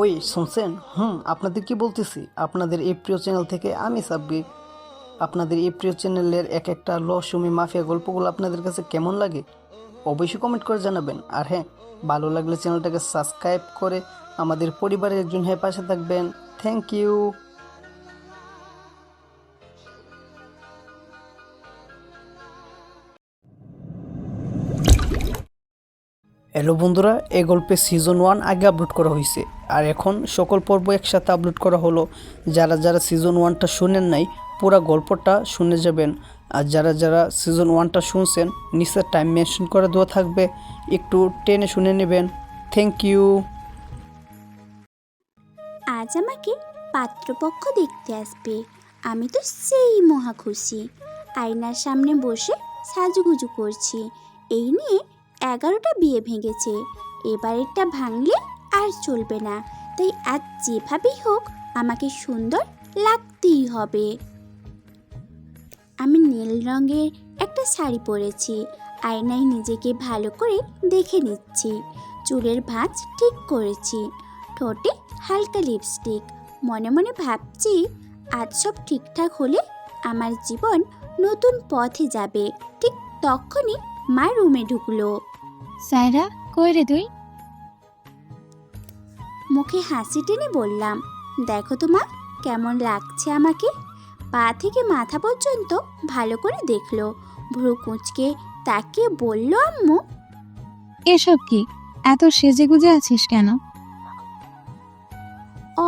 ওই শুনছেন? আপনাদের কি বলতেছি, আপনাদের এই প্রিয় চ্যানেল থেকে আমি সাব্বির। আপনাদের এই প্রিয় চ্যানেলের এক একটা রহস্যময় মাফিয়া গল্পগুলো আপনাদের কাছে কেমন লাগে অবশ্যই কমেন্ট করে জানাবেন। আর হ্যাঁ, ভালো লাগলে চ্যানেলটাকে সাবস্ক্রাইব করে আমাদের পরিবারের একজন হয়ে পাশে থাকবেন। Thank you. হ্যালো বন্ধুরা, এই গল্পের সিজন 1 আগে আপলোড করা হয়েছে, আর এখন সকল পর্ব একসাথে আপলোড করা হলো। যারা যারা সিজন 1টা শুনেন নাই, পুরো গল্পটা শুনে যাবেন। আর যারা যারা সিজন 1টা শুনছেন, নিচে টাইম মেনশন করে দেওয়া থাকবে, একটু টেনে শুনে নেবেন। Thank you. আজ আমাকে পাত্রপক্ষ দেখতে আসবে। আমি তো সেই মহা খুশি। আয়নার সামনে বসে সাজুগুজু করছি। এই নিয়ে 11টা বিয়ে ভেঙেছে, এবারেরটা ভাঙলে আর চলবে না। তাই আজ যেভাবেই হোক আমাকে সুন্দর লাগতেই হবে। আমি নীল রঙের একটা শাড়ি পরেছি। আয়নায় নিজেকে ভালো করে দেখে নিচ্ছি। চুলের ভাঁজ ঠিক করেছি, ঠোঁটে হালকা লিপস্টিক। মনে মনে ভাবছি, আজ সব ঠিকঠাক হলে আমার জীবন নতুন পথে যাবে। ঠিক তখনই মা রুমে ঢুকলো। সায়রা, কই রে তুই? মুখে হাসি টেনে বললাম, দেখো তো মা, কেমন লাগছে আমাকে। পা থেকে মাথা পর্যন্ত ভালো করে দেখলো, ভ্রু কুঁচকে তাকিয়ে বলল, আম্মু। এসব কি? এত সেজে গুজে আছিস কেন?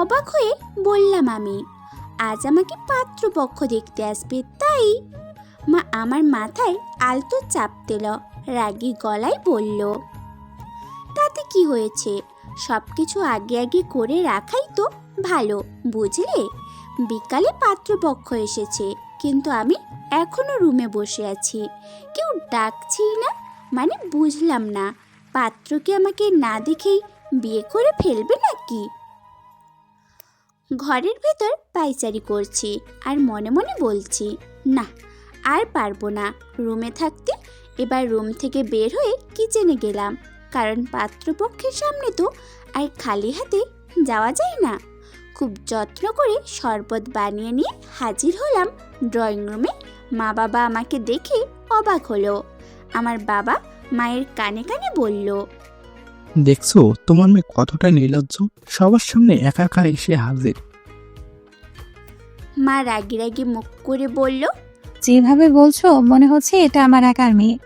অবাক হয়ে বললাম আমি, আজ আমাকে পাত্রপক্ষ দেখতে আসবে তাই। মা আমার মাথায় আলতো চাপ দিল, রাগী গলায় বলল, তাতে কি হয়েছে, সব কিছু আগে আগে করে রাখাই তো ভালো, বুঝলে। বিকালে পাত্রপক্ষ এসেছে, কিন্তু আমি এখনো রুমে বসে আছি, কেউ ডাকছেই না। মানে বুঝলাম না, পাত্রকে আমাকে না দেখেই বিয়ে করে ফেলবে নাকি। ঘরের ভেতর পায়চারি করছি আর মনে মনে বলছি, না আর পারবো না রুমে থাকতে। এবার রুম থেকে বের হয়ে কিচেনে গেলাম, কারণ পাত্রপক্ষের সামনে তো আর খালি হাতে যাওয়া যায় না। খুব যত্ন করে শরবত বানিয়ে নিয়ে হাজির হলাম ড্রয়িং রুমে। মা বাবা আমাকে দেখে অবাক হলো। আমার বাবা মায়ের কানে কানে বলল, দেখছো তোমার মেয়ে কতটা নির্লজ্জ, সবার সামনে একা একা এসে হাজির। মা রাগি রাগি মুখ করে বলল, যেভাবে বলছো মনে হচ্ছে এটা আমার একার মেয়ে।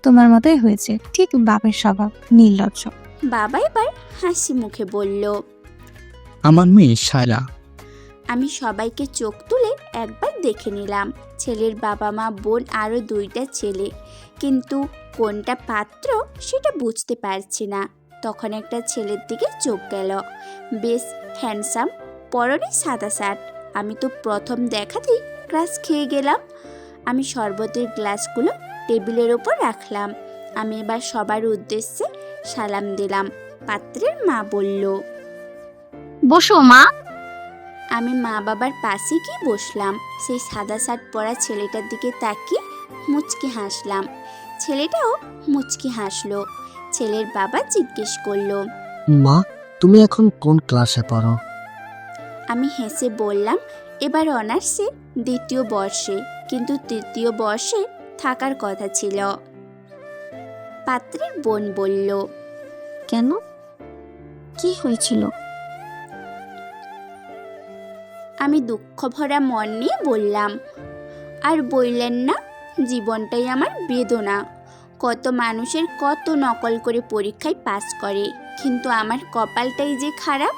তোমার মতোই হয়েছে, ঠিক বাপের স্বভাব, নির্লজ্জ। বাবা এবার হাসি মুখে বলল। আমার মেয়ে সায়রা। আমি সবাইকে চোখ তুলে একবার দেখে নিলাম। ছেলের বাবা মা, বোন, আরও 2টা ছেলে, কিন্তু কোনটা পাত্র সেটা বুঝতে পারছি না। তখন একটা ছেলের দিকে চোখ গেল, বেশ হ্যান্ডসাম, পরনে সাদা শার্ট। আমি তো প্রথম দেখাতেই ক্রাশ খেয়ে গেলাম। আমি শরবতের গ্লাসগুলো টেবিলের ওপর রাখলাম। আমি এবার সবার উদ্দেশ্যে সালাম দিলাম। পাত্রের মা বলল, বসো মা। আমি মা বাবার পাশে গিয়ে বসলাম। সেই সাদা শার্ট পরা ছেলেটার দিকে তাকিয়ে মুচকি হাসলাম। ছেলেটাও মুচকি হাসলো। ছেলের বাবা জিজ্ঞেস করলো, মা, তুমি এখন কোন ক্লাসে পড়ো? আমি হেসে বললাম, এবার অনার্সে 2য় বর্ষে, কিন্তু 3য় বর্ষে থাকার কথা ছিল। পাত্রের বোন বলল, কেন, কি হয়েছিল? আমি দুঃখ ভরা মন নিয়ে বললাম, আর বললেন না, জীবনটাই আমার বেদনা। কত মানুষের কত নকল করে পরীক্ষায় পাস করে, কিন্তু আমার কপালটাই যে খারাপ,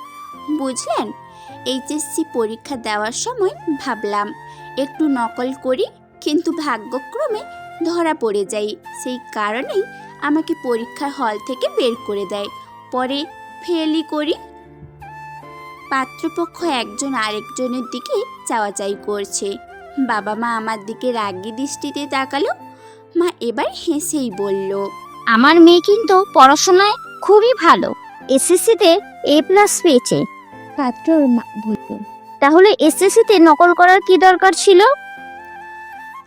বুঝলেন। এইচএসসি পরীক্ষা দেওয়ার সময় ভাবলাম একটু নকল করি, কিন্তু ভাগ্যক্রমে ধরা পড়ে যাই। সেই কারণেই আমাকে পরীক্ষার হল থেকে বের করে দেয়, পরে ফেলই করি। পাত্রপক্ষ একজন আরেকজনের দিকে চাওয়াচাই করছে। বাবা মা আমার দিকে রাগী দৃষ্টিতে তাকালো। মা এবার হেসেই বলল, আমার মেয়ে কিন্তু পড়াশোনায় খুবই ভালো, এসএসসিতে A+ পেয়েছে। পাত্রর মা বলল, তাহলে এসএসসিতে নকল করার কি দরকার ছিল?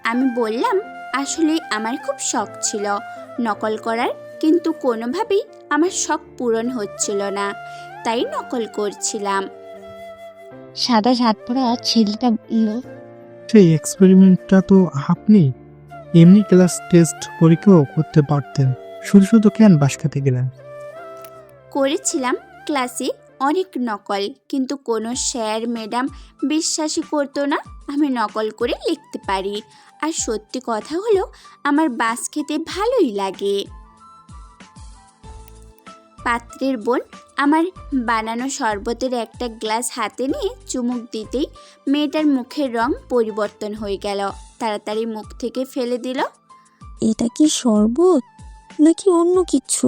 আমি বললাম, আসলে আমার খুব শখ ছিল নকল করার, কিন্তু কোনোভাবেই আমার শখ পূরণ হচ্ছিল না, তাই নকল করছিলাম। সাদা শার্ট পরা ছেলেটা বলল, সেই এক্সপেরিমেন্টটা তো আপনি এমনি ক্লাস টেস্ট পরীক্ষাও করতে পারতেন, শুধু শুধু কেন বাস খেতে গেলেন? করেছিলাম ক্লাসে অনেক নকল, কিন্তু কোনো স্যার ম্যাডাম বিশ্বাসই করতো না আমি নকল করে লিখতে পারি। আর সত্যি কথা হলো, আমার বাস খেতে ভালোই লাগে। পাত্রের বোন আমার বানানো শরবতের একটা গ্লাস হাতে নিয়ে চুমুক দিতেই মেয়েটার মুখের রং পরিবর্তন হয়ে গেল। তাড়াতাড়ি মুখ থেকে ফেলে দিল। এটা কি শরবত নাকি অন্য কিছু?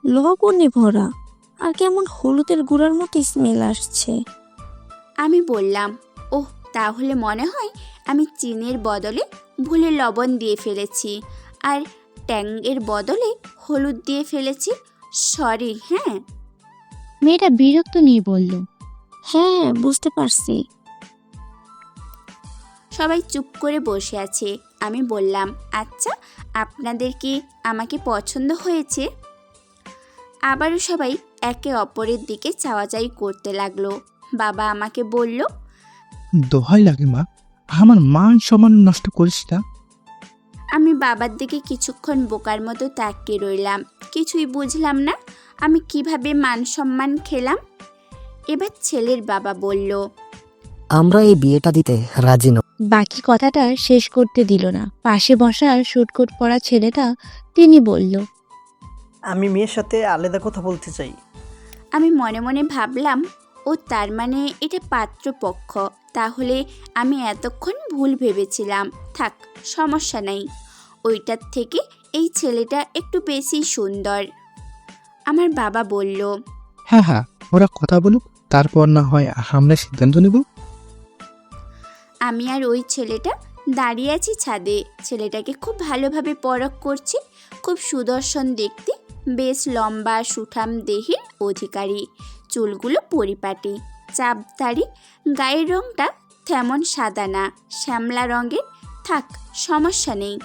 লবণে ভরা আর কেমন হলুদের গুঁড়ার মতো স্মেল আসছে। আমি বললাম, ওহ, তাহলে মনে হয় আমি চিনির বদলে ভুলে লবণ দিয়ে ফেলেছি, আর ট্যাংয়ের বদলে হলুদ দিয়ে ফেলেছি। সরি। হ্যাঁ, মেয়েটা বিরক্ত নিয়ে বলল, হ্যাঁ, বুঝতে পারছি। সবাই চুপ করে বসে আছে। আমি বললাম, আচ্ছা, আপনাদের কি আমাকে পছন্দ হয়েছে? আবারও সবাই একে অপরের দিকে চাওয়াচাই করতে লাগলো। বাবা আমাকে বলল, দোহাই লাগে মা, আমার মান সম্মান নষ্ট করিস না। আমি বাবার দিকে কিছুক্ষণ বোকার মতো তাকিয়ে রইলাম। কিছুই বুঝলাম না আমি কিভাবে মান সম্মান খেলাম। এবার ছেলের বাবা বলল, আমরা এই বিয়েটা দিতে রাজি নই। বাকি কথাটা শেষ করতে দিল না। পাশে বসা শুটকোট পরা ছেলেটা তিনি বলল, আমি মেয়ের সাথে আলাদা কথা বলতে চাই। আমি মনে মনে ভাবলাম, ও তার মানে এটা পাত্রপক্ষ। তাহলে আমি এতক্ষণ ভুল ভেবেছিলাম। থাক, সমস্যা নাই। ওইটার থেকে এই ছেলেটা একটু বেশি সুন্দর। আমার বাবা বলল, হ্যাঁ হ্যাঁ, ওরা কথা বলুক, তারপর না হয় আমরা সিদ্ধান্ত নেব। আমি আর ওই ছেলেটা দাঁড়িয়ে আছি ছাদে। ছেলেটাকে খুব ভালোভাবে পরখ করছি। খুব সুদর্শন দেখতে, বেশ লম্বা সুঠাম দেহের অধিকারী, চুলগুলো পরিপাটি, চাপ দাড়ি, গায়ের রংটা তেমন সাদা না, শ্যামলা রঙের। থাক, সমস্যা নেই।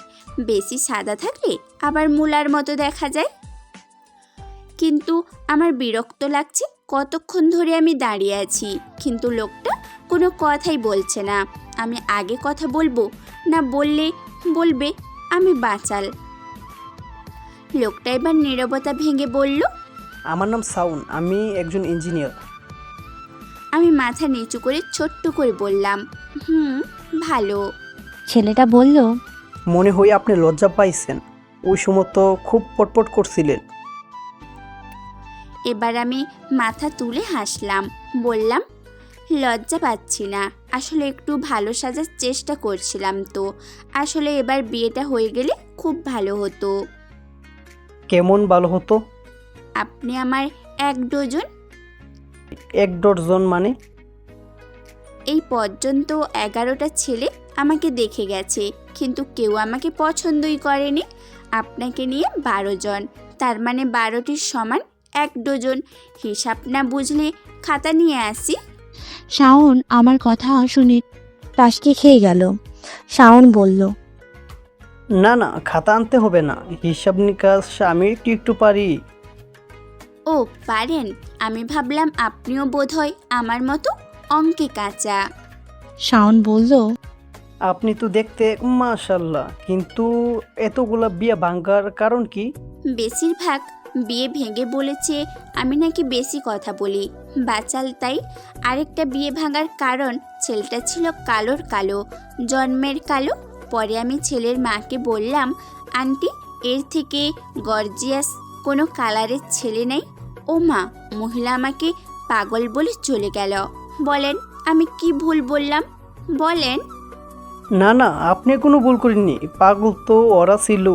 বেশি সাদা থাকলে আবার মুলার মতো দেখা যায়। কিন্তু আমার বিরক্ত লাগছে। কতক্ষণ ধরে আমি দাঁড়িয়ে আছি, কিন্তু লোকটা কোনো কথাই বলছে না। আমি আগে কথা বলবো না বললে বলবে আমি বাচাল। লোকটা এবার নীরবতা ভেঙে বলল, আমার নাম সাউন, আমি একজন ইঞ্জিনিয়ার। আমি মাথা নিচু করে ছোট্ট করে বললাম, ভালো। ছেলেটা বলল, মনে হয় আপনি লজ্জা পাইছেন, ওই সময় তো খুব পটপট করছিলেন। এবার আমি মাথা তুলে হাসলাম, বললাম, লজ্জা পাচ্ছি না, আসলে একটু ভালো সাজার চেষ্টা করছিলাম। তো আসলে এবার বিয়েটা হয়ে গেলে খুব ভালো হতো। কেমন ভালো হতো? আপনি আমার 1 ডজন। 1 ডজন মানে? এই পর্যন্ত 11টা ছেলে আমাকে দেখে গেছে, কিন্তু কেউ আমাকে পছন্দই করেনি। আপনাকে নিয়ে 12 জন, তার মানে 12টির সমান 1 ডজন। হিসাব না বুঝলে খাতা নিয়ে আসি। শাওন আমার কথা শুনে টাসকে খেয়ে গেল। শাওন বলল, না না, খাতা আনতে হবে না, হিসাব নিকাশ আমি একটু পারি। ও, পারেন? আমি ভাবলাম আপনিও বোধহয় আমার মতো অঙ্কে কাঁচা। শাওন বলল, আপনি তো দেখতে মাশাল্লাহ, কিন্তু এতগুলা বিয়ে ভাঙার কারণ কি? বেশিরভাগ বিয়ে ভেঙে বলেছে আমি নাকি বেশি কথা বলি, বাচাল তাই। আরেকটা বিয়ে ভাঙার কারণ, ছেলেটা ছিল কালোর কালো, জন্মের কালো। পরে আমি ছেলের মাকে বললাম, আন্টি, এর থেকে গর্জিয়াস কোনো কালারের ছেলে নেই? ও মা, মহিলা আমাকে পাগল বলে চলে গেল। বলেন আমি কি ভুল বললাম, বলেন। না না, আপনি কোনো ভুল করেননি, পাগল তো ওরা ছিল।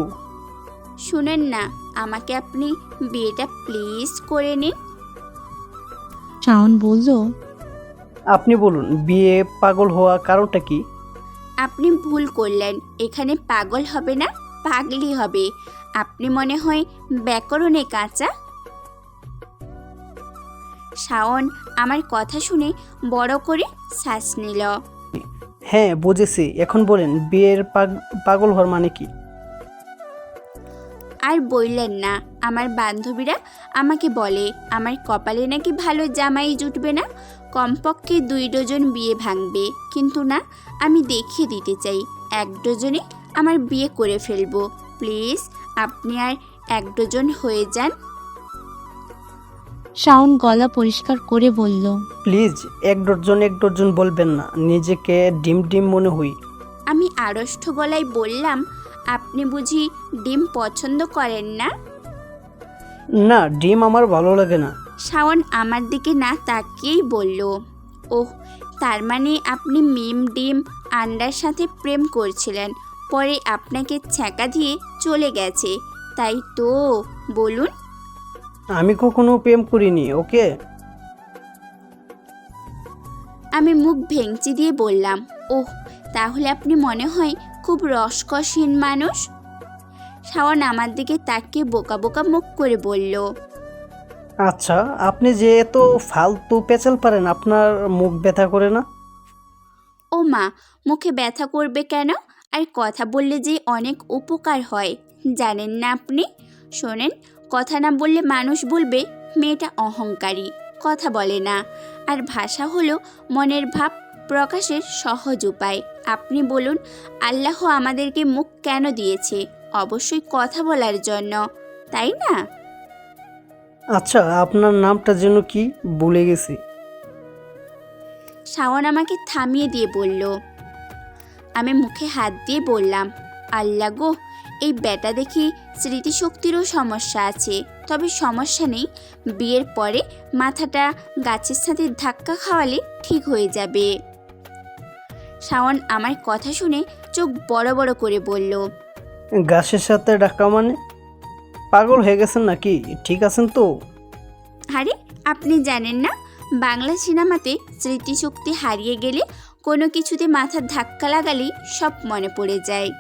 শুনেন না, আমাকে আপনি বিয়েটা প্লিজ করে নিন। শাওন বলল, আপনি বলুন, বিয়ে পাগল হওয়া কারণটা কি? আপনি ভুল করলেন, এখানে পাগল হবে না, পাগলি হবে। আপনি মনে হয় ব্যাকরণে কাঁচা। শাওন আমার কথা শুনে বড় করে শ্বাস নিল। হ্যাঁ বুঝেছি, এখন বলেন বিয়ের পাগল হওয়ার মানে কি? আর বললেন না, আমার বান্ধবীরা আমাকে বলে আমার কপালে নাকি ভালো জামাই জুটবে না, কমপক্ষে 2 ডজন বিয়ে ভাঙবে। কিন্তু না, আমি দেখিয়ে দিতে চাই 1 ডজনে আমার বিয়ে করে ফেলবো। প্লিজ আপনি আর 1 ডজন হয়ে যান। শাওন গলা পরিষ্কার করে বলল, প্লিজ 1 ডজন বলবেন না, নিজেকে ডিম ডিম মনে হই। আমি আড়ষ্ট গলায় বললাম, আপনি বুঝি ডিম পছন্দ করেন না? না, ডিম আমার ভালো লাগে না। শাওন আমার দিকে না তাকিয়েই বলল, ওহ, তার মানে আপনি মিম ডিম আন্ডার সাথে প্রেম করছিলেন, পরে আপনাকে ছ্যাঁকা দিয়ে চলে গেছে, তাই তো? বলুন। আমি কখনো প্রেম করিনি, ওকে? আমি মুখ ভেঙচি দিয়ে বললাম, ওহ, তাহলে আপনি মনে হয় খুব রসকসহীন মানুষ। শাওন আমার দিকে তাকিয়ে বোকা বোকা মুখ করে বলল, আচ্ছা, আপনি যে এত ফালতু পেঁচাল পারেন, আপনার মুখ ব্যথা করে না? ও মা, মুখে ব্যথা করবে কেন? আর কথা বললে যে অনেক উপকার হয়, জানেন না আপনি? শোনেন, কথা না বললে মানুষ বলবে মেয়েটা অহংকারী, কথা বলে না। আর ভাষা হলো মনের ভাব প্রকাশের সহজ উপায়। আপনি বলুন, আল্লাহ আমাদেরকে মুখ কেন দিয়েছে? অবশ্যই কথা বলার জন্য, তাই না? আচ্ছা, আপনার নামটা যেন কি, ভুলে গেছি। শাওন আমাকে থামিয়ে দিয়ে বলল। আমি মুখে হাত দিয়ে বললাম, আল্লাহ গো, এই বেটা দেখি স্মৃতিশক্তিরও সমস্যা আছে। তবে সমস্যা নেই, বিয়ের পরে মাথাটা গাছের সাথে ধাক্কা খাওয়ালে ঠিক হয়ে যাবে। শাওন আমার কথা শুনে চোখ বড় বড় করে বলল, গাছের সাথে ডাকা মানে? পাগল হয়ে গেছেন নাকি? ঠিক আছেন তো? আরে, আপনি জানেন না, বাংলা সিনেমাতে স্মৃতিশক্তি হারিয়ে গেলে কোনো কিছুতে মাথার ধাক্কা লাগালেই সব মনে পড়ে যায়।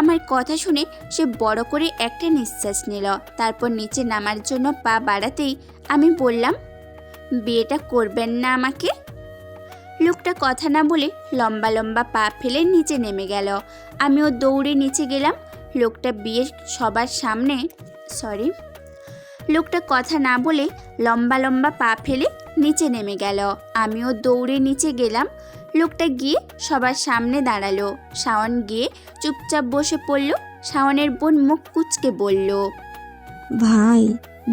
আমার কথা শুনে সে বড় করে একটা নিঃশ্বাস নিল, তারপর নিচে নামার জন্য পা বাড়াতেই আমি বললাম, বিয়েটা করবেন না আমাকে? লোকটা কথা না বলে লম্বা লম্বা পা ফেলে নিচে নেমে গেল। আমিও দৌড়ে নিচে গেলাম। লোকটা বিয়ের সবার সামনে লোকটা কথা না বলে লম্বা লম্বা পা ফেলে নিচে নেমে গেল। আমিও দৌড়ে নিচে গেলাম। লোকটা গিয়ে সবার সামনে দাঁড়ালো। শাওন গিয়ে চুপচাপ বসে পড়ল। শাওনের বোন মুখ কুঁচকে বলল, ভাই,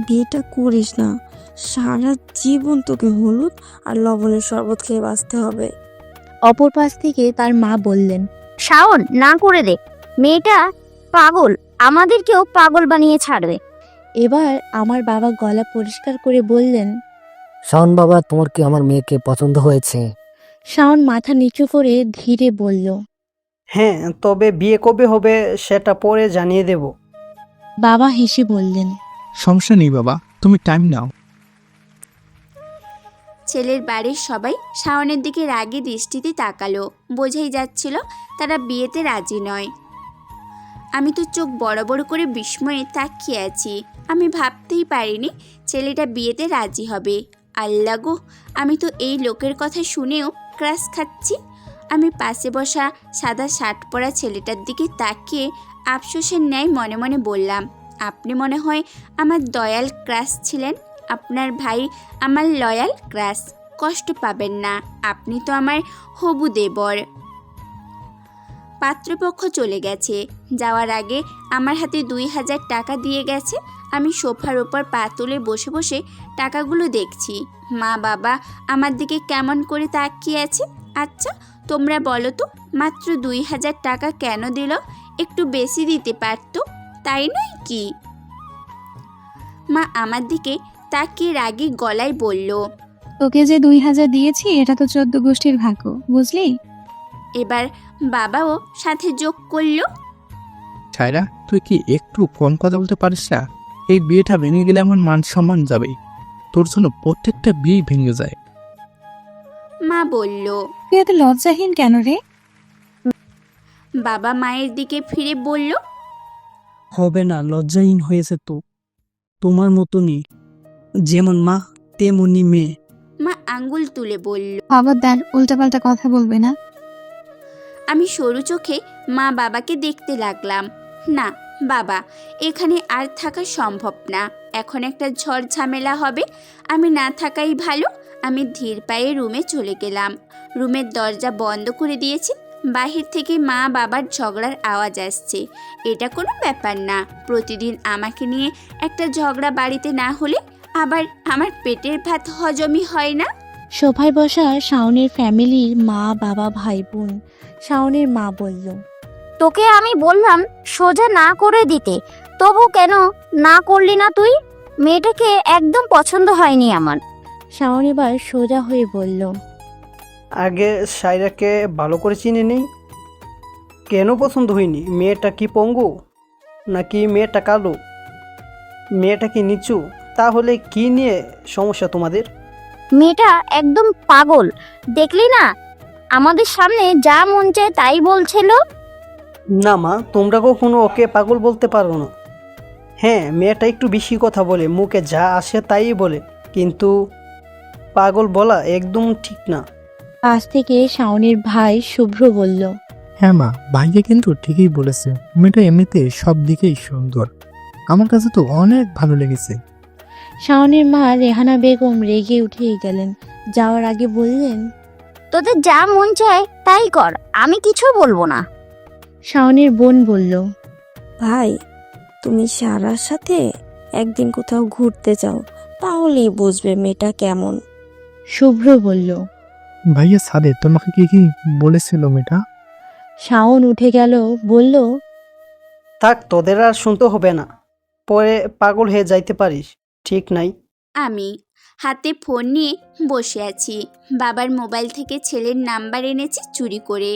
বিয়েটা করিস না, সারা জীবন তোকে হলুদ আর লবণের শরবত খেয়ে বাঁচতে হবে। অপর পাশ থেকে তার মা বললেন, শাওন, না করে দে, মেয়েটা পাগল, আমাদেরকেও পাগল বানিয়ে ছাড়বে। এবার আমার বাবা গলা পরিষ্কার করে বললেন, শাওন বাবা, তোমার কি আমার মেয়েকে পছন্দ হয়েছে? শাওন মাথা নিচু করে ধীরে বলল, হ্যাঁ, তবে বিয়ে কবে হবে সেটা পরে জানিয়ে দেব। বাবা হেসে বললেন, সমস্যা নেই বাবা, তুমি টাইম নাও। ছেলের বাড়ির সবাই শাওনের দিকে রাগী দৃষ্টিতে তাকালো। বোঝাই যাচ্ছিল তারা বিয়েতে রাজি নয়। আমি তো চোখ বড় বড় করে বিস্ময়ে তাকিয়ে আছি। আমি ভাবতেই পারিনি ছেলেটা বিয়েতে রাজি হবে। আল্লাহ গো, আমি তো এই লোকের কথা শুনেও ক্রাশ খাচ্ছি। আমি পাশে বসা সাদা শার্ট পরা ছেলেটার দিকে তাকিয়ে আফসোসের ন্যায় মনে মনে বললাম, আপনি মনে হয় আমার দয়াল ক্রাশ ছিলেন। আপনার ভাই আমার লয়াল ক্রাশ, কষ্ট পাবেন না, আপনি তো আমার হবু দেবর। পাত্রপক্ষ চলে গেছে। যাওয়ার আগে আমার হাতে 2000 টাকা দিয়ে গেছে। আমি সোফার ওপর পা তুলে বসে বসে টাকাগুলো দেখছি। মা বাবা আমার দিকে কেমন করে তাকিয়ে আছে। আচ্ছা, তোমরা বলো তো, মাত্র 2000 টাকা কেন দিল? একটু বেশি দিতে পারতো, তাই নয় কি? মা আমার দিকে তাকিয়ে রাগী গলায় বলল, তোকে যে 2000 দিয়েছি এটা তো 14 গোষ্ঠীর ভাগ্য, বুঝলি? এবার বাবাও সাথে যোগ করলো, ছায়রা, তুই কি একটু কম কথা বলতে পারিস না? এই বিয়েটা ভেঙে গেলে আমার মান সম্মান যাবে। তোর জন্য প্রত্যেকটা বিয়ে ভেঙে যায়। মা বলল। তুই এত লজ্জাহীন কেন রে? বাবা মায়ের দিকে ফিরে বলল, হবে না, লজ্জাহীন হয়েছে তো। তোমার মতনই, যেমন মা তেমনি মেয়ে। মা আঙ্গুল তুলে বলল। খবরদার, উল্টাপাল্টা কথা বলবে না। আমি সরু চোখে মা বাবাকে দেখতে লাগলাম। না, বাবা, এখানে আর থাকা সম্ভব না। এখন একটা ঝড় ঝামেলা হবে, আমি না থাকাই ভালো। আমি ধীর পায়ে রুমে চলে গেলাম। রুমের দরজা বন্ধ করে দিয়েছি। বাহির থেকে মা বাবার ঝগড়ার আওয়াজ আসছে। এটা কোনো ব্যাপার না, প্রতিদিন আমাকে নিয়ে একটা ঝগড়া বাড়িতে না হলে আবার আমার পেটের ভাত হজমই হয় না। সোফায় বসা শাওনের ফ্যামিলির মা বাবা ভাই বোন। শাওনের মা বলল, তোকে আমি বললাম সোজা না করে দিতে, তবু কেন না করলি না তুই? মেয়েটাকে একদম পছন্দ হয়নি আমার। শাওন এবার সোজা হয়ে বলল, আগে সাইরাকে ভালো করে চিনে নেই। কেন পছন্দ হয়নি? মেয়েটা কি পঙ্গু, নাকি মেয়েটা কালো, মেয়েটা কি নিচু? তাহলে কি নিয়ে সমস্যা তোমাদের? মেয়েটা একদম পাগল, দেখলি না? আমাদের সামনে যা মন চায় তাই বলছিল। না মা, তোমরা কখনো ওকে পাগল বলতে পারো না। হ্যাঁ, মেয়েটা একটু বেশি কথা বলে, মুখে যা আসে তাই বলে, কিন্তু পাগল বলা একদম ঠিক না। পাশ থেকে শাওনের ভাই শুভ্র বলল, হ্যাঁ মা, ভাইয়া কিন্তু ঠিকই বলেছে, মেয়েটা এমনিতে সব দিকেই সুন্দর। আমার কাছে তো অনেক ভালো লেগেছে। শাওনের মা রেহানা বেগম রেগে উঠে গেলেন। যাওয়ার আগে বললেন, তোদের যা মন চায় তাই কর, আমি কিছু বলবো না। শাওনের বোন বলল, ভাই, তুমি সারার সাথে একদিন কোথাও ঘুরতে যাও, তাহলেই বুঝবে মেয়েটা কেমন। শুভ্র বলল। ভাইয়া সাদে তোমাকে কি কি বলেছিল মেয়েটা? শাওন উঠে গেল, বলল, থাক, তোদের আর শুনতে হবে না, পরে পাগল হয়ে যাইতে পারিস, ঠিক নাই? আমি হাতে ফোন নিয়ে বসে আছি। বাবার মোবাইল থেকে ছেলের নাম্বার এনেছি চুরি করে।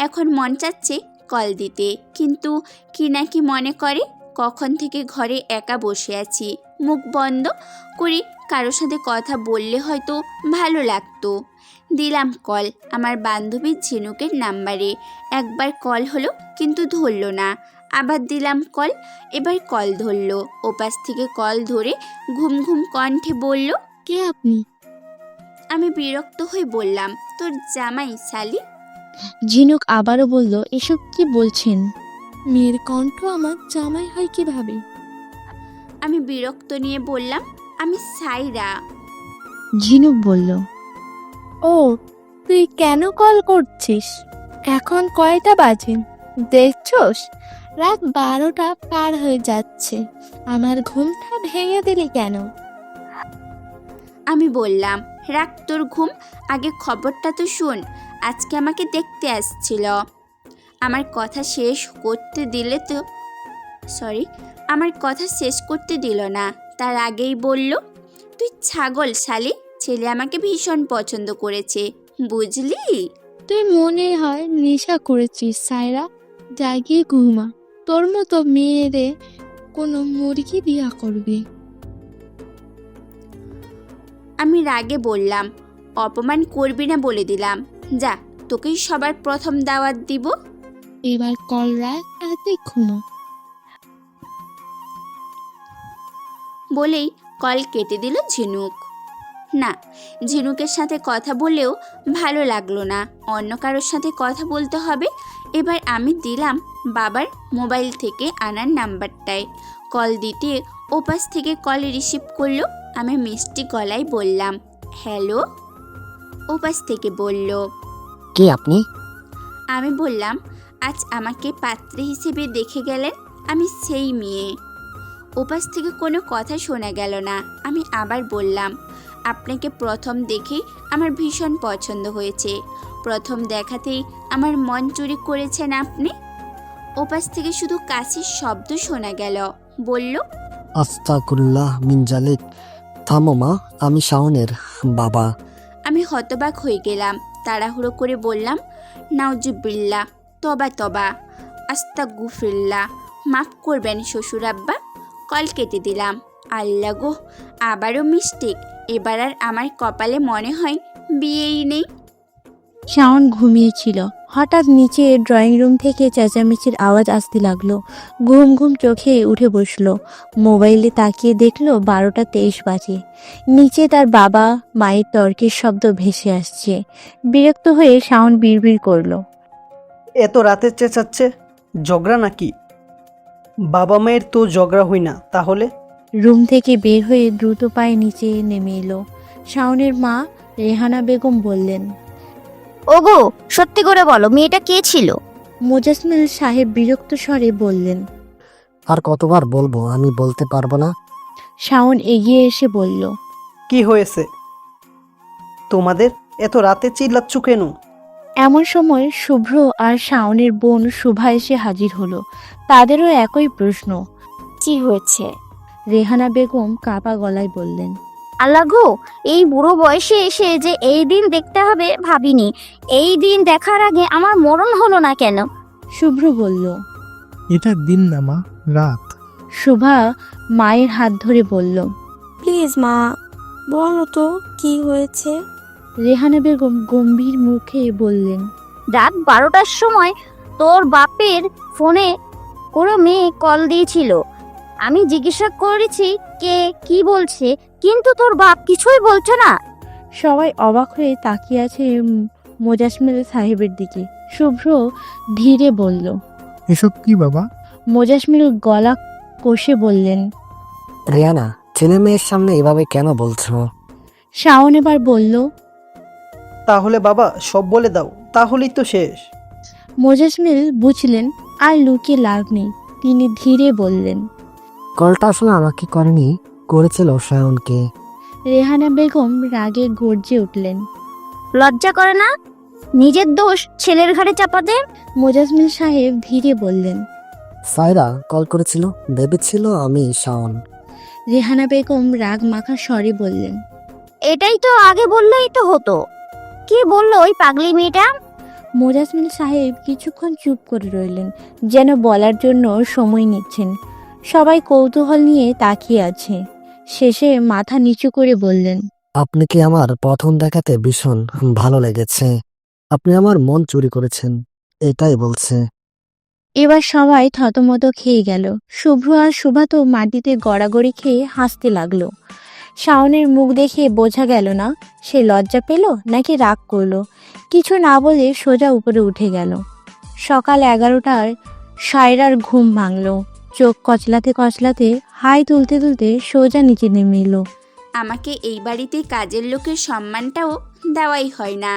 এখন মন চাচ্ছে কল দিতে, কিন্তু কি না কি মনে করে। কখন থেকে ঘরে একা বসে আছি, মুখ বন্ধ করে কারোর সাথে কথা বললে হয়তো ভালো লাগতো। দিলাম কল আমার বান্ধবী ঝিনুকের নাম্বারে। একবার কল হলো, কিন্তু ধরলো না। আবার দিলাম কল, এবার কল ধরলো। ওপাশ থেকে কল ধরে ঘুম ঘুম কণ্ঠে বলল, কে আপনি? আমি বিরক্ত হয়ে বললাম, তোর জামাই শালি। ঝিনুক আবারও বলল, এসব কি বলছেন? মেয়ের কণ্ঠ আমার জামাই হয় কিভাবে? আমি বিরক্ত নিয়ে বললাম, আমি সাইরা। ঝিনুক বলল, ও, তুই কেন কল করছিস? এখন কয়টা বাজে দেখছোস? রাত 12টা পার হয়ে যাচ্ছে, আমার ঘুমটা ভেঙে দিলি কেন? আমি বললাম, রাখ তোর ঘুম, আগে খবরটা তো শোন। আজকে আমাকে দেখতে আসছিল। আমার কথা শেষ করতে দিল না। তার আগেই বলল, তুই ছাগল শালি, ছেলে আমাকে ভীষণ পছন্দ করেছে, বুঝলি? তুই মনে হয় নেশা করেছিস সায়রা, জাগিয়ে ঘুমা। তোর মতো মেয়েরে কোনো মুরগি বিয়া করবে? আমি রাগে বললাম, অপমান করবি না বলে দিলাম, যা তোকেই সবার প্রথম দাওয়াত দিব। এবার কল রাখ, রাতে ঘুমো। বলেই কল কেটে দিল ঝিনুক। না, ঝিনুকের সাথে কথা বলেও ভালো লাগলো না, অন্য কারোর সাথে কথা বলতে হবে। এবার আমি দিলাম বাবার মোবাইল থেকে আনার নাম্বারটায়। কল দিতে ওপাশ থেকে কল রিসিভ করলো। আমি মিষ্টি গলায় বললাম, হ্যালো। ওপাশ থেকে বলল, কে আপনি? আমি বললাম, আজ আমাকে পাত্রী হিসেবে দেখে গেলেন, আমি সেই মেয়ে। ওপাশ থেকে কোনো কথা শোনা গেল না। আমি আবার বললাম, আপনাকে প্রথম দেখেই আমার ভীষণ পছন্দ হয়েছে, প্রথম দেখাতেই আমার মন চুরি করেছেন আপনি। ওপাশ থেকে শুধু কাশির শব্দ শোনা গেল। বলল, আস্তাগফিরুল্লাহ মিন জালিক। থামো মা, আমি শাওনের বাবা। আমি হতবাক হয়ে গেলাম। তাড়াহুড়ো করে বললাম, নাউজুবিল্লাহ, তবা তবা, আস্তাগফিরুল্লাহ, মাফ করবেন শ্বশুর আব্বা। কল কেটে দিলাম। আল্লাহ গো, আবারও মিস্টেক। এবার আর আমার কপালে মনে হয় বিয়েই নেই। শাওন ঘুমিয়েছিল। হঠাৎ নিচে ড্রয়িং রুম থেকে চেঁচামেচির আওয়াজ আসতে লাগলো। ঘুম ঘুম চোখে উঠে বসলো। মোবাইলে তাকিয়ে দেখলো 12টা 23 বাজে। নিচে তার বাবা মায়ের তর্কের শব্দ ভেসে আসছে। বিরক্ত হয়ে শাওন বিড়বিড় করলো, এত রাতে চেঁচাচ্ছে, ঝগড়া নাকি? বাবা মায়ের তো ঝগড়া হই না তাহলে? রুম থেকে বের হয়ে দ্রুত পায়ে নিচে নেমে এলো। শাওনের মা রেহানা বেগম বললেন। ওগো, সত্যি করে বলো, মেয়েটা কে ছিল? মোজাসমেল সাহেব বিরক্ত স্বরে বললেন। আর কতবার বলবো আমি বলতে পারবো না? শাওন এগিয়ে এসে বলল। কি হয়েছে তোমাদের? এত রাতে চিল্লাচ্ছ কেন? এমন সময় শুভ্র আর শাওনের বোন শুভা এসে হাজির হলো। তাদেরও একই প্রশ্ন। কি হয়েছে? রেহানা বেগম কাঁপা গলায় বললেন। আল্লাহ গো, এই বুড়ো বয়সে এসে যে এই দিন দেখতে হবে ভাবিনি। এই দিন দেখার আগে আমার মরণ হলো না কেন? শুভ্র বলল। এটা দিন না মা, রাত। শুভা মায়ের হাত ধরে বলল। প্লিজ মা, বলো তো কি হয়েছে? রেহানা বেগম গম্ভীর মুখে বললেন। রাত 12টার সময় তোর বাপের ফোনে কোনো মেয়ে কল দিয়েছিল। আমি জিজ্ঞাসা করেছি কে কি বলছে, কিন্তু তোর বাপ কিছুই বলছে না। সবাই অবাক হয়ে তাকিয়ে আছে মোজাসমেল সাহেবের দিকে। শুভ্র ধীরে বলল। এসব কি বাবা? মোজাসমেল গলা কষে বললেন। রিয়ানা, ছেলে মেয়ের সামনে এভাবে কেন বলছো? শাওন এবার বলল। তাহলে বাবা সব বলে দাও, তাহলেই তো শেষ। মোজাসমেল বুঝলেন আর লুকিয়ে লাভ নেই। তিনি ধীরে বললেন। কলটা আসলে আমাকে করেনি, করেছিল শায়নকে। রেহানা বেগম রাগে গর্জে উঠলেন। লজ্জা করে না নিজের দোষ ছেলের ঘাড়ে চাপাতে? মোজাসমেল সাহেব ধীরে বললেন। সায়রা কল করেছিল, ভেবেছিল আমি শাওন। রেহানা বেগম রাগ মাখা স্বরে বললেন। এটাই তো আগে বললেই তো হতো। কি বললো ওই পাগলি মেয়েটা? মোজাসমেল সাহেব কিছুক্ষণ চুপ করে রইলেন, যেন বলার জন্য সময় নিচ্ছেন। সবাই কৌতূহল নিয়ে তাকিয়ে আছে। শেষে মাথা নিচু করে বললেন। আপনি কি আমার প্রথম দেখাতে ভীষণ ভালো লেগেছে? আপনি আমার মন চুরি করেছেন, এটাই বলছে। এবার সবাই থতমত খেয়ে গেল। শুভ্র আর শুভা তো মাটিতে গড়াগড়ি খেয়ে হাসতে লাগলো। শাওনের মুখ দেখে বোঝা গেল না সে লজ্জা পেল নাকি রাগ করলো। কিছু না বলে সোজা উপরে উঠে গেল। সকাল 11টার সায়রার ঘুম ভাঙল। চোখ কচলাতে কচলাতে হাই তুলতে তুলতে সোজা নিচে নেমে এলো। আমাকে এই বাড়িতে কাজের লোকের সম্মানটাও দেওয়াই হয় না।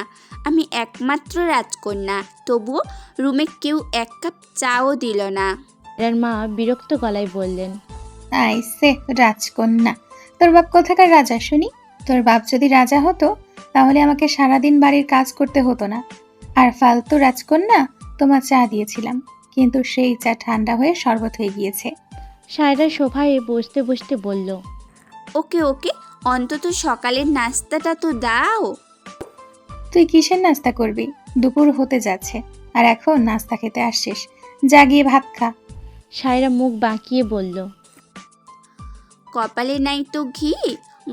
আমি একমাত্র রাজকন্যা, তবুও রুমে কেউ এক কাপ চাও দিল না। সায়রার মা বিরক্ত গলায় বললেন। আইসে রাজকন্যা, তোর বাপ কোথাকার রাজা শুনি? তোর বাপ যদি রাজা হতো তাহলে আমাকে সারাদিন বাড়ির কাজ করতে হতো না। আর ফালতু রাজকন্যা, তোমার চা দিয়েছিলাম, কিন্তু সেই চা ঠান্ডা হয়ে শরবত হয়ে গিয়েছে। সায়রা সোফায় বসতে বসতে বলল। ওকে ওকে, অন্তত সকালের নাস্তাটা তো দাও। তুই কিসের নাস্তা করবি? দুপুর হতে যাচ্ছে আর এখন নাস্তা খেতে আসছিস? যা গিয়ে ভাত খা। সায়রা মুখ বাঁকিয়ে বলল। কপালে নাই তো ঘি,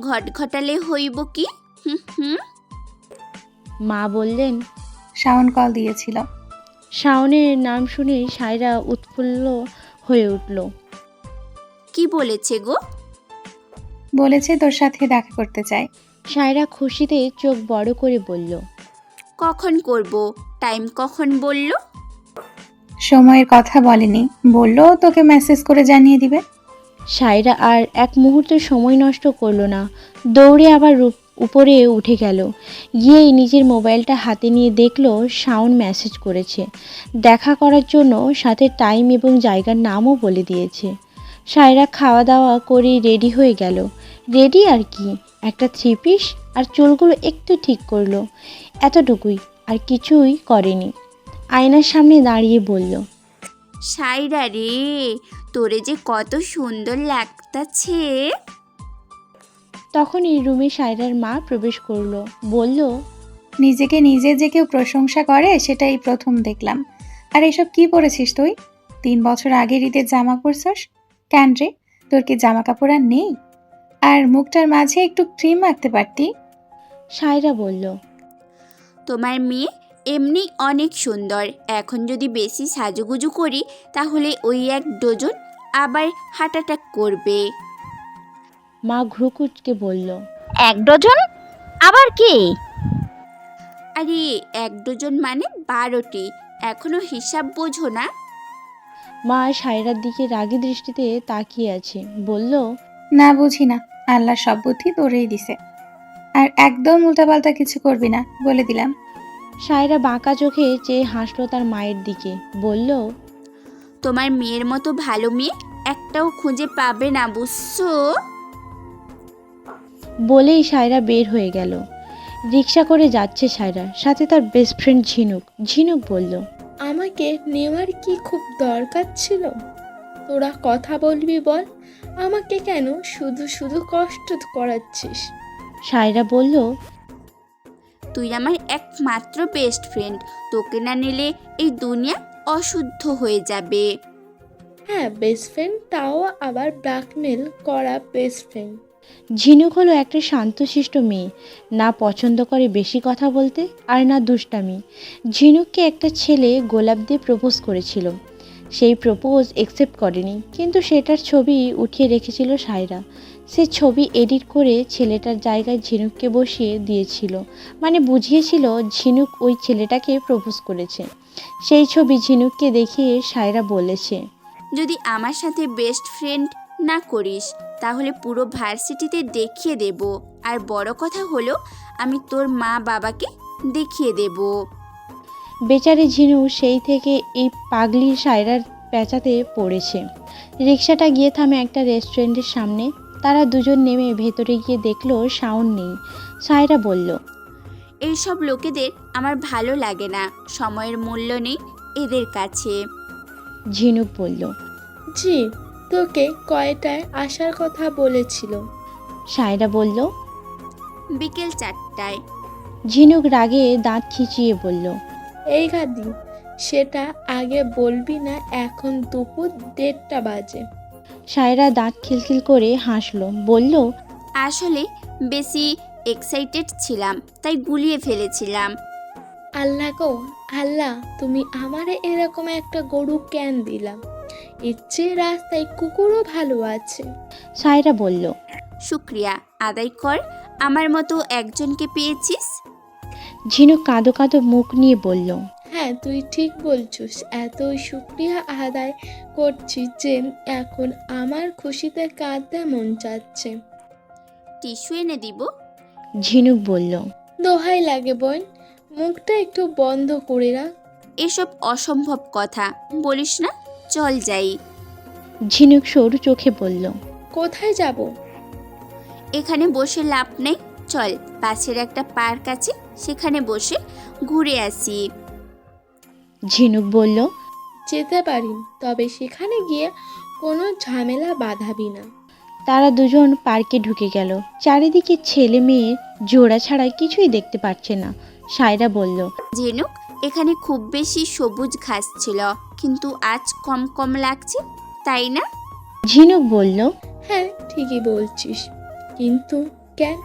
ঘটঘটালে হইব কি? হুম হুম। মা বললেন। শাওন কল দিয়েছিল। শাওনের নাম শুনে সায়রা উৎফুল্ল হয়ে উঠল। কি বলেছে গো? বলেছে তোর সাথে দেখা করতে চায়। সায়রা খুশিতে চোখ বড় করে বলল। কখন করব? টাইম কখন বলল? সময়ের কথা বলেনি, বললো তোকে মেসেজ করে জানিয়ে দিবে। সায়রা আর এক মুহূর্ত সময় নষ্ট করলো না, দৌড়ে আবার উপরে উঠে গেল। গিয়েই নিজের মোবাইলটা হাতে নিয়ে দেখলো শাওন মেসেজ করেছে। দেখা করার জন্য সাথে টাইম এবং জায়গার নামও বলে দিয়েছে। সায়রা খাওয়া দাওয়া করে রেডি হয়ে গেল। রেডি আর কি, একটা 3 পিস আর চুলগুলো একটু ঠিক করলো, এতটুকুই, আর কিছুই করেনি। আয়নার সামনে দাঁড়িয়ে বলল। সাইরা রে, তোরে যে কত সুন্দর লাগতাছে। তখনই রুমে সায়রার মা প্রবেশ করলো, বলল। নিজেকে নিজে যে কেউ প্রশংসা করে সেটাই প্রথম দেখলাম। আর এসব কি পরেছিস তুই? 3 বছর আগের ঈদের জামা পরছস কেন রে? তোর কি জামা কাপড় আর নেই? আর মুখটার মাঝে একটু ক্রিম মাখতে পারতি। সায়রা বলল। তোমার মেয়ে এমনি অনেক সুন্দর, এখন যদি বেশি সাজুগুজু করি তাহলে ওই 1 ডজন আবার হার্ট অ্যাটাক করবে। মা ঘুরকুচকে বলল। 1 ডজন আবার কি? আরে 1 ডজন মানে 12টি, এখনো হিসাব বোঝো না? মা সায়রার দিকে রাগী দৃষ্টিতে তাকিয়ে আছে, বলল, না বুঝি না, আল্লাহ সব বুদ্ধি তোরেই দিছে। আর একদম উল্টাপাল্টা কিছু করবি না, বলে দিলাম। সায়রা বাঁকা চোখে চেয়ে হাসলো তার মায়ের দিকে, বলল, তোমার মেয়ের মতো ভালো মেয়ে একটাও খুঁজে পাবে না, বুঝছো? বলেই সায়রা বের হয়ে গেল। রিক্সা করে যাচ্ছে সায়রা, সাথে তার বেস্ট ফ্রেন্ড ঝিনুক। ঝিনুক বলল, আমাকে নেওয়ার কি খুব দরকার ছিল? তোরা কথা বলবি বল, আমাকে কেন শুধু শুধু কষ্ট করাচ্ছিস? সায়রা বলল, তুই আমার একমাত্র বেস্ট ফ্রেন্ড, তোকে না নিলে এই দুনিয়া অশুদ্ধ হয়ে যাবে। হ্যাঁ বেস্ট ফ্রেন্ড, তাও আবার ব্ল্যাকমেল করা বেস্ট ফ্রেন্ড। ঝিনুক হলো একটা শান্তশিষ্ট মেয়ে, না পছন্দ করে বেশি কথা বলতে আর না দুষ্টামি। ঝিনুককে একটা ছেলে গোলাপ দিয়ে প্রপোজ করেছিল, সেই প্রপোজ একসেপ্ট করেনি, কিন্তু সেটার ছবি উঠিয়ে রেখেছিল সায়রা। সে ছবি এডিট করে ছেলেটার জায়গায় ঝিনুককে বসিয়ে দিয়েছিল, মানে বুঝিয়েছিল ঝিনুক ওই ছেলেটাকে প্রপোজ করেছে। সেই ছবি ঝিনুককে দেখিয়ে সায়রা বলেছে, যদি আমার সাথে বেস্ট ফ্রেন্ড না করিস তাহলে পুরো ভার্সিটিতে দেখিয়ে দেব, আর বড় কথা হলো আমি তোর মা বাবাকে দেখিয়ে দেব। বেচারি ঝিনু সেই থেকে এই পাগলি সায়রার পেঁচাতে পড়েছে। রিক্সাটা গিয়ে থামে একটা রেস্টুরেন্টের সামনে। তারা দুজন নেমে ভেতরে গিয়ে দেখলো সাউন্ড নেই। সায়রা বলল, এইসব লোকেদের আমার ভালো লাগে না, সময়ের মূল্য নেই এদের কাছে। ঝিনুক বলল, জি, তোকে কয়টায় আসার কথা বলেছিল? সায়রা বলল। বিকেল 4টায়। ঝিনুক রাগে দাঁত খিচিয়ে বলল, এই গাদি, সেটা আগে বলবি না? এখন দুপুর 1:30 বাজে। সায়রা দাঁত খিলখিল করে হাসলো, বলল, আসলে বেশি এক্সাইটেড ছিলাম তাই গুলিয়ে ফেলেছিলাম। আল্লাহ গো আল্লাহ, তুমি আমারে এরকম একটা গরু কেন দিলাম? ইচ্ছে রাস্তায় কুকুরও ভালো আছে। সায়রা বলল। শুক্রিয়া আদায় কর, আমার মতো একজনকে পেয়েছিস। ঝিনুক কাঁদো কাঁদো মুখ নিয়ে বলল, হ্যাঁ তুই ঠিক বলছিস, এত শুক্রিয়া আদায় করছি যে এখন আমার খুশিতে কাঁদতে মন চাচ্ছে। টিস্যু এনে দিব? ঝিনুক বলল। দোহাই লাগে বোন, মুখটা একটু বন্ধ করে রাখ। এসব অসম্ভব কথা বলিস না, চল যাই। ঝিনুক সরু চোখে বলল, কোথায় যাব? এখানে বসে লাভ নেই, চল পাশের একটা পার্ক আছে সেখানে বসে ঘুরে আসি। ঝিনুক বলল, যেতে পারি, তবে সেখানে গিয়ে কোনো ঝামেলা বাঁধাবি না। তারা দুজন পার্কে ঢুকে গেল। চারিদিকে ছেলে মেয়ে জোড়া ছাড়া কিছুই দেখতে পাচ্ছে না। সায়রা বলল, ঝিনুক, এখানে খুব বেশি সবুজ ঘাস ছিল, কিন্তু আজ কম কম লাগছে, তাই না? ঝিনুক বলল, হ্যাঁ ঠিকই বলছিস, কিন্তু কেন?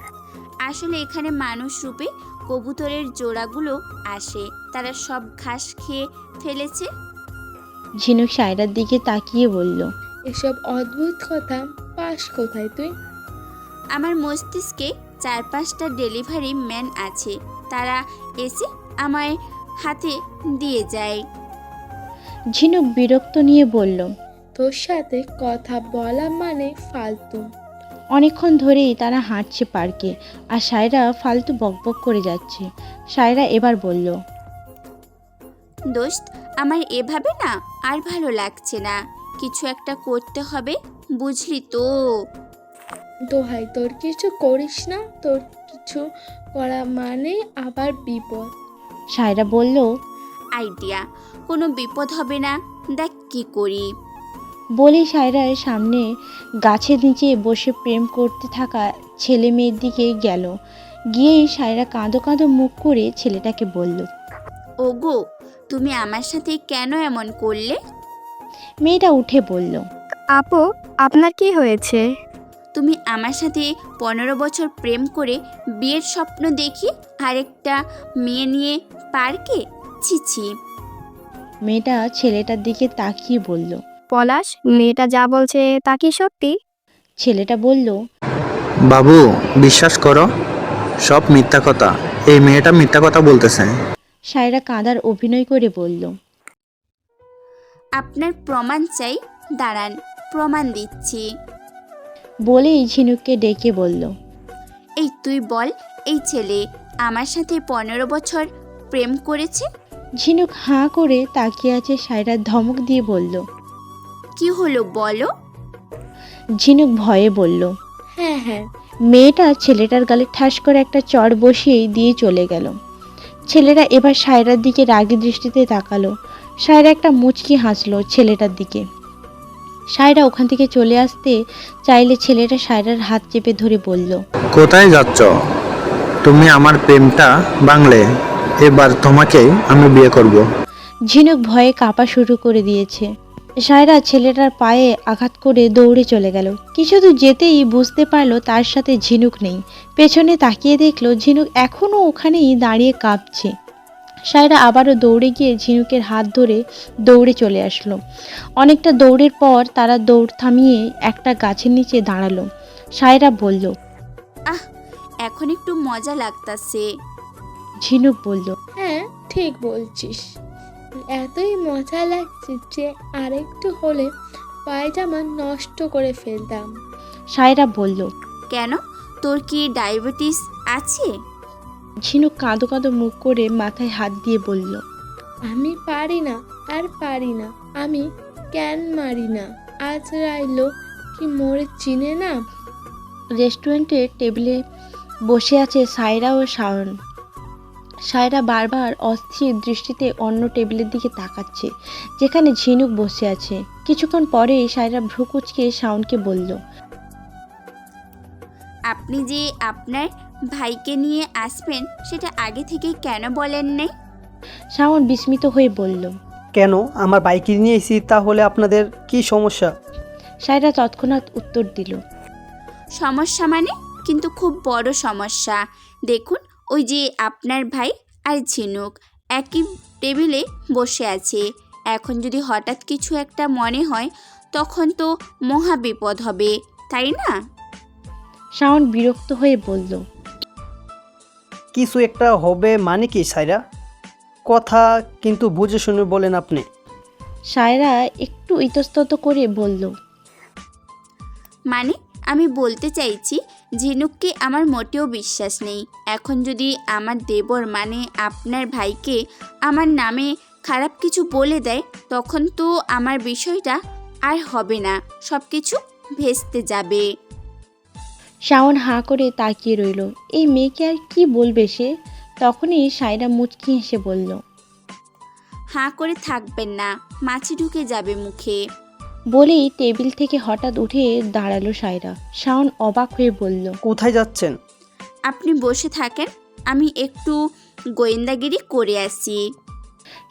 আসলে এখানে মানুষ রূপে কবুতরের জোড়াগুলো আসে, তারা সব ঘাস খেয়ে ফেলেছে। ঝিনুক সায়রার দিকে তাকিয়ে বলল, এসব অদ্ভুত কথা পাস কোথায় তুই? আমার মস্তিষ্কে 4-5টা ডেলিভারি ম্যান আছে, তারা এসে আমায় হাতে দিয়ে যায়। ঝিনুক বিরক্ত নিয়ে বলল, তোর সাথে কথা বলা মানে ফালতু। অনেকক্ষণ ধরেই তারা হাঁটছে পার্কে, আর সায়রা ফালতু বকবক করে যাচ্ছে। সায়রা এবার বলল, দোস্ত, আমার এভাবে না আর ভালো লাগছে না, কিছু একটা করতে হবে, বুঝলি তো? দোহাই তোর কিছু করিস না, তোর কিছু করা মানে আবার বিপদ। সায়রা বলল, আইডিয়া, কোনো বিপদ হবে না, দেখ কি করি। বলে সায়রার সামনে গাছের নিচে বসে প্রেম করতে থাকা ছেলে মেয়ের দিকে গেল। গিয়েই সায়রা কাঁদো কাঁদো মুখ করে ছেলেটাকে বলল, ওগো, তুমি আমার সাথে কেন এমন করলে? মেয়েটা উঠে বলল, আপু, আপনার কি হয়েছে? তুমি আমার সাথে 15 বছর প্রেম করে বিয়ের স্বপ্ন দেখি আরেকটা মেয়ে নিয়ে পার্কে, ছিছি। মেয়েটা ছেলেটার দিকে তাকিয়ে বলল। পলাশ, মেয়েটা যা বলছে তা কি সত্যি? ছেলেটা বলল, বাবু বিশ্বাস করো, সব মিথ্যা কথা, এই মেয়েটা মিথ্যা কথা বলতেছে। সায়রা কাঁদার অভিনয় করে বলল, আপনার প্রমাণ চাই, দাঁড়ান প্রমাণ দিচ্ছি। বলেই ঝিনুককে ডেকে বলল। এই তুই বল, এই ছেলে আমার সাথে 15 বছর প্রেম করেছে? ঝিনুক হাঁ করে তাকিয়ে আছে। সায়রা ধমক দিয়ে বলল। কি হলো বলো? ঝিনুক ভয়ে বলল। হ্যাঁ হ্যাঁ। মেয়েটা ছেলেটার গালে ঠাস করে একটা চড় বসিয়ে দিয়ে চলে গেল। ছেলেরা এবার সায়রার দিকে রাগী দৃষ্টিতে তাকালো। সায়রা একটা মুচকি হাসলো ছেলেটার দিকে। সায়রা ওখান থেকে চলে আসতে চাইলে ছেলেটা সায়রার হাত চেপে ধরে বলল। কোথায় যাচ্ছ? তুমি আমার প্রেমটা ভাঙলে, এবার তোমাকে আমি বিয়ে করব। ঝিনুক ভয়ে কাঁপা শুরু করে দিয়েছে। সায়রা ছেলেটার পায়ে আঘাত করে দৌড়ে চলে গেল। কিছু দূর যেতেই বুঝতে পারলো তার সাথে ঝিনুক নেই। পেছনে তাকিয়ে দেখলো ঝিনুক এখনও ওখানেই দাঁড়িয়ে কাঁপছে। সায়রা আবারও দৌড়ে গিয়ে ঝিনুকের হাত ধরে দৌড়ে চলে আসলো। অনেকটা দৌড়ের পর তারা দৌড় থামিয়ে একটা গাছের নিচে দাঁড়ালো। সায়রা বলল। আহ, এখন একটু মজা লাগতাছে। ঝিনুক বলল। হ্যাঁ ঠিক বলছিস, এতই মজা লাগছে যে আরেকটু হলে পায়জামা নষ্ট করে ফেলতাম। সায়রা বলল। কেন, তোর কি ডায়াবেটিস আছে? ঝিনুক কাঁদো কাঁদো মুখ করে মাথায় হাত দিয়ে বলল। আমি পারি না, আর পারি না। আমি কেন মারি না? আজ রাইলো কি মোরে চিনে না? রেস্টুরেন্টের টেবিলে বসে আছে সায়রা ও শাওন। সায়রা বারবার অস্থির দৃষ্টিতে অন্য টেবিলের দিকে তাকাচ্ছে যেখানে ঝিনুক বসে আছে। কিছুক্ষণ পরেই সায়রা ভ্রু কুঁচকে শাওনকে বলল। আপনি যে আপনার ভাইকে নিয়ে আসবেন সেটা আগে থেকে কেন বলেন নাই? শাওন বিস্মিত হয়ে বলল। কেন, আমার বাইকে নিয়ে এসেছি, তাহলে আপনাদের কি সমস্যা? সায়রা তৎক্ষণাৎ উত্তর দিল। সমস্যা মানে? কিন্তু খুব বড় সমস্যা। দেখুন, ওই যে আপনার ভাই আর ঝিনুক একই টেবিলে বসে আছে। এখন যদি হঠাৎ কিছু একটা মনে হয় তখন তো মহা বিপদ হবে, তাই না? শাওন বিরক্ত হয়ে বলল। কিছু একটা হবে মানে কি সায়রা? কথা কিন্তু বুঝে শুনে বলেন আপনি। সায়রা একটু ইতস্তত করে বলল। মানে আমি বলতে চাইছি, ঝিনুককে আমার মোটেও বিশ্বাস নেই। এখন যদি আমার দেবর মানে আপনার ভাইকে আমার নামে খারাপ কিছু বলে দেয় তখন তো আমার বিষয়টা আর হবে না, সব কিছু ভেস্তে যাবে। শাওন হাঁ করে তাকিয়ে রইল। এই মেয়েকে আর কি বলবে সে? তখনই সায়রা মুচকি হেসে বলল। হাঁ করে থাকবেন না, মাছি ঢুকে যাবে মুখে। বলেই টেবিল থেকে হঠাৎ উঠে দাঁড়ালো সায়রা। শাওন অবাক হয়ে বলল। কোথায় যাচ্ছেন? আপনি বসে থাকেন, আমি একটু গোয়েন্দাগিরি করে আসি।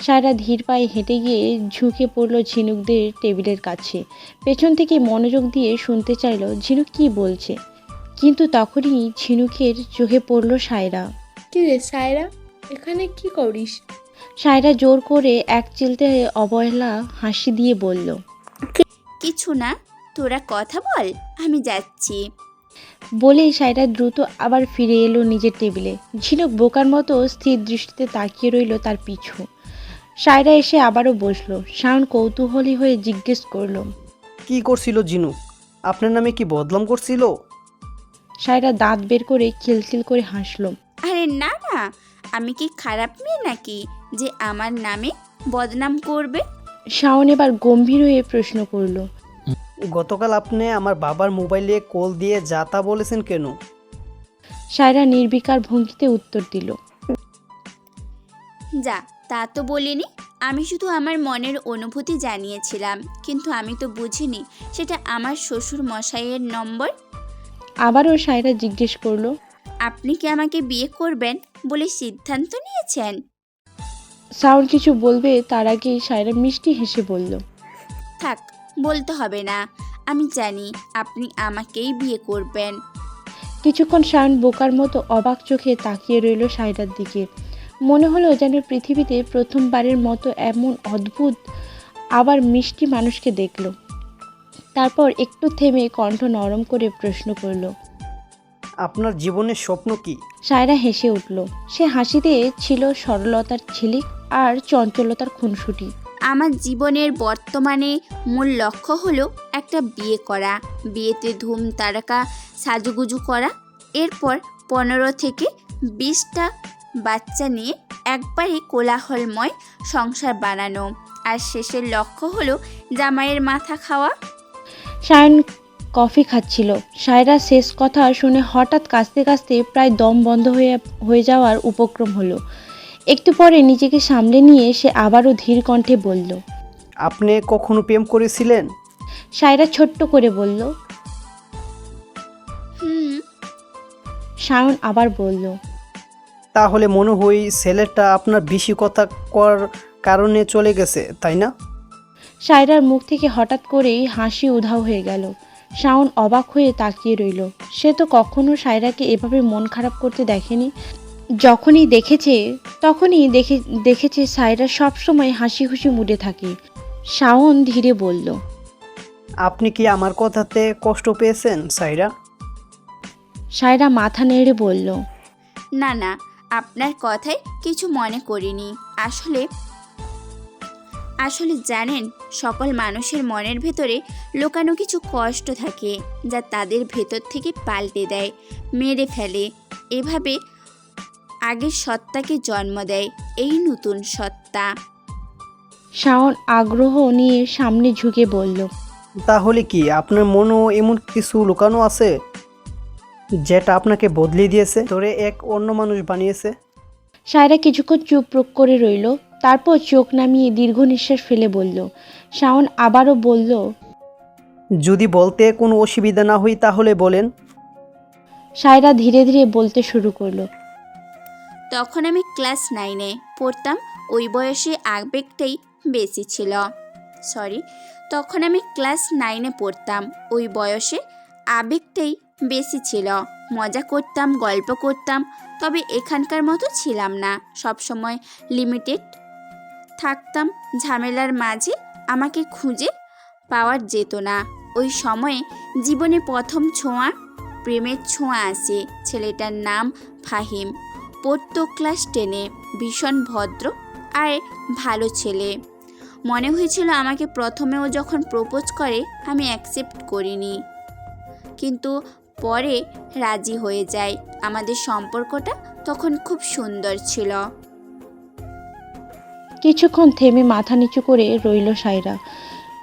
সায়রা ধীর পায়ে হেঁটে গিয়ে ঝুঁকে পড়ল ঝিনুকদের টেবিলের কাছে। পেছন থেকে মনোযোগ দিয়ে শুনতে চাইল ঝিনুক কি বলছে। কিন্তু তখনই ঝিনুকের চোখে পড়ল সায়রা। কি রে সায়রা, এখানে কি করিস? সায়রা জোর করে এক চিলতে অবহেলা হাসি দিয়ে বলল। কিছু না, তোরা কথা বল, আমি যাচ্ছি। বলেই সায়রা দ্রুত আবার ফিরে এলো নিজের টেবিলে। ঝিনুক বোকার মতো স্থির দৃষ্টিতে তাকিয়ে রইল তার পিছু। সায়রা এসে আবারও বসলো। শাওন কৌতূহলী হয়ে জিজ্ঞেস করলো। কি করছিল ঝিনুক? আপনার নামে কি বদনাম করছিল? সায়রা দাঁত বের করে খিলখিল করে হাসলো। আরে না না, আমি কি খারাপ মেয়ে নাকি যে আমার নামে বদনাম করবে? শাওন এবার গম্ভীর হয়ে প্রশ্ন করলো। গতকাল আপনি আমার বাবার মোবাইলে কল দিয়ে যা তা বলেছেন কেন? সায়রা নির্বিকার ভঙ্গিতে উত্তর দিল। যা তা তো বলিনি, আমি শুধু আমার মনের অনুভূতি জানিয়েছিলাম, কিন্তু আমি তো বুঝিনি সেটা আমার শ্বশুর মশাইয়ের নম্বর। আবারও সায়রা জিজ্ঞেস করলো। আপনি কি আমাকে বিয়ে করবেন বলে সিদ্ধান্ত নিয়েছেন? শাওন কিছু বলবে তার আগেই সায়রা মিষ্টি হেসে বলল। থাক, বলতে হবে না, আমি জানি আপনি আমাকেই বিয়ে করবেন। কিছুক্ষণ শাওন বোকার মতো অবাক চোখে তাকিয়ে রইল সায়রার দিকে। মনে হলো যেন পৃথিবীতে প্রথমবারের মতো এমন অদ্ভুত আবার মিষ্টি মানুষকে দেখল। তারপর একটু থেমে কণ্ঠ নরম করে প্রশ্ন করলো। আপনার জীবনের স্বপ্ন কি? সায়রা হেসে উঠল। সে হাসিতে ছিল সরলতার ঝিলিক আর চঞ্চলতার খুনসুটি। আমার জীবনের বর্তমানে মূল লক্ষ্য হলো একটা বিয়ে করা, বিয়েতে ধুম তারকা সাজুগুজু করা, এরপর 15 থেকে 20টা বাচ্চা নিয়ে একবারই কোলাহলময় সংসার বানানো, আর শেষের লক্ষ্য হলো জামাইয়ের মাথা খাওয়া। সায়ন কফি খাচ্ছিল। সায়রা শেষ কথা শুনে হঠাৎ কাঁদতে কাঁদতে প্রায় দম বন্ধ হয়ে যাওয়ার উপক্রম হলো। একটু পরে নিজেকে সামলে নিয়ে সে আবারও ধীর কণ্ঠে বলল, আপনি কখনো প্রেম করেছিলেন? সায়রা ছোট্ট করে বলল। সায়ন আবার বলল, তাহলে মনে হয় ছেলেটা আপনার বেশি কথা করার কারণে চলে গেছে, তাই না? সায়রার মুখ থেকে হঠাৎ করেই হাসি উধাও হয়ে গেল। শাওন অবাক হয়ে তাকিয়ে রইল। সে তো কখনো সায়রাকে এভাবে মন খারাপ করতে দেখেনি। যখনই দেখেছে সায়রা সবসময় হাসি খুশি মুডে থাকে। শাওন ধীরে বলল, আপনি কি আমার কথাতে কষ্ট পেয়েছেন সাইরা? সায়রা মাথা নেড়ে বলল, না না, আপনার কথায় কিছু মনে করিনি। আসলে জানেন, সকল মানুষের মনের ভেতরে লুকানো কিছু কষ্ট থাকে যা তাদের ভেতর থেকে পাল্টে দেয়, মেরে ফেলে। এভাবে আগের সত্তাকে জন্ম দেয় এই নতুন সত্তা। শাওন আগ্রহ নিয়ে সামনে ঝুঁকে বলল, তাহলে কি আপনার মনেও এমন কিছু লুকানো আছে যেটা আপনাকে বদলে দিয়েছে, ধরে এক অন্য মানুষ বানিয়েছে? সায়রা কিছুক্ষণ চুপ করে রইল, তারপর চোখ নামিয়ে দীর্ঘ নিঃশ্বাস ফেলে বলল। শাওন আবারও বলল, যদি বলতে কোনো অসুবিধা না হয় তাহলে বলেন। সায়রা ধীরে ধীরে বলতে শুরু করলো, তখন আমি ক্লাস 9-এ পড়তাম। ওই বয়সে আবেগটাই বেশি ছিল। তখন আমি ক্লাস 9-এ পড়তাম। ওই বয়সে আবেগটাই বেশি ছিল। মজা করতাম, গল্প করতাম, তবে এখানকার মতো ছিলাম না। সবসময় লিমিটেড থাকতাম। ঝামেলার মাঝে আমাকে খুঁজে পাওয়া যেত না। ওই সময়ে জীবনে প্রথম ছোঁয়া, প্রেমের ছোঁয়া আসে। ছেলেটার নাম ফাহিম, পড়তো ক্লাস 10-এ। ভীষণ ভদ্র আর ভালো ছেলে। মনে হয়েছিল আমাকে প্রথমেও যখন প্রপোজ করে আমি অ্যাকসেপ্ট করিনি, কিন্তু পরে রাজি হয়ে যায়। আমাদের সম্পর্কটা তখন খুব সুন্দর ছিল। কিছুক্ষণ থেমে মাথা নিচু করে রইল সায়রা।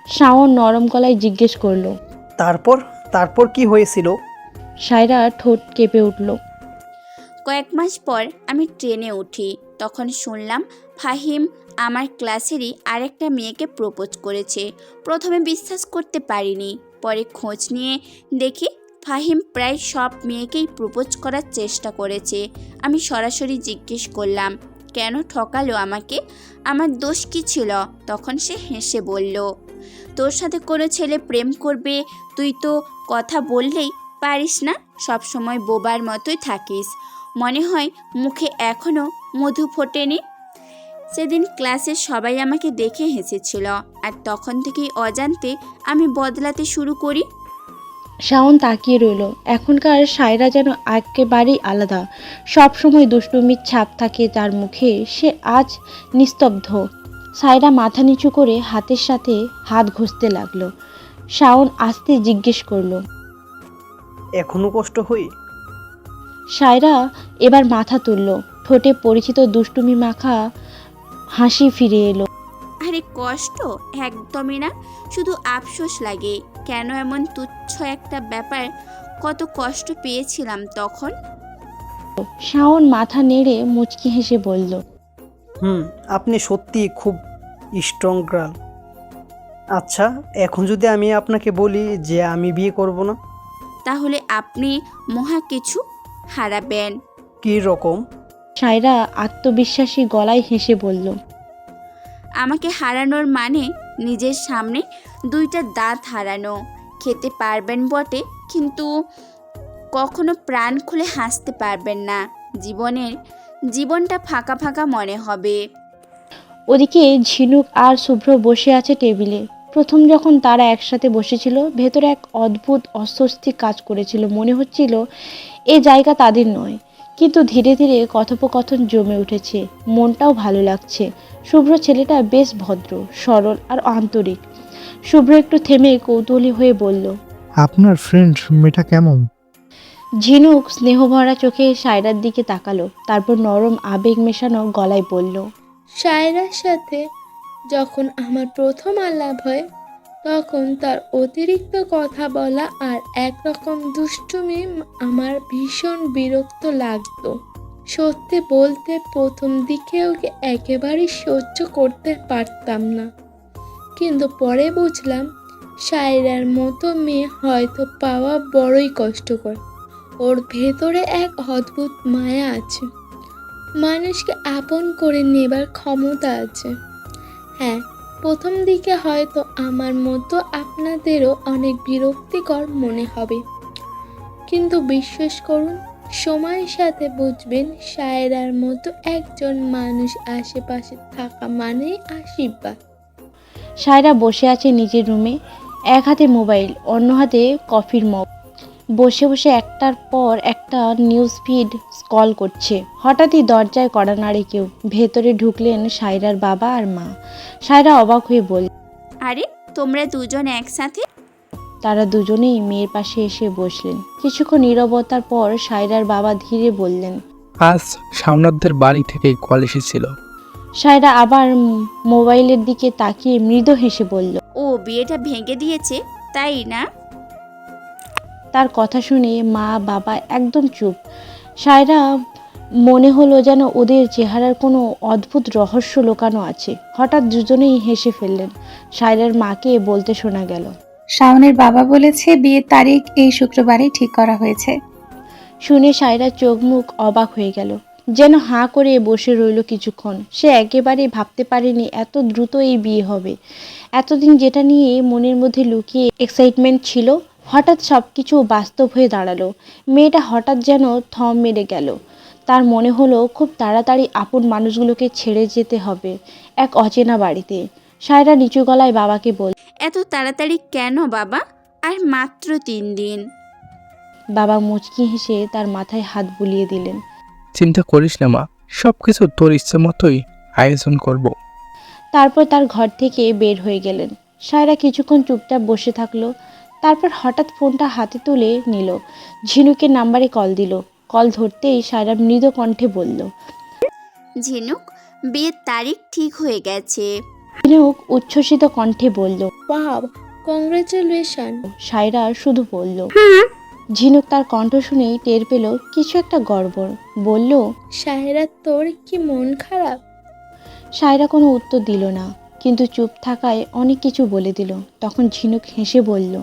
শাওন নরম গলায় জিজ্ঞেস করলো, তারপর কি হয়েছিল? সায়রা ঠোঁট কেঁপে উঠল। কয়েক মাস পর আমি ট্রেনে উঠি। তখন শুনলাম ফাহিম আমার ক্লাসেরই আরেকটা মেয়েকে প্রপোজ করেছে। প্রথমে বিশ্বাস করতে পারিনি, পরে খোঁজ নিয়ে দেখি ফাহিম প্রায় সব মেয়েকেই প্রপোজ করার চেষ্টা করেছে। আমি সরাসরি জিজ্ঞেস করলাম, কেন ঠকালো আমাকে? আমার দোষ কী ছিল? তখন সে হেসে বলল, তোর সাথে কোনো ছেলে প্রেম করবে, তুই তো কথা বললেই পারিস না, সবসময় বোবার মতোই থাকিস, মনে হয় মুখে এখনও মধু ফোটেনি। সেদিন ক্লাসে সবাই আমাকে দেখে হেসেছিল, আর তখন থেকেই অজান্তে আমি বদলাতে শুরু করি। শাওন তাকিয়ে রইল। এখনকার সায়রা যেন একেবারেই আলাদা। সবসময় দুষ্টুমির ছাপ থাকে তার মুখে। সে আজ নিস্তব্ধ। সায়রা মাথা নিচু করে হাতের সাথে হাত ঘষতে লাগলো। শাওন আস্তে জিজ্ঞেস করলো, এখনো কষ্ট হই? সায়রা এবার মাথা তুলল। ঠোঁটে পরিচিত দুষ্টুমি মাখা হাসি ফিরে এলো। আরে কষ্ট একদমই না, শুধু আফসোস লাগে। কেন এমন তুচ্ছ একটা ব্যাপার, কত কষ্ট পেয়েছিলাম তখন। শাওন মাথা নেড়ে মুচকি হেসে বলল, আপনি সত্যি খুব স্ট্রং গার্ল। আচ্ছা, এখন যদি আমি আপনাকে বলি যে আমি বিয়ে করব না, তাহলে আপনি মহা কিছু হারাবেন। কি রকম? সায়রা আত্মবিশ্বাসী গলায় হেসে বলল, আমাকে হারানোর মানে নিজের সামনে 2টা দাঁত হারানো। খেতে পারবেন বটে, কিন্তু কখনো প্রাণ খুলে হাসতে পারবেন না। জীবনটা ফাঁকা ফাঁকা মনে হবে। ওদিকে ঝিনুক আর শুভ্র বসে আছে টেবিলে। প্রথম যখন তারা একসাথে বসেছিল, ভেতরে এক অদ্ভুত অস্বস্তি কাজ করেছিল। মনে হচ্ছিল এ জায়গা তাদের নয়। কিন্তু ধীরে ধীরে কথোপকথন জমে উঠেছে, মনটাও ভালো লাগছে। শুভ্র ছেলেটা বেশ ভদ্র, সরল আর আন্তরিক। শুভ্র একটু থেমে কৌতূহলী হয়ে বলল। আপনার ফ্রেন্ড মেয়েটা কেমন? ঝিনুক স্নেহভরা চোখে সায়রার দিকে তাকালো, তারপর নরম আবেগ মেশানো গলায় বলল, সায়রার সাথে যখন আমার প্রথম আলাপ হয় তখন তার অতিরিক্ত কথা বলা আর একরকম দুষ্টুমি আমার ভীষণ বিরক্ত লাগতো। সত্যি বলতে প্রথম দিকে ওকে একেবারেই সহ্য করতে পারতাম না, কিন্তু পরে বুঝলাম সায়রার মতো মেয়ে হয়তো পাওয়া বড়ই কষ্টকর। ওর ভেতরে এক অদ্ভুত মায়া আছে, মানুষকে আপন করে নেবার ক্ষমতা আছে। হ্যাঁ, প্রথম দিকে হয়তো আমার মতো আপনাদেরও অনেক বিরক্তিকর মনে হবে, কিন্তু বিশ্বাস করুন, সময়ের সাথে বুঝবেন সায়রার মতো একজন মানুষ আশেপাশে থাকা মানেই আশীর্বাদ। সায়রা বসে আছে নিজের রুমে, এক হাতে মোবাইল, অন্য হাতে কফির মগ। বসে বসে একটার পর একটা নিউজ ফিড স্ক্রল করছে। হঠাৎই দরজায় কড়া নাড়ে কেউ। ভেতরে ঢুকলেন সায়রার বাবা আর মা। সায়রা অবাক হয়ে বলল, আরে তোমরা দুজন একসাথে? তারা দুজনেই মেয়ের পাশে এসে বসলেন। কিছুক্ষণ নীরবতার পর সায়রার বাবা ধীরে বললেন, আজ সামনাথদের বাড়ি থেকে কল এসেছিল। সায়রা আবার মোবাইলের দিকে তাকিয়ে মৃদু হেসে বলল, ও বিয়েটা ভেঙে দিয়েছে তাই না? তার কথা শুনে মা বাবা একদম চুপ। সায়রা মনে হলো যেন ওদের চেহারার কোনো অদ্ভুত রহস্য লুকানো আছে। হঠাৎ দুজনেই হেসে ফেললেন। সায়রার মাকে বলতে শোনা গেল, শাওনের বাবা বলেছে বিয়ের তারিখ এই শুক্রবারই ঠিক করা হয়েছে। শুনে সায়রার চোখ মুখ অবাক হয়ে গেল, যেন হাঁ করে বসে রইল কিছুক্ষণ। সে একেবারেই ভাবতে পারেনি এত দ্রুত এই বিয়ে হবে। এতদিন যেটা নিয়ে মনের মধ্যে লুকিয়ে এক্সাইটমেন্ট ছিল, হঠাৎ সব কিছু বাস্তব হয়ে দাঁড়ালো। মেয়েটা হঠাৎ যেন থম মেরে গেল। তার মনে হলো খুব তাড়াতাড়ি আপন মানুষগুলোকে ছেড়ে যেতে হবে এক অচেনা বাড়িতে। সায়রা নিচু গলায় বাবাকে বলল, এত তাড়াতাড়ি কেন বাবা? আর মাত্র 3 দিন। বাবা মুচকি হেসে তার মাথায় হাত বুলিয়ে দিলেন। চিন্তা করিস না মা, সবকিছু তোর ইচ্ছে মতোই আয়োজন করব। তারপর তার ঘর থেকে বের হয়ে গেলেন। সায়রা কিছুক্ষণ চুপচাপ বসে থাকলো, তারপর হঠাৎ ফোনটা হাতে তুলে নিল। ঝিনুকের নাম্বারে কল দিল। কল ধরতেই সায়রা মৃদু কণ্ঠে বলল, ঝিনুক, বিয়ের তারিখ ঠিক হয়ে গেছে। ঝিনুক উচ্ছ্বসিত কণ্ঠে বলল, ওয়াও, কংগ্রেচুলেশন। সায়রা শুধু বলল। ঝিনুক তার কণ্ঠ শুনেই টের পেল কিছু একটা গড়বড়। বলল, সায়রা, তোর কি মন খারাপ? সায়রা কোনো উত্তর দিল না, কিন্তু চুপ থাকায় অনেক কিছু বলে দিল। তখন ঝিনুক হেসে বলল,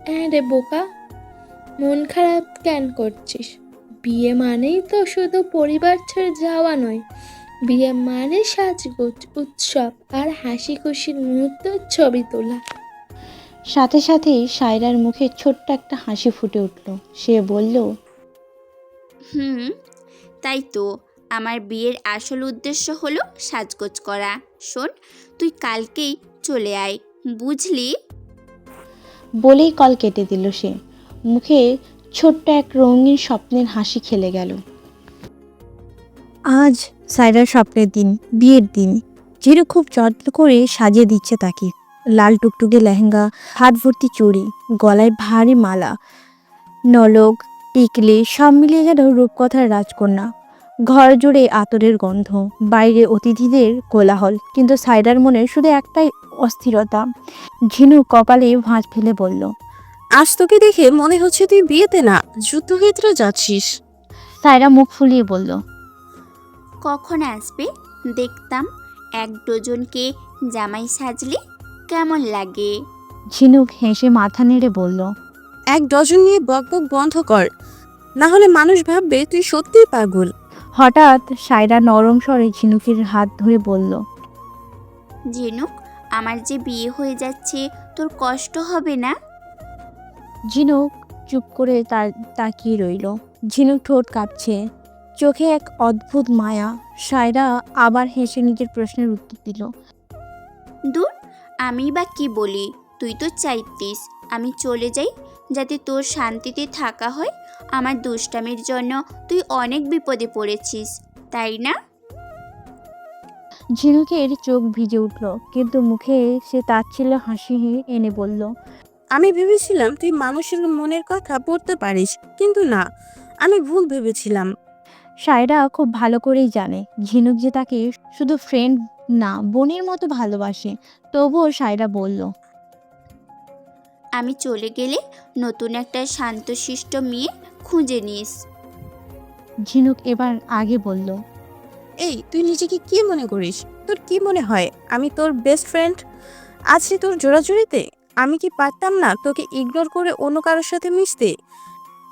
হ্যাঁ রে বোকা, মন খারাপ কেন করছিস? বিয়ে মানেই তো শুধু পরিবার ছেড়ে যাওয়া নয়, বিয়ে মানে সাজগোজ, উৎসব আর হাসি খুশির মুহূর্তের ছবি তোলা। সাথে সাথেই সায়রার মুখে ছোট্ট একটা হাসি ফুটে উঠল। সে বলল, তাই তো, আমার বিয়ের আসল উদ্দেশ্য হলো সাজগোজ করা। শোন, তুই কালকেই চলে আয়, বুঝলি? বলেই কল কেটে দিল সে। মুখে ছোট্ট এক রঙিন স্বপ্নের হাসি খেলে গেল। আজ সায়রার স্বপ্নের দিন, বিয়ের দিন। জিরু খুব যত্ন করে সাজিয়ে দিচ্ছে তাকে। লাল টুকটুকে লেহেঙ্গা, হাত ভর্তি চুড়ি, গলায় ভারী মালা, নলক, টিকলি, সব মিলিয়ে গেল রূপকথার রাজকন্যা। ঘর জুড়ে আতরের গন্ধ, বাইরে অতিথিদের কোলাহল, কিন্তু সায়রার মনে শুধু একটাই অস্থিরতা। ঝিনু কপালে ভাঁজ ফেলে বলল, আজ তোকে দেখে মনে হচ্ছে তুই বিয়েতে না, যুদ্ধক্ষেত্রে যাচ্ছিস। সায়রা মুখ ফুলিয়ে বলল, কখন আসবে? দেখতাম 1 ডজনকে জামাই সাজলে কেমন লাগে। ঝিনুক হেসে মাথা নেড়ে বলল, 1 ডজন নিয়ে বকবক বন্ধ কর, না হলে মানুষ ভাববে তুই সত্যিই পাগল। হঠাৎ সায়রা নরম স্বরে ঝিনুকের হাত ধরে বলল, ঝিনুক, আমার যে বিয়ে হয়ে যাচ্ছে, তোর কষ্ট হবে না? ঝিনুক চুপ করে তাকিয়ে রইল। ঝিনুক ঠোঁট কাঁপছে, চোখে এক অদ্ভুত মায়া। সায়রা আবার হেসে নিজের প্রশ্নের উত্তর দিল, দূর, আমি বা কি বলি, তুই তো চাইতিস আমি চলে যাই, যাতে তোর শান্তিতে থাকা হয়। আমার দুষ্টামির জন্য তুই অনেক বিপদে পড়েছিস, তাই না? ঝিনুকের চোখ ভিজে উঠল, কিন্তু মুখে সে তাচ্ছিল্য হাসি এনে বলল, আমি ভেবেছিলাম তুই মানুষের মনের কথা পড়তে পারিস, কিন্তু না, আমি ভুল ভেবেছিলাম। সায়রা খুব ভালো করেই জানে ঝিনুক যে তাকে শুধু ফ্রেন্ড না, বোনের মতো ভালোবাসে। তবুও সায়রা বলল, আমি চলে গেলে নতুন একটা শান্তশিষ্ট মেয়ে খুঁজে নিস। ঝিনুক এবার আগে বলল, এই, তুই নিজেকে কি মনে করিস? তোর কি মনে হয় আমি তোর বেস্ট ফ্রেন্ড আছি তোর জোড়াজুড়িতে? আমি কি পারতাম না তোকে ইগনোর করে অন্য কারোর সাথে মিশতে?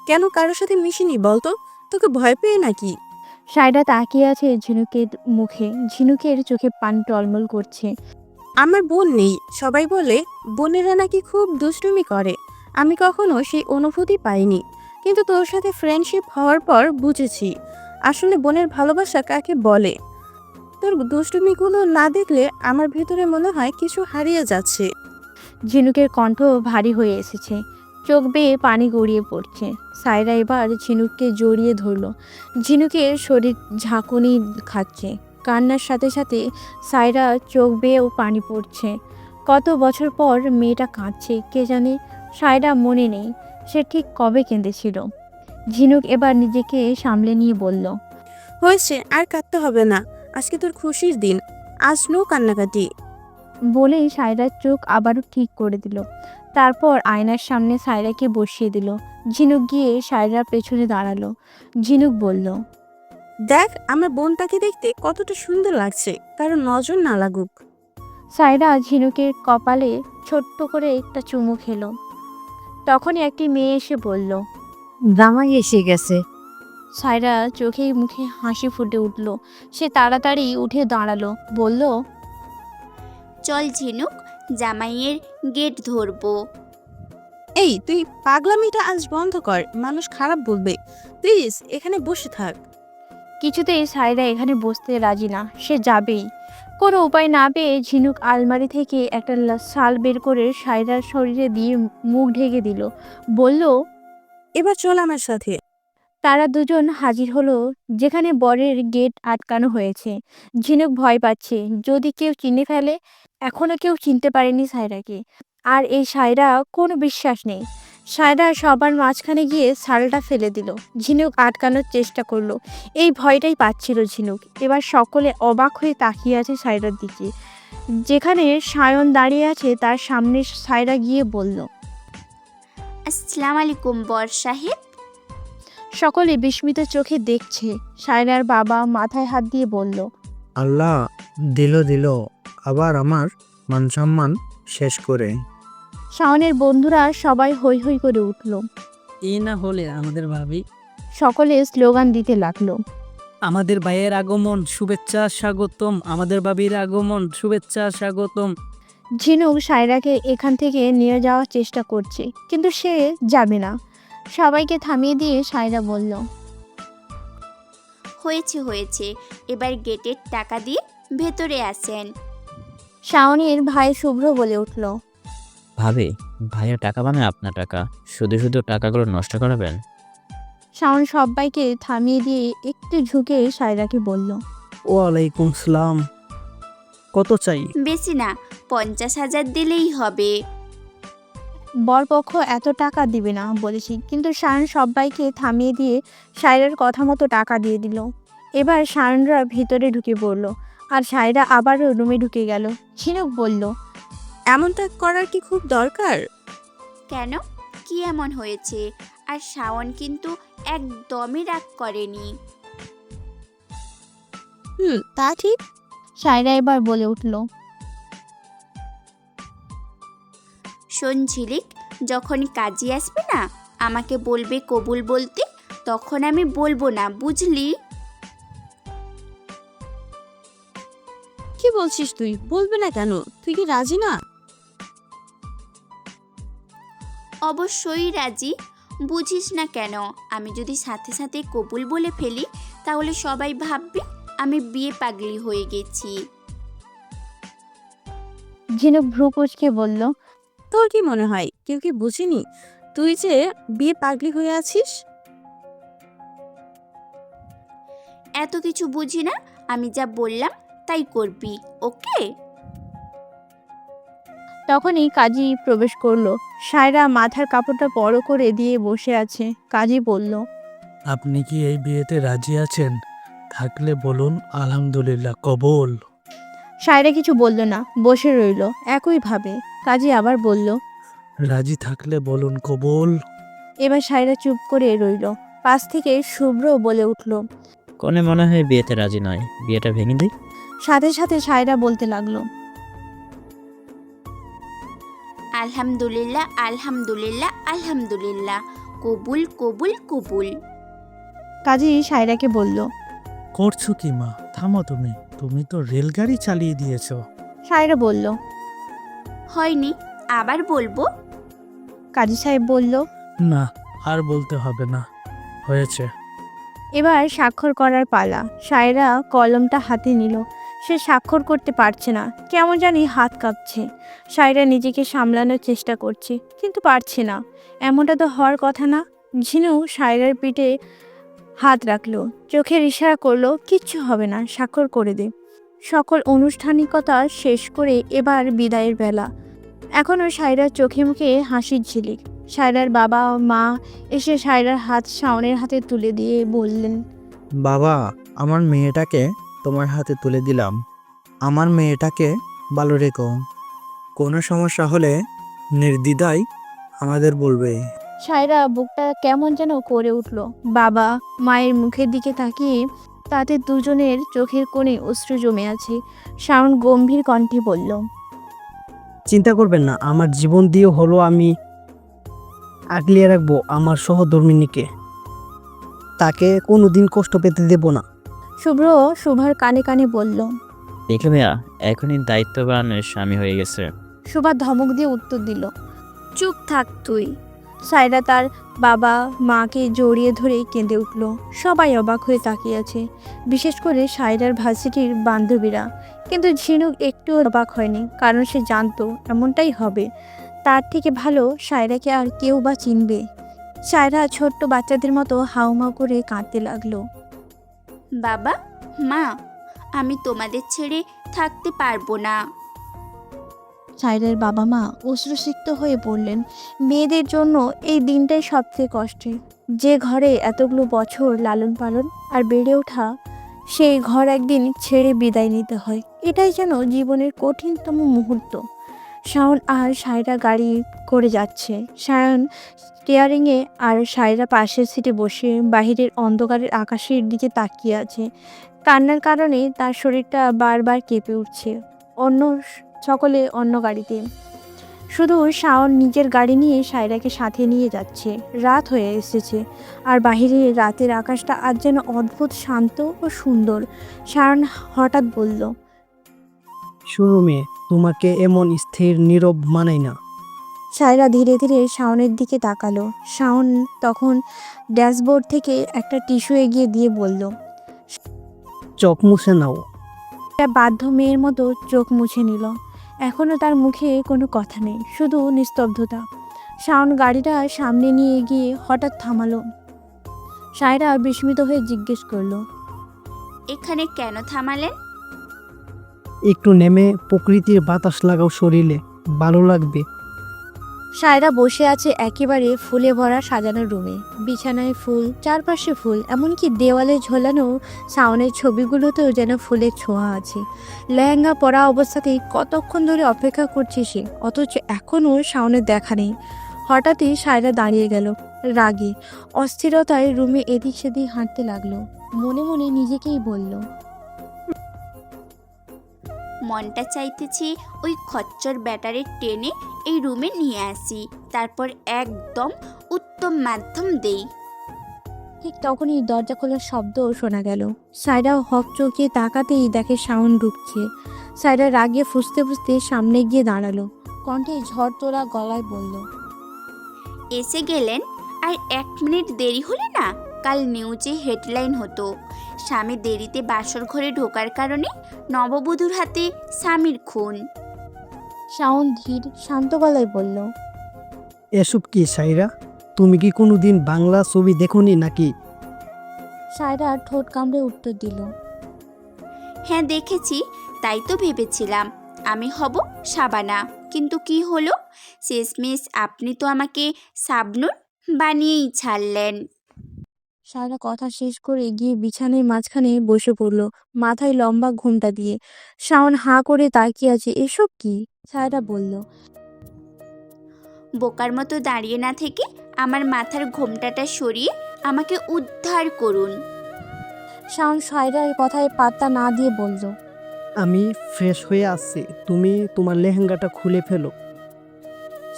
কেন কারোর সাথে মিশিনি বলতো? তোকে ভয় পেয়ে নাকি? সায়রা তাকিয়ে আছে ঝিনুকের মুখে। ঝিনুকের চোখে পানি টলমল করছে। আমার বোন নেই, সবাই বলে বোনেরা নাকি খুব দুষ্টুমি করে। আমি কখনো সেই অনুভূতি পাইনি, কিন্তু তোর সাথে ফ্রেন্ডশিপ হওয়ার পর বুঝেছি আসলে বোনের ভালোবাসা কাকে বলে। তোর দুষ্টুমিগুলো না দেখলে আমার ভেতরে মনে হয় কিছু হারিয়ে যাচ্ছে। ঝিনুকের কণ্ঠ ভারী হয়ে এসেছে, চোখ বেয়ে পানি গড়িয়ে পড়ছে। সায়রা এবার ঝিনুককে জড়িয়ে ধরল। ঝিনুকের শরীর ঝাঁকুনি খাচ্ছে। কান্নার সাথে সাথে সায়রা চোখ বেয়েও পানি পড়ছে। কত বছর পর মেয়েটা কাঁদছে কে জানে। সায়রা মনে নেই সে ঠিক কবে কেঁদেছিল। ঝিনুক এবার নিজেকে সামলে নিয়ে বলল, হয়েছে, আর কাঁদতে হবে না। আজকে তোর খুশির দিন, আজ নো কান্নাকাটি। বলেই সায়রার চোখ আবারও ঠিক করে দিল। তারপর আয়নার সামনে সায়রাকে বসিয়ে দিল। ঝিনুক গিয়ে সায়রার পেছনে দাঁড়ালো। ঝিনুক বলল, দেখ আমার বোনটাকে দেখতে কতটা সুন্দর লাগছে, কারণ নজর না লাগুক। সায়রা ঝিনুকের কপালে ছোট্ট করে একটা চুমু খেলো। তখনই একটি মেয়ে এসে বলল, জামাই এসে গেছে। সায়রা চোখে মুখে হাসি ফুটে উঠল। সে তাড়াতাড়ি উঠে দাঁড়ালো, বলল, চল ঝিনুক, জামাইয়ের গেট ধরবো। এই, তুই পাগলামিটা আজ বন্ধ কর, মানুষ খারাপ বলবে। প্লিজ এখানে বসে থাক। কিছুতেই সায়রা এখানে বসতে রাজি না, সে যাবেই। কোনো উপায় না পেয়ে ঝিনুক আলমারি থেকে একটা শাল বের করে সায়রার শরীরে দিয়ে মুখ ঢেকে দিল। বলল, এবার চল আমার সাথে। তারা দুজন হাজির হলো যেখানে বরের গেট আটকানো হয়েছে। ঝিনুক ভয় পাচ্ছে যদি কেউ চিনে ফেলে। এখনো কেউ চিনতে পারেনি সায়রাকে। আর এই সায়রা কোনো বিশ্বাস নেই। সায়রা সবার মাঝখানে গিয়ে শালটা ফেলে দিল। ঝিনুক আটকানোর চেষ্টা করলো। এই ভয়টাই পাচ্ছিল ঝিনুক। এবার সকলে অবাক হয়ে তাকিয়ে আছে সায়রার দিকে। যেখানে সায়ন দাঁড়িয়ে আছে তার সামনে সায়রা গিয়ে বলল, আসসালামু আলাইকুম বর সাহেব। সকলে বিস্মিত চোখে দেখছে। সায়রার বাবা মাথায় হাত দিয়ে বলল, আল্লাহ দিল আবার আমার মান সম্মান শেষ করে। শাওনের বন্ধুরা সবাই হৈ হৈ করে উঠল। এ না হলে আমাদের ভাবি, সকলে স্লোগান দিতে লাগলো। আমাদের ভাইয়ের আগমন শুভেচ্ছা স্বাগতম, আমাদের ভাবির আগমন শুভেচ্ছা স্বাগতম। ঝিনুক সায়রাকে এখান থেকে নিয়ে যাওয়ার চেষ্টা করছে, কিন্তু সে যাবে না। সবাইকে থামিয়ে দিয়ে সায়রা বলল, হয়েছে, এবার গেটের টাকা দিয়ে ভেতরে আসেন। শাওনের ভাই শুভ্র বলে উঠল, ভাবি, ভাইয়া টাকা মানে আপনার টাকা, শুধু শুধু টাকাগুলো নষ্ট করাবেন? শাওন সবাইকে থামিয়ে দিয়ে একটু ঝুঁকে সায়রাকে বলল, ওয়ালাইকুম সালাম। কত চাই? বেশি না, 50,000 দিলেই হবে। বরপক্ষ এত টাকা দিবে না বলেছি, কিন্তু শায়ন সবাইকে থামিয়ে দিয়ে সায়রার কথা মতো টাকা দিয়ে দিল। এবার শায়নরা ভিতরে ঢুকে পড়ল, আর সায়রা আবারও রুমে ঢুকে গেল। ঝিনুক বলল, এমনটা করার কি খুব দরকার? কেন, কি এমন হয়েছে? আর শাওন কিন্তু একদমই রাগ করেনি। তা ঠিক। সায়রা এবার বলে উঠল, শোন ঝিলিক, যখন কাজে আসবে না আমাকে বলবে কবুল বলতে, তখন আমি বলবো না, বুঝলি? কি বলছিস তুই? বলবে না কেন? তুই কি রাজি না? অবশ্যই রাজি। বুঝিস না কেন? আমি যদি সাথে সাথে কবুল বলে ফেলি তাহলে সবাই ভাববে আমি বিয়ে পাগলি হয়ে গেছি। ঝিনুক ভ্রু কুঁচকে বলল, তোর কি মনে হয় কেউ কি বুঝিনি তুই যে বিয়ে পাগলি হয়ে আছিস। এত কিছু বুঝি না, আমি যা বললাম তাই করবি, ওকে? তখনই কাজী প্রবেশ করলো। সায়রা মাথার কাপড়টা বড় করে দিয়ে বসে আছে। কাজী বলল, আপনি কি এই বিয়েতে রাজি আছেন? থাকলে বলুন আলহামদুলিল্লাহ কবুল। সায়রা কিছু বলল না, বসে রইল একইভাবে। কাজী আবার বলল, রাজি থাকলে বলুন কবুল। এবার সায়রা চুপ করে রইল। পাশ থেকে শুভ্র বলে উঠল। কোনে মনে হয় বিয়েতে রাজি নয়, বিয়েটা ভেঙে দিই। সাথে সাথে সায়রা বলতে লাগলো, আলহামদুলিল্লাহ, আলহামদুলিল্লাহ, আলহামদুলিল্লাহ, কবুল কবুল কবুল। কাজী সায়রাকে বলল। করছো কি মা? থামো তুমি, তুমি তো রেলগাড়ি চালিয়ে দিয়েছো। সায়রা বলল। হয়নি, আবার বলবো? কাজী সাহেব বলল। না, আর বলতে হবে না, হয়েছে। এবার স্বাক্ষর করার পালা। সায়রা কলমটা হাতে নিল। সে স্বাক্ষর করতে পারছে না, কেমন জানি হাত কাঁপছে। সায়রা নিজেকে সামলানোর চেষ্টা করছে, কিন্তু পারছে না। এমনটা তো হওয়ার কথা না। ঝিনু সায়রার পিঠে হাত রাখলো, চোখের ইশারা করলো, কিচ্ছু হবে না, স্বাক্ষর করে দে। সকল আনুষ্ঠানিকতা শেষ করে এবার বিদায়ের বেলা। এখনও সায়রার চোখে মুখে হাসির ঝিলিক। সায়রার বাবা মা এসে সায়রার হাত শাওনের হাতে তুলে দিয়ে বললেন, বাবা, আমার মেয়েটাকে তোমার হাতে তুলে দিলাম। আমার মেয়েটাকে ভালো রেখো। কোনো সমস্যা হলে নির্দ্বিধায় আমাদের বলবে। সায়রা বুকটা কেমন যেন করে উঠল। বাবা মায়ের মুখের দিকে তাকিয়ে তাদের দুজনের চোখের কোণে অশ্রু জমে আছে। শাওন গম্ভীর কণ্ঠে বলল, চিন্তা করবেন না, আমার জীবন দিয়ে হলো আমি আগলিয়ে রাখবো আমার সহধর্মিনীকে। তাকে কোনোদিন কষ্ট পেতে দেব না। শুভ্র শুভার কানে কানে বলল। দেখলে ভাইয়া, এখনই দায়িত্ববান স্বামী হয়ে গেছে। শুভা ধমক দিয়ে উত্তর দিল। চুপ থাক তুই। সায়রা তার বাবা মাকে জড়িয়ে ধরে কেঁদে উঠল। সবাই অবাক হয়ে তাকিয়ে আছে, বিশেষ করে সায়রার ভার্সিটির বান্ধবীরা। কিন্তু ঝিনুক একটু অবাক হয়নি, কারণ সে জানতো এমনটাই হবে। তার থেকে ভালো সায়রাকে আর কেউ বা চিনবে। সায়রা ছোট্ট বাচ্চাদের মতো হাউমাউ করে কাঁদতে লাগলো। বাবা মা, আমি তোমাদের ছেড়ে থাকতে পারবো না। সায়রার বাবা মা অশ্রুসিক্ত হয়ে পড়লেন। মেয়েদের জন্য এই দিনটাই সবচেয়ে কষ্টের। যে ঘরে এতগুলো বছর লালন পালন আর বেড়ে ওঠা, সেই ঘর একদিন ছেড়ে বিদায় নিতে হয়। এটাই যেন জীবনের কঠিনতম মুহূর্ত। শাওন আর সায়রা গাড়ি করে যাচ্ছে। শায়ন স্টিয়ারিংয়ে আর সায়রা পাশের সিটে বসে বাহিরের অন্ধকারের আকাশের দিকে তাকিয়ে আছে। কান্নার কারণে তার শরীরটা বারবার কেঁপে উঠছে। সকলে অন্য গাড়িতে, শুধু শাওন নিজের গাড়ি নিয়ে সায়রাকে সাথে নিয়ে যাচ্ছে। রাত হয়ে এসেছে আর বাহিরে রাতের আকাশটা আজ যেন অদ্ভুত শান্ত ও সুন্দর। শাওন হঠাৎ বলল, শুরু মেয়ে, তোমাকে এমন স্থির নীরব মানাই না। সায়রা ধীরে ধীরে শাওনের দিকে তাকালো। শাওন তখন ড্যাশবোর্ড থেকে একটা টিস্যু এগিয়ে দিয়ে বলল, চোখ মুছে নাও। বাধ্য মেয়ের মতো চোখ মুছে নিল। এখনো তার মুখে কোনো কথা নেই, শুধু নিস্তব্ধতা। শাওন গাড়িটা সামনে নিয়ে গিয়ে হঠাৎ থামালো। সায়রা বিস্মিত হয়ে জিজ্ঞেস করলো, এখানে কেন থামালেন? একটু নেমে প্রকৃতির বাতাস লাগাও, শরীরে ভালো লাগবে। সায়রা বসে আছে একেবারে ফুলে ভরা সাজানো রুমে। বিছানায় ফুল, চারপাশে ফুল, এমনকি দেওয়ালে ঝোলানো শাওনের ছবিগুলোতেও যেন ফুলের ছোঁয়া আছে। লেহেঙ্গা পরা অবস্থাতেই কতক্ষণ ধরে অপেক্ষা করছে সে, অথচ এখনও শাওনের দেখা নেই। হঠাৎই সায়রা দাঁড়িয়ে গেল, রাগে অস্থিরতায় রুমে এদিক সেদিক হাঁটতে লাগলো। মনে মনে নিজেকেই বলল, মনটা চাইতেছি ওই খচ্চর ব্যাটারে টেনে এই রুমে নিয়ে আসি, তারপর একদম উত্তম মাধ্যম দেই। ঠিক তখনই দরজা খোলার শব্দও শোনা গেল। সায়রা হক চোখে তাকাতেই দেখে শাওন ঢুকছে। সায়রা রাগে ফুঁসতে ফুঁসতে সামনে গিয়ে দাঁড়ালো, কণ্ঠে ঝড় তোলা গলায় বলল, এসে গেলেন? আর 1 মিনিট দেরি হলে না, কাল নিউজে হেডলাইন হতো, স্বামী দেরিতে বাসর ঘরে ঢোকার কারণে নববধূর হাতে স্বামীর খুন। শাওন ধীর শান্ত গলায় বলল, এসব কি সাইরা? তুমি কি কোনোদিন বাংলা ছবি দেখোনি নাকি? সায়রা ঠোঁট কামড়ে উত্তর দিল। হ্যাঁ দেখেছি, তাই তো ভেবেছিলাম আমি হব শাবানা, কিন্তু কি হলো, শেষমেশ আপনি তো আমাকে শাবনূর বানিয়েই ছাড়লেন। সায়রা কথা শেষ করে গিয়ে বিছানার মাঝখানে বসে পড়ল, মাথায় লম্বা ঘুমটা দিয়ে। শাওন হাঁ করে তাকিয়ে আছে। এসব কি? সায়রা বলল। বোকার মতো দাঁড়িয়ে না থেকে আমার মাথার ঘোমটাটা সরিয়ে আমাকে উদ্ধার করুন। শাওন সায়রার কথায় পাত্তা না দিয়ে বলল। আমি ফ্রেশ হয়ে আসছি, তুমি তোমার লেহেঙ্গাটা খুলে ফেলো।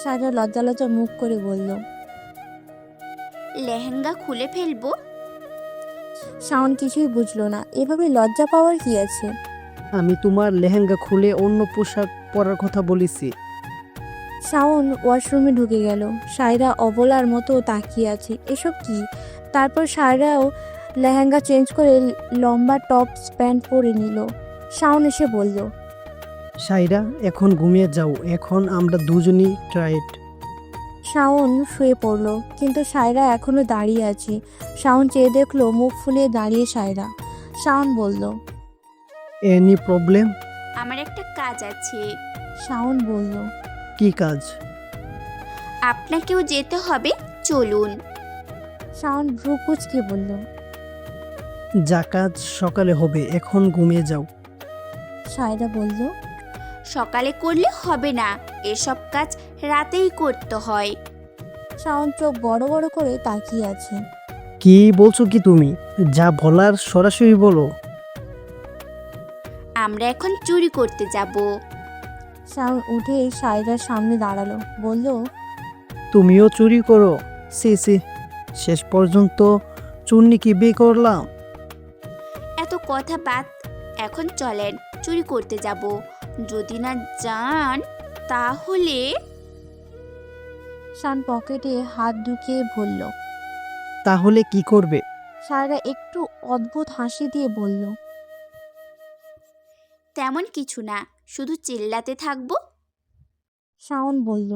সায়রা লজ্জা লজ্জা মুখ করে বলল। লেহেঙ্গা খুলে ফেলবো? শাওন কিছুই বুঝলো না, এভাবে লজ্জা পাওয়ার কি আছে। আমি তোমার লেহেঙ্গা খুলে অন্য পোশাক পরার কথা বলেছি। শাওন ওয়াশরুমে ঢুকে গেল। সায়রা অবলার মতো তাকিয়ে আছে। এসব কি? তারপর সায়রাও লেহেঙ্গা চেঞ্জ করে লম্বা টপস প্যান্ট পরে নিল। শাওন এসে বলল। সাইরা, এখন ঘুমিয়ে যাও, এখন আমরা দুজনই টায়ার্ড। শাওন শুয়ে পড়ল, কিন্তু সায়রা এখনো দাঁড়িয়ে আছে। শাওন চেয়ে দেখলো মুখ ফুলিয়ে দাঁড়িয়ে সায়রা। শাওন বলল। Any problem? আমার একটা কাজ আছে। শাওন বলল। কি কাজ? আপনাকেও যেতে হবে, চলুন। শাওন ভ্রু কুঁচকে বলল। যা কাজ সকালে হবে, এখন ঘুমিয়ে যাও। সায়রা বলল। সকালে করলে হবে না, এসব কাজ রাতেই করতে হয়। শাওন চোখ বড় বড় করে তাকিয়ে আছে। কি বলছো কি তুমি? যা বলার সরাসরি বলো। আমরা এখন চুরি করতে যাব। শাওন উঠে সায়রার সামনে দাঁড়ালো, বলল। তুমিও চুরি করো? সি সি, শেষ পর্যন্ত চুন্নিকে বিয়ে করলাম। এত কথা বাদ, এখন চলেন চুরি করতে যাব। যদি না যান তাহলে। শাওন পকেটে হাত ঢুকিয়ে বলল। তাহলে কি করবে? সায়রা একটু অদ্ভুত হাসি দিয়ে বলল। তেমন কিছু না, শুধু চিল্লাতে থাকবো। শাওন বলল।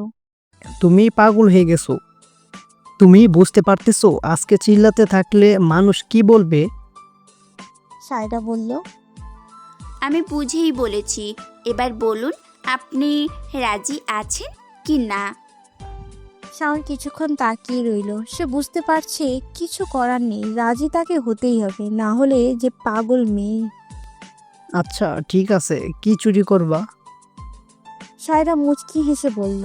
তুমি পাগল হয়ে গেছো। তুমি বুঝতে পারতেছো আজকে চিল্লাতে থাকলে মানুষ কি বলবে? সায়রা বলল। আমি বুঝেই বলেছি, এবার বলুন আপনি রাজি আছেন কি না। শাওন কিছুক্ষণ তাকিয়ে রইল। সে বুঝতে পারছে কিছু করার নেই, রাজি তাকে হতেই হবে, না হলে যে পাগল মেয়ে। আচ্ছা ঠিক আছে, কি চুরি করবা? সায়রা মুচকি হেসে বলল।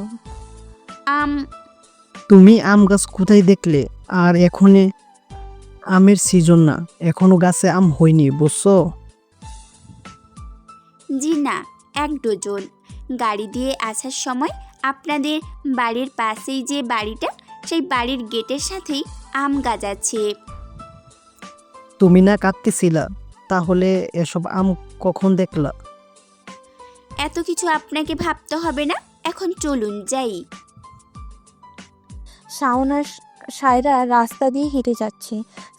তুমি আম গাছ কোথায় দেখলে? আর এখনে আমের সিজন না, এখনো গাছে আম হয়নি, বুঝছো? জি না, 1 ডজন। গাড়ি দিয়ে আসার সময় আপনাদের বাড়ির পাশেই যে বাড়িটা, সেই বাড়ির গেটের সাথেই আম গাছ আছে। তুমি না কাঁদতেছিলা, তাহলে এসব আম কখন দেখলা? এত কিছু আপনাকে ভাবতে হবে না, এখন চলুন যাই। শাওন আর সায়রা রাস্তা দিয়ে হেঁটে যাচ্ছে।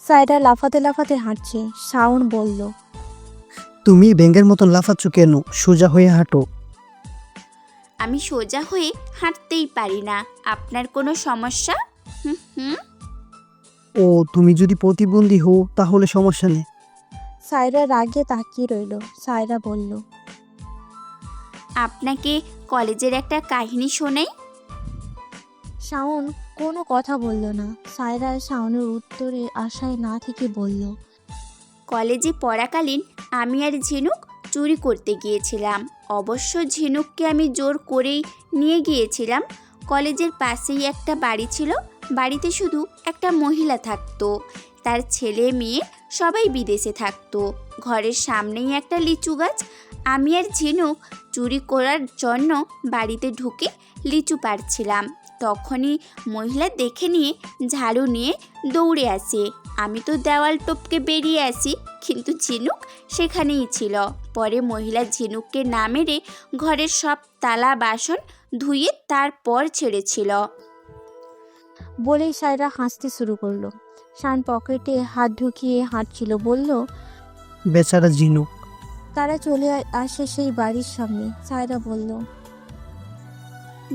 সায়রা লাফাতে লাফাতে হাঁটছে। শাওন বলল। তুমি ব্যাঙের মতন লাফাচ্ছ কেন? সোজা হয়ে হাঁটো। আমি সোজা হয়ে হাঁটতেই পারি না, আপনার কোনো সমস্যা? হুম। ও, তুমি যদি প্রতিবন্ধী হও তাহলে সমস্যা নেই। সায়রা রাগে তাকিয়ে রইল। সায়রা বলল। আপনাকে কলেজের একটা কাহিনী শোনাই। শাওন কোনো কথা বলল না। সায়রা শাওনের উত্তরে আশায় না থেকে বলল। কলেজে পড়াকালীন আমি আর ঝিনুক চুরি করতে গিয়েছিলাম। অবশ্য ঝিনুককে আমি জোর করেই নিয়ে গিয়েছিলাম। কলেজের পাশেই একটা বাড়ি ছিল, বাড়িতে শুধু একটা মহিলা থাকতো। তার ছেলে মেয়ে সবাই বিদেশে থাকতো। ঘরের সামনেই একটা লিচু গাছ। আমি আর ঝিনুক চুরি করার জন্য বাড়িতে ঢুকে লিচু পাড়ছিলাম। তখনই মহিলা দেখে নিয়ে ঝাড়ু নিয়ে দৌড়ে আসে। আমি তো দেওয়াল টপকে বেরিয়ে আসি, কিন্তু ঝিনুক সেখানেই ছিল। পরে মহিলা ঝিনুককে না মেরে ঘরের সব তালা বাসন ধুয়ে তারপর ছেড়েছিল। বলেই সায়রা হাসতে শুরু করলো। শান পকেটে হাত ঢুকিয়ে হাঁটছিল, বলল। বেচারা ঝিনুক। তারা চলে আসে সেই বাড়ির সামনে। সায়রা বলল।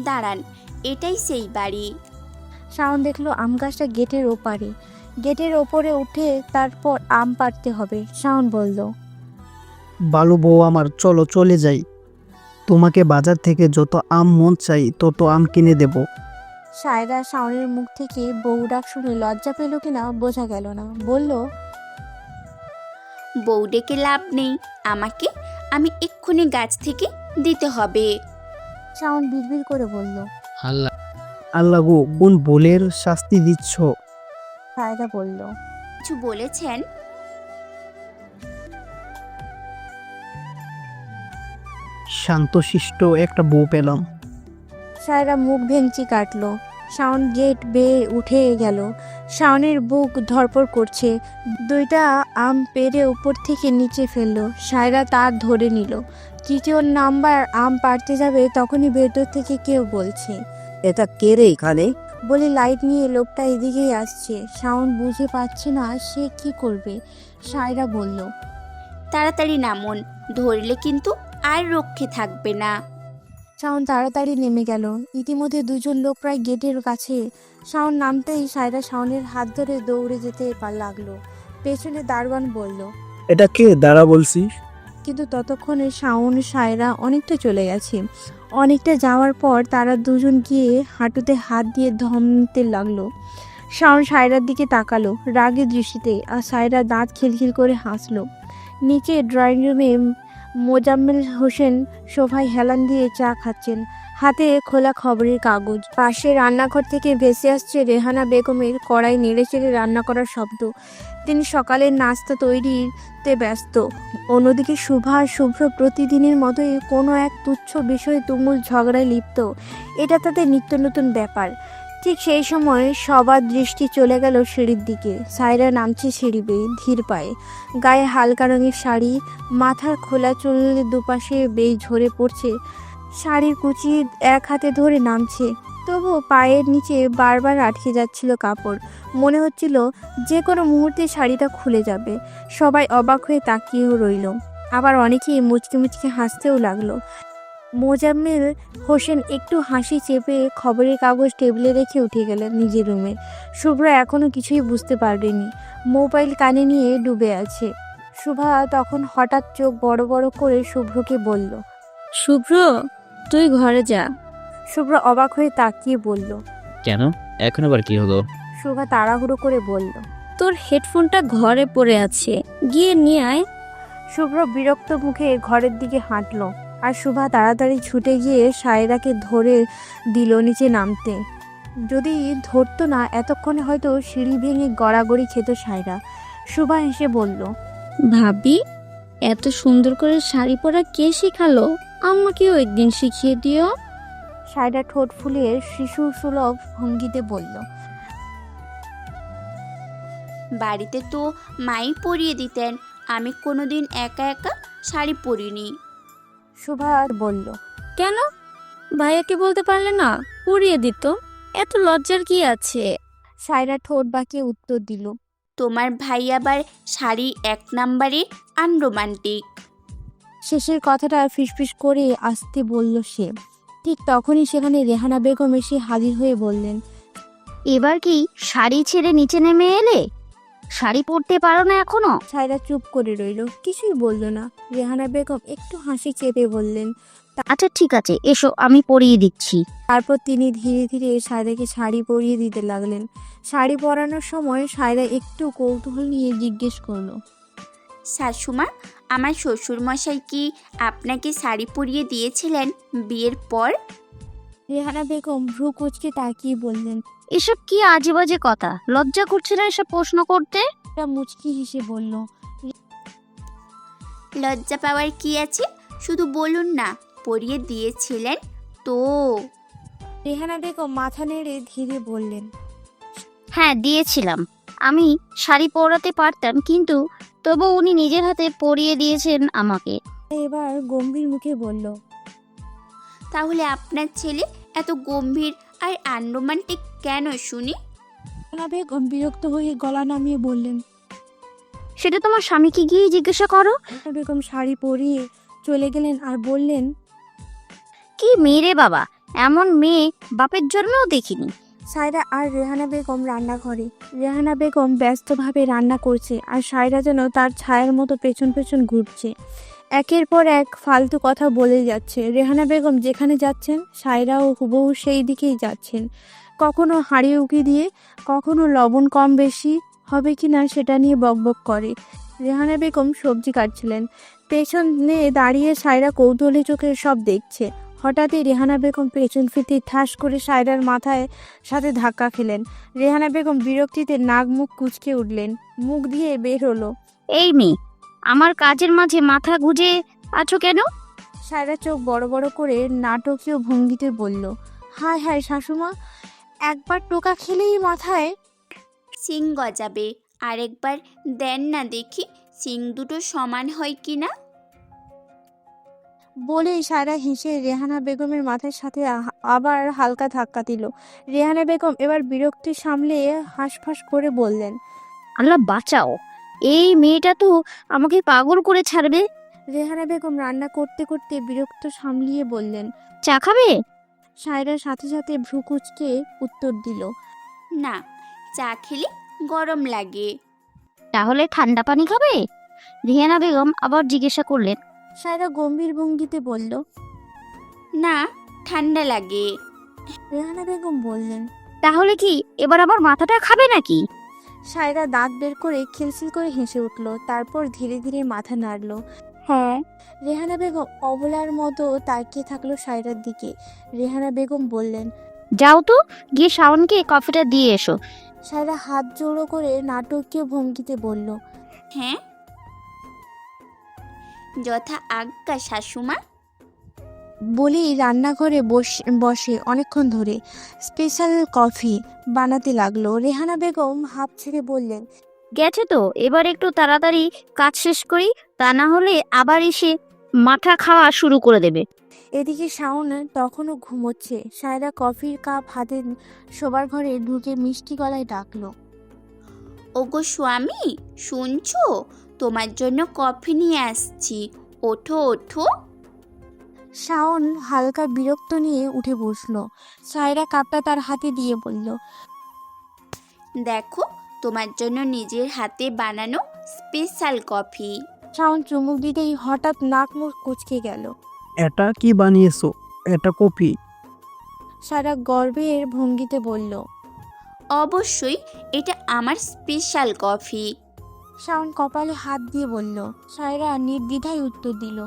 দাঁড়ান, এটাই সেই বাড়ি। শাওন দেখলো আম গাছটা গেটের ওপারে। গেটের ওপরে উঠে তারপর আম পাড়তে হবে। শাওন বলল, বালু বউ আমার, চলো চলে যাই। তোমাকে বাজার থেকে যত আম মন চাই তত আম কিনে দেব। সায়রা শাওনের মুখ থেকে বউ ডাক শুনে লজ্জা পেল কিনা বোঝা গেল না। বলল, বউ ডেকে লাভ নেই, আমাকে আমি এক্ষুনি গাছ থেকে দিতে হবে। শাওন বিড়বিড় করে বলল। আল্লাহ আল্লাহ গো, কোন বলের শাস্তি দিচ্ছ? সায়রা বলল, কিছু বলেছেন? শান্তশিষ্ট একটা বউ পেলাম। সায়রা মুখ ভেঙচি কাটলো। শাওন গেট বেয়ে উঠে গেল। শাওনের বুক ধরপড় করছে। দুইটা আম পেড়ে উপর থেকে নিচে ফেললো। সায়রা তার ধরে নিল। তৃতীয় নাম্বার আম পাড়তে যাবে তখনই ভেতর থেকে কেউ বলছে, এটা কে রে এখানে? বলে লাইট নিয়ে লোকটা এদিকেই আসছে। শাওন বুঝে পাচ্ছে না সে কি করবে। সায়রা বলল, তাড়াতাড়ি নামুন, ধরলে কিন্তু আর রক্ষে থাকবে না। শাওন তাড়াতাড়ি নেমে গেল। ইতিমধ্যে দুজন লোক প্রায় গেটের কাছে। শাওন নামতেই সায়রা শাওনের হাত ধরে দৌড়ে যেতে লাগলো। পেছনে দারোয়ান বলল, এটা কে দাঁড়া বলছিস? কিন্তু ততক্ষণে শাওন সায়রা অনেকটা চলে গেছে। অনেকটা যাওয়ার পর তারা দুজন গিয়ে হাঁটুতে হাত দিয়ে ধমতে লাগলো। শাওন সায়রার দিকে তাকালো রাগের দৃষ্টিতে, আর সায়রা দাঁত খিলখিল করে হাসলো। নিচে ড্রয়িং রুমে মোজাম্মেল হোসেন সোফায় হেলান দিয়ে চা খাচ্ছেন, হাতে খোলা খবরের কাগজ। পাশে রান্নাঘর থেকে ভেসে আসছে রেহানা বেগমের কড়াই নেড়েচেড়ে রান্না করার শব্দ। তিনি সকালের নাস্তা তৈরিতে ব্যস্ত। অন্যদিকে শুভা আর শুভ্র প্রতিদিনের মতোই কোনো এক তুচ্ছ বিষয়ে তুমুল ঝগড়ায় লিপ্ত। এটা তাদের নিত্য নতুন ব্যাপার। ঠিক সেই সময় সবার দৃষ্টি চলে গেল সিঁড়ির দিকে। সায়রা নামছে সিঁড়ি বেয়ে ধীর পায়ে। গায়ে হালকা রঙের শাড়ি, মাথার খোলা চুল দুপাশে বেয়ে ঝরে পড়ছে। শাড়ির কুচি এক হাতে ধরে নামছে, তবুও পায়ের নিচে বারবার আটকে যাচ্ছিল কাপড়। মনে হচ্ছিল যে কোনো মুহূর্তে শাড়িটা খুলে যাবে। সবাই অবাক হয়ে তাকিয়েও রইল, আবার অনেকেই মুচকে মুচকে হাসতেও লাগলো। মোজাম্মেল হোসেন একটু হাসি চেপে খবরের কাগজ টেবিলে রেখে উঠে গেলেন নিজের রুমে। শুভ্র এখনো কিছুই বুঝতে পারেনি, মোবাইল কানে নিয়ে ডুবে আছে। শুভা তখন হঠাৎ চোখ বড় বড় করে শুভ্রকে বলল, শুভ্র, তুই ঘরে যা। শুভ্র অবাক হয়ে তাকিয়ে বলল। কেন? এখন আবার কি হলো? শুভা তাড়াহুড়ো করে বলল, তোর হেডফোনটা ঘরে পড়ে আছে, গিয়ে নিয়ে আয়। শুভ্র বিরক্ত মুখে ঘরের দিকে হাঁটলো, আর শুভা তাড়াতাড়ি ছুটে গিয়ে সায়রাকে ধরে দিল নিচে নামতে। যদি ধরতো না এতক্ষণে হয়তো সিঁড়ি ভেঙে গড়াগড়ি খেত সায়রা। শুভা হেসে বলল, ভাবি, এত সুন্দর করে শাড়ি পরা কে শিখালো? আমাকেও একদিন শিখিয়ে দিও। সায়রা ঠোঁট ফুলিয়ে শিশু সুলভ ভঙ্গিতে বলল, বাড়িতে তো মাই পরিয়ে দিতেন, আমি কোনোদিন একা একা শাড়ি পরিনি। শুভা বলল, কেন? ভাইয়াকে বলতে পারলে না পরিয়ে দিত? এত লজ্জার কি আছে? সায়রা ঠোঁট বাঁকিয়ে উত্তর দিল, তোমার ভাই আবার শাড়ি এক নাম্বারে আনরোমান্টিক। শেষের কথাটা ফিসফিস করে আসতে বলল সে। ঠিক তখনই সেখানে রেহানা বেগম এসে হাজির হয়ে বললেন, এবার কি শাড়ি ছেড়ে নিচে নেমে এলে? শাড়ি পরতে পারো না এখনো? সায়রা চুপ করে রইল, কিছুই বলল না। রেহানা বেগম একটু হাসি চেপে বললেন, আচ্ছা ঠিক আছে, এসো আমি পরিয়ে দিচ্ছি। তারপর তিনি ধীরে ধীরে সায়রাকে শাড়ি পরিয়ে দিতে লাগলেন। শাড়ি পরানোর সময় সায়রা একটু কৌতূহল নিয়ে জিজ্ঞেস করলো, শাশুমা, আমার শ্বশুরমশাই কি আপনাকে শাড়ি পরিয়ে দিয়েছিলেন বিয়ের পর? রেহানা বেগম ভ্রু কুঁচকে তাকিয়ে বললেন, এসব কি আজে বাজে কথা, লজ্জা করছে না এসব প্রশ্ন করতে? মুচকি হেসে বলল, লজ্জা পাওয়ার কি আছে, শুধু বলুন না পরিয়ে দিয়েছিলেন তো। রেহানা বেগম মাথা নেড়ে ধীরে বললেন, হ্যাঁ দিয়েছিলাম। আমি শাড়ি পরাতে পারতাম, কিন্তু তবু উনি নিজের হাতে পরিয়ে দিয়েছেন আমাকে। এবার গম্ভীর মুখে বলল, তাহলে আপনার ছেলে এত গম্ভীর আর আনরোমান্টিক কেন শুনি? রেহানা বেগম বিরক্ত হয়ে গলা নামিয়ে বললেন, সেটা তোমার স্বামীকে গিয়ে জিজ্ঞাসা করো। রেহানা বেগম শাড়ি পরিয়ে চলে গেলেন আর বললেন, কি মেয়ে রে বাবা, এমন মেয়ে বাপের জন্মেও দেখিনি। সায়রা আর রেহানা বেগম রান্নাঘরে। রেহানা বেগম ব্যস্তভাবে রান্না করছে আর সায়রা যেন তার ছায়ার মতো পেছন পেছন ঘুরছে। একের পর এক ফালতু কথা বলে যাচ্ছে। রেহানা বেগম যেখানে যাচ্ছেন সায়রাও হুবহু সেই দিকেই যাচ্ছেন। কখনো হাঁড়ি উকি দিয়ে, কখনো লবণ কম বেশি হবে কি না সেটা নিয়ে বকবক করে। রেহানা বেগম সবজি কাটছিলেন। পেছনে দাঁড়িয়ে সায়রা কৌতূহলী চোখে সব দেখছে। হঠাৎই রেহানা বেগম পেছন ফিরতে ঠাস করে সায়রার মাথায় সাথে ধাক্কা খেলেন। রেহানা বেগম বিরক্তিতে নাক মুখ কুঁচকে উঠলেন। মুখ দিয়ে বের হলো, এই মেয়ে, আমার কাজের মাঝে মাথা গুঁজে আছো কেন? সায়রা চোখ বড় বড় করে নাটকীয় ভঙ্গিতে বলল, হায় হায় শাশুমা, একবার টোকা খেলেই মাথায়। সিং গজাবে, আরেকবার দেন না দেখি সিং দুটো সমান হয় কি না। বলেই সায়রা হেসে রেহানা বেগমের মাথার সাথে আবার হালকা ধাক্কা দিল। রেহানা বেগম এবার বিরক্তি সামলে হাঁসফাঁস করে বললেন, আল্লাহ বাঁচাও, এই মেয়েটা তো আমাকে পাগল করে ছাড়বে। রেহানা বেগম রান্না করতে করতে বিরক্ত সামলিয়ে বললেন, চা খাবে? সায়রার সাথে সাথে ভ্রু কুঁচকে উত্তর দিল, না, চা খেলে গরম লাগে। তাহলে ঠান্ডা পানি খাবে? রিহানা বেগম আবার জিজ্ঞাসা করলেন। সায়রা গম্ভীর ভঙ্গিতে বলল, না, ঠান্ডা লাগে। রেহানা বেগম বললেন, তাহলে কি এবার আবার মাথাটা খাবে নাকি? সায়রা দাঁত বের করে খিলখিল করে হেসে উঠল। তারপর ধীরে ধীরে মাথা নাড়ল। হ্যাঁ। রেহানা বেগম অবলার মতো তাকিয়ে থাকলো সায়রার দিকে। রেহানা বেগম বললেন, যাও তো, গিয়ে শাওনকে কফিটা দিয়ে এসো। সায়রা হাত জোড়ো করে নাটকীয় ভঙ্গিতে বলল, হ্যাঁ, যথা আজ্ঞা শাশুমা। বলেই রান্নাঘরে বসে অনেকক্ষণ ধরে স্পেশাল কফি বানাতে লাগলো। রেহানা বেগম হাঁপ ছেড়ে বললেন, গেছে তো, এবার একটু তাড়াতাড়ি কাজ শেষ করি, তা না হলে আবার এসে মাথা খাওয়া শুরু করে দেবে। এদিকে শাওন তখনও ঘুমোচ্ছে। সায়রা কফির কাপ হাতে শোবার ঘরে ঢুকে মিষ্টি গলায় ডাকলো, ওগো স্বামী, শুনছো? তোমার জন্য কফি নিয়ে আসছি, ওঠো ওঠো। শাওন হালকা বিরক্ত নিয়ে উঠে বসলো। সায়রা কাপটা তার হাতে দিয়ে বলল, দেখো, তোমার জন্য নিজের হাতে বানানো স্পেশাল কফি। শাওন চুমুক দিতেই হঠাৎ নাক মুখ কুঁচকে গেল। এটা কি বানিয়েছো? এটা কফি? সায়রা গর্বের ভঙ্গিতে বলল, অবশ্যই, এটা আমার স্পেশাল কফি। শাওন কপালে হাত দিয়ে বলল। সায়রা নির্দ্বিধায় উত্তর দিল,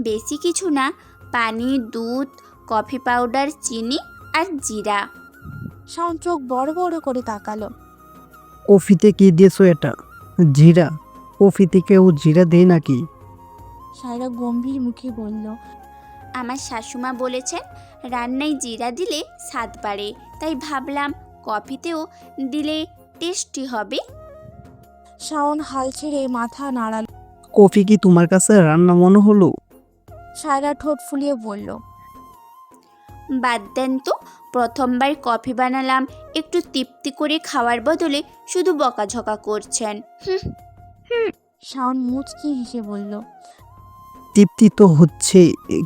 বেশি কিছু না, পানি, দুধ, কফি পাউডার, চিনি আর জিরা। শাওন চোখ বড় বড় করে তাকালো। কফিতে কি দিয়েছো এটা? জিরা? কফিতে কেউ জিরা দেয় নাকি? সায়রা গম্ভীর মুখে বলল, আমার শাশুমা বলেছেন রান্নায় জিরা দিলে স্বাদ বাড়ে, তাই ভাবলাম কফিতেও দিলে টেস্টি হবে। শাওন হাল ছেড়ে মাথা নাড়াল। কফি কি তোমার কাছে রান্না মনে হলো? সায়রা ঠোঁট ফুলিয়ে বলল, বাদ দেন তো, প্রথমবার কফি বানালাম, একটু তৃপ্তি করে খাওয়ার বদলে শুধু বকাঝকা করছেন। শাওন মুচকি হেসে বলল, তৃপ্তি তো হচ্ছে,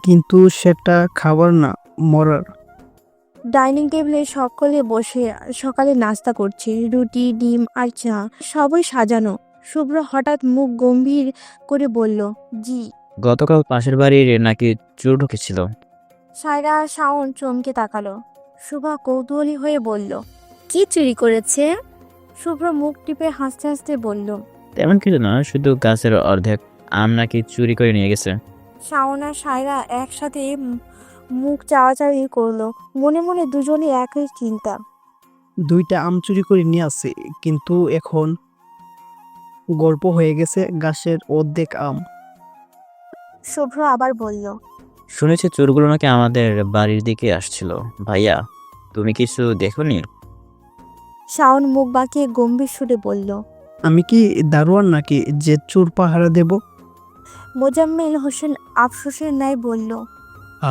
কিন্তু সেটা খাবার না, মরার। ডাইনিং টেবিলে সকলে বসে সকালে নাস্তা করছে। রুটি, ডিম আর চা, সবই সাজানো। শুভ্র হঠাৎ মুখ গম্ভীর করে বলল, জি। গতকাল পাশের বাড়ির নাকি চোর ঢুকেছিল। সায়রা আর শাওন চমকে তাকালো। শুভা কৌতূহলী হয়ে বলল, কি চুরি করেছে? শুভ্র মুখ টিপে হাসতে হাসতে বলল, তেমন কিছু না, শুধু গাছের অর্ধেক আম নাকি চুরি করে নিয়ে গেছে। শাওন আর সায়রা একসাথে মুখ চাওয়াচাওয়ি করলো। মনে মনে দুজনে একই চিন্তা। দুইটা আম চুরি করে নিয়ে আসে, কিন্তু এখন গল্প হয়ে গেছে গাছের অর্ধেক আম। শুভ্র আবার বলল, শুনেছি চোরগুলো নাকি আমাদের বাড়ির দিকে আসছিল। ভাইয়া, তুমি কিছু দেখোনি? শাওন মুখ বাঁকিয়ে গম্ভীর সুরে বলল, আমি কি দারোয়ান নাকি যে চোর পাহারা দেব? মোজাম্মেল হোসেন আফসোসের ন্যায় বলল,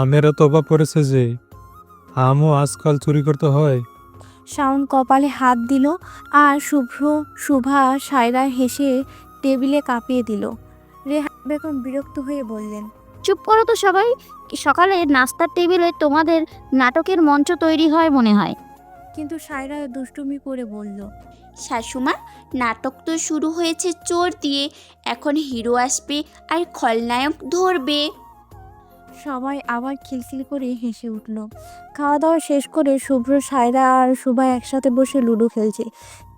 আমেরও তোবা পড়েছে যে আমও আজকাল চুরি করতে হয়। শাওন কপালে হাত দিল আর শুভা সায়রা হেসে টেবিলে কাঁপিয়ে দিল। রেহানা বেগম বিরক্ত হয়ে বললেন, চুপ করো তো সবাই। সকালে নাস্তার টেবিলে তোমাদের নাটকের মঞ্চ তৈরি হয় মনে হয়। কিন্তু সায়রা দুষ্টুমি করে বলল, শাশুমা, নাটক তো শুরু হয়েছে চোর দিয়ে, এখন হিরো আসবে আর খলনায়ক ধরবে। সবাই আবার খিলখিল করে হেসে উঠল। খাওয়া দাওয়া শেষ করে শুভ্র, সায়রা আর শুভা একসাথে বসে লুডো খেলছে।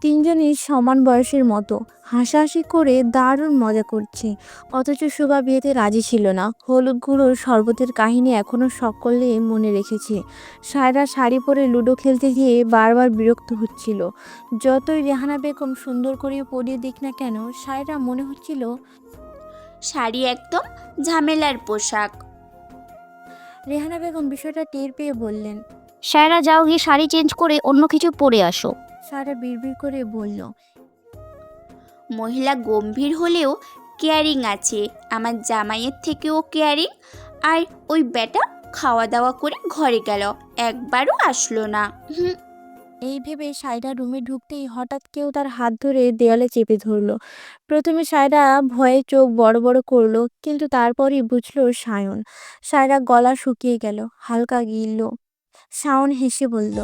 তিনজনই সমান বয়সের মতো হাসাহাসি করে দারুণ মজা করছে। অথচ শুভা বিয়েতে রাজি ছিল না। হলুদ গুঁড়োর শরবতের কাহিনী এখনও সকলে মনে রেখেছে। সায়রা শাড়ি পরে লুডো খেলতে গিয়ে বারবার বিরক্ত হচ্ছিল। যতই রেহানা বেগম সুন্দর করে পরিয়ে দিক না কেন, সায়রা মনে হচ্ছিল শাড়ি একদম ঝামেলার পোশাক। রেহানা বেগম বিষয়টা টের পেয়ে বললেন। সায়রা, যাও গিয়ে শাড়ি চেঞ্জ করে অন্য কিছু পরে আসো। সায়রা বিড়বিড় করে বলল, মহিলা গম্ভীর হলেও কেয়ারিং আছে, আমার জামাইয়ের থেকেও কেয়ারিং। আর ওই বেটা খাওয়া দাওয়া করে ঘরে গেল, একবারও আসলো না। এই ভেবে সায়রা রুমে ঢুকতেই হঠাৎ কেউ তার হাত ধরে দেওয়ালে চেপে ধরলো। প্রথমে সায়রা ভয়ে চোখ বড় বড় করলো, কিন্তু তারপরই বুঝলো সায়ন। সায়রা গলা শুকিয়ে গেল, হালকা গিলল। শাওন হেসে বলল,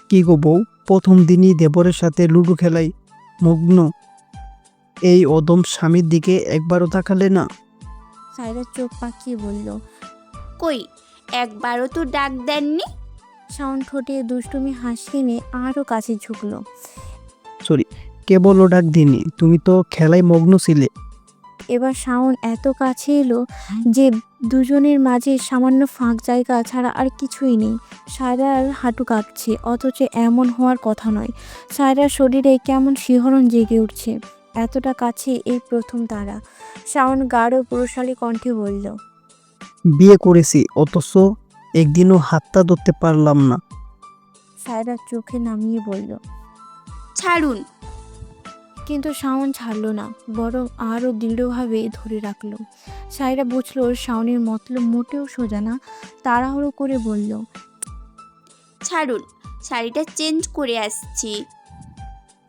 কি গো বউ, প্রথম দিনই দেবরের সাথে লুডো খেলাই মগ্ন, এই অদম স্বামীর দিকে একবারও তাকালে না? সায়রা চোখ পাকিয়ে বলল, কই, একবারও তো ডাক দেননি। শাওন ঠোঁটে দুষ্টুমি হাসি নিয়ে আরও কাছে ঝুঁকলো। সরি, কেবল ও ডাক দিনি, তুমি তো খেলায় মগ্ন ছিলে। এবার শাওন এত কাছে এলো যে দুজনের মাঝে সামান্য ফাঁক জায়গা ছাড়া আর কিছুই নেই। সায়রার হাঁটু কাঁপছে, অথচ এমন হওয়ার কথা নয়। সায়রার শরীরে কেমন শিহরণ জেগে উঠছে। এতটা কাছে এই প্রথম তারা। শাওন গাঢ় পুরুষালী কণ্ঠে বলল, বিয়ে করেছি, অথচ একদিনও হাতটা ধরতে পারলাম না। সায়রা চোখে নামিয়ে বলল, ছাড়ুন। কিন্তু শাওন ছাড়ল না, বরং আরও দৃঢ়ভাবে ধরে রাখলো। সায়রা বুঝলো শাওনের মতলব মোটেও সোজা না। তাড়াহুড়ো করে বলল, ছাড়ুন, শাড়িটা চেঞ্জ করে আসছি।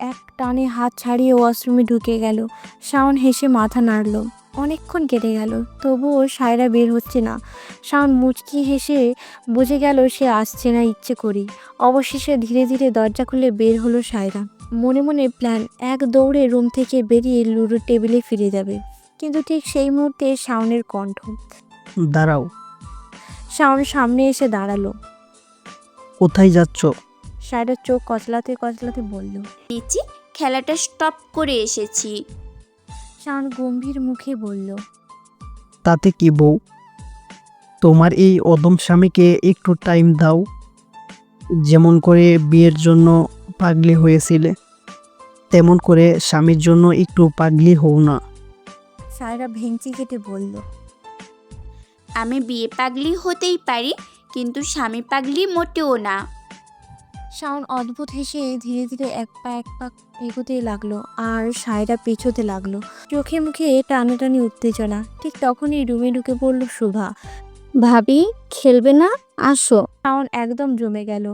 এক টানে হাত ছাড়িয়ে ওয়াশরুমে ঢুকে গেল। শাওন হেসে মাথা নাড়ল। অনেকক্ষণ কেটে গেল, তবুও সায়রা বের হচ্ছে না। শাওন মুচকি হেসে বুঝে গেল সে আসছে না ইচ্ছে করেই। অবশেষে ধীরে ধীরে দরজা খুলে বের হলো সায়রা। মনে মনে প্ল্যান, এক দৌড়ে রুম থেকে বেরিয়ে লুডো টেবিলে ফিরে যাবে। কিন্তু ঠিক সেই মুহূর্তে শাওনের কণ্ঠ। দাঁড়াও। শাওন সামনে এসে দাঁড়ালো। কোথায় যাচ্ছ? সায়রা চোখ কচলাতে কচলাতে বলল, নিচে খেলাটা স্টপ করে এসেছি। শাওন গম্ভীর মুখে বলল, তাতে কি বউ, তোমার এই অদম স্বামীকে একটু টাইম দাও। যেমন করে বিয়ের জন্য পাগলি হয়েছিলে, তেমন করে স্বামীর জন্য একটু পাগলি হও না। সায়রা ভেঙচি কেটে বলল, আমি বিয়ে পাগলি হতেই পারি, কিন্তু স্বামী পাগলি মোটেও না। শাওন অদ্ভুত হেসে ধীরে ধীরে এক পা এগোতে লাগলো, আর সায়রা পেছোতে লাগলো। চোখে মুখে টানাটানি উত্তেজনা। ঠিক তখনই রুমে ঢুকে পড়ল শুভা। ভাবি, খেলবে না? আসো। শাওন একদম জমে গেল,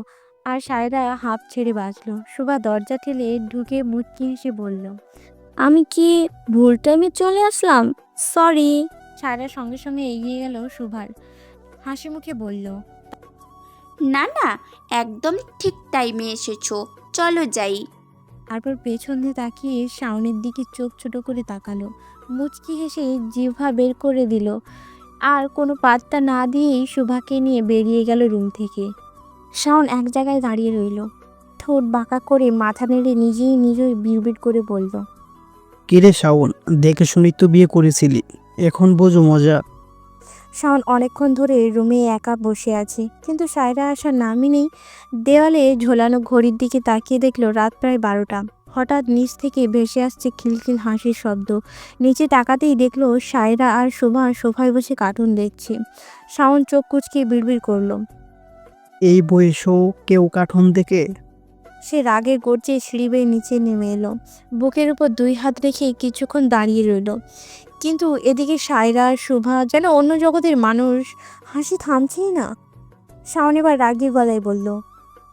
আর সায়রা হাঁপ ছেড়ে বাঁচলো। শুভা দরজা ঠেলে ঢুকে মুচকি হেসে বলল, আমি কি ভুল টাইমে চলে আসলাম? সরি। সায়রা সঙ্গে সঙ্গে এগিয়ে গেল শুভার, হাসি মুখে বলল, না না, একদম ঠিক টাইমে এসেছো, চলো যাই। তারপর পেছন দিয়ে তাকিয়ে শাওনের দিকে চোখ ছোট করে তাকালো। মুচকি হেসে জিহ্বা বের করে দিল, আর কোনো পাত্তা না দিয়েই শুভাকে নিয়ে বেরিয়ে গেল রুম থেকে। শাওন এক জায়গায় দাঁড়িয়ে রইল, ঠোঁট বাঁকা করে মাথা নেড়ে নিজেই বিড়বিড় করে বলল, কিরে শাওন, দেখে শুনি তো বিয়ে করেছিলি, এখন বোঝো মজা। শাওন অনেকক্ষণ ধরে রুমে একা বসে আছে, কিন্তু সায়রা আসার নামই নেই। দেওয়ালে ঝোলানো ঘড়ির দিকে তাকিয়ে দেখলো রাত প্রায় 12টা। হঠাৎ নিচ থেকে ভেসে আসছে খিলখিল হাসির শব্দ। নিচে তাকাতেই দেখলো সায়রা আর শোভা সোফায় বসে কার্টুন দেখছে। শাওন চোখ কুঁচকে বিড়বিড় করলো, এই বয়সেও কেউ কার্টুন দেখে? সে রাগে গর্জে সিঁড়ি বেয়ে নিচে নেমে এলো। বুকের উপর 2 হাত রেখে কিছুক্ষণ দাঁড়িয়ে রইল। কিন্তু এদিকে সায়রা আর শোভা যেন অন্য জগতের মানুষ, হাসি থামছেই না। শাওন এবার রাগী গলায় বলল,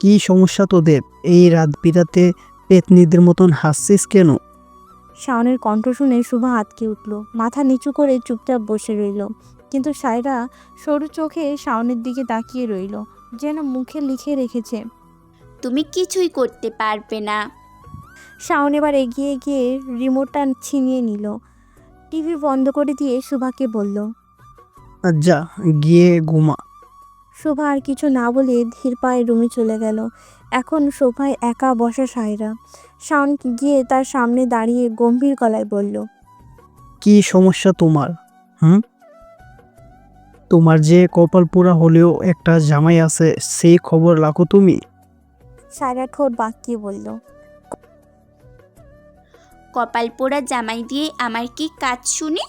কি সমস্যা তোদের? এই রাত বিরাতে পেতনিদের মতন হাসছিস কেন? শাওনের কণ্ঠ শুনে শোভা আঁতকে উঠল, মাথা নিচু করে চুপচাপ বসে রইল। কিন্তু সায়রা সরু চোখে শাওনের দিকে তাকিয়ে রইল, যেন মুখে লিখে রেখেছে তুমি কিছুই করতে পারবে না। শাওন এবার এগিয়ে গিয়ে রিমোটটা ছিনিয়ে নিল, টিভি বন্ধ করে দিয়ে শুভাকে বলল। যা গিয়ে ঘুমা। শোভা আর কিছু না বলে ধীর পায়ে রুমে চলে গেল। এখন সোফায় একা বসা সায়রা। শাওন গিয়ে তার সামনে দাঁড়িয়ে গম্ভীর গলায় বলল, কি সমস্যা তোমার? তোমার যে কপাল পোড়া হলেও একটা জামাই আছে, সেই খবর রাখো তুমি? সায়রা ঠোঁট বাঁকিয়ে বলল, কপাল পোড়া জামাই দিয়ে আমার কি কাজ শুনে?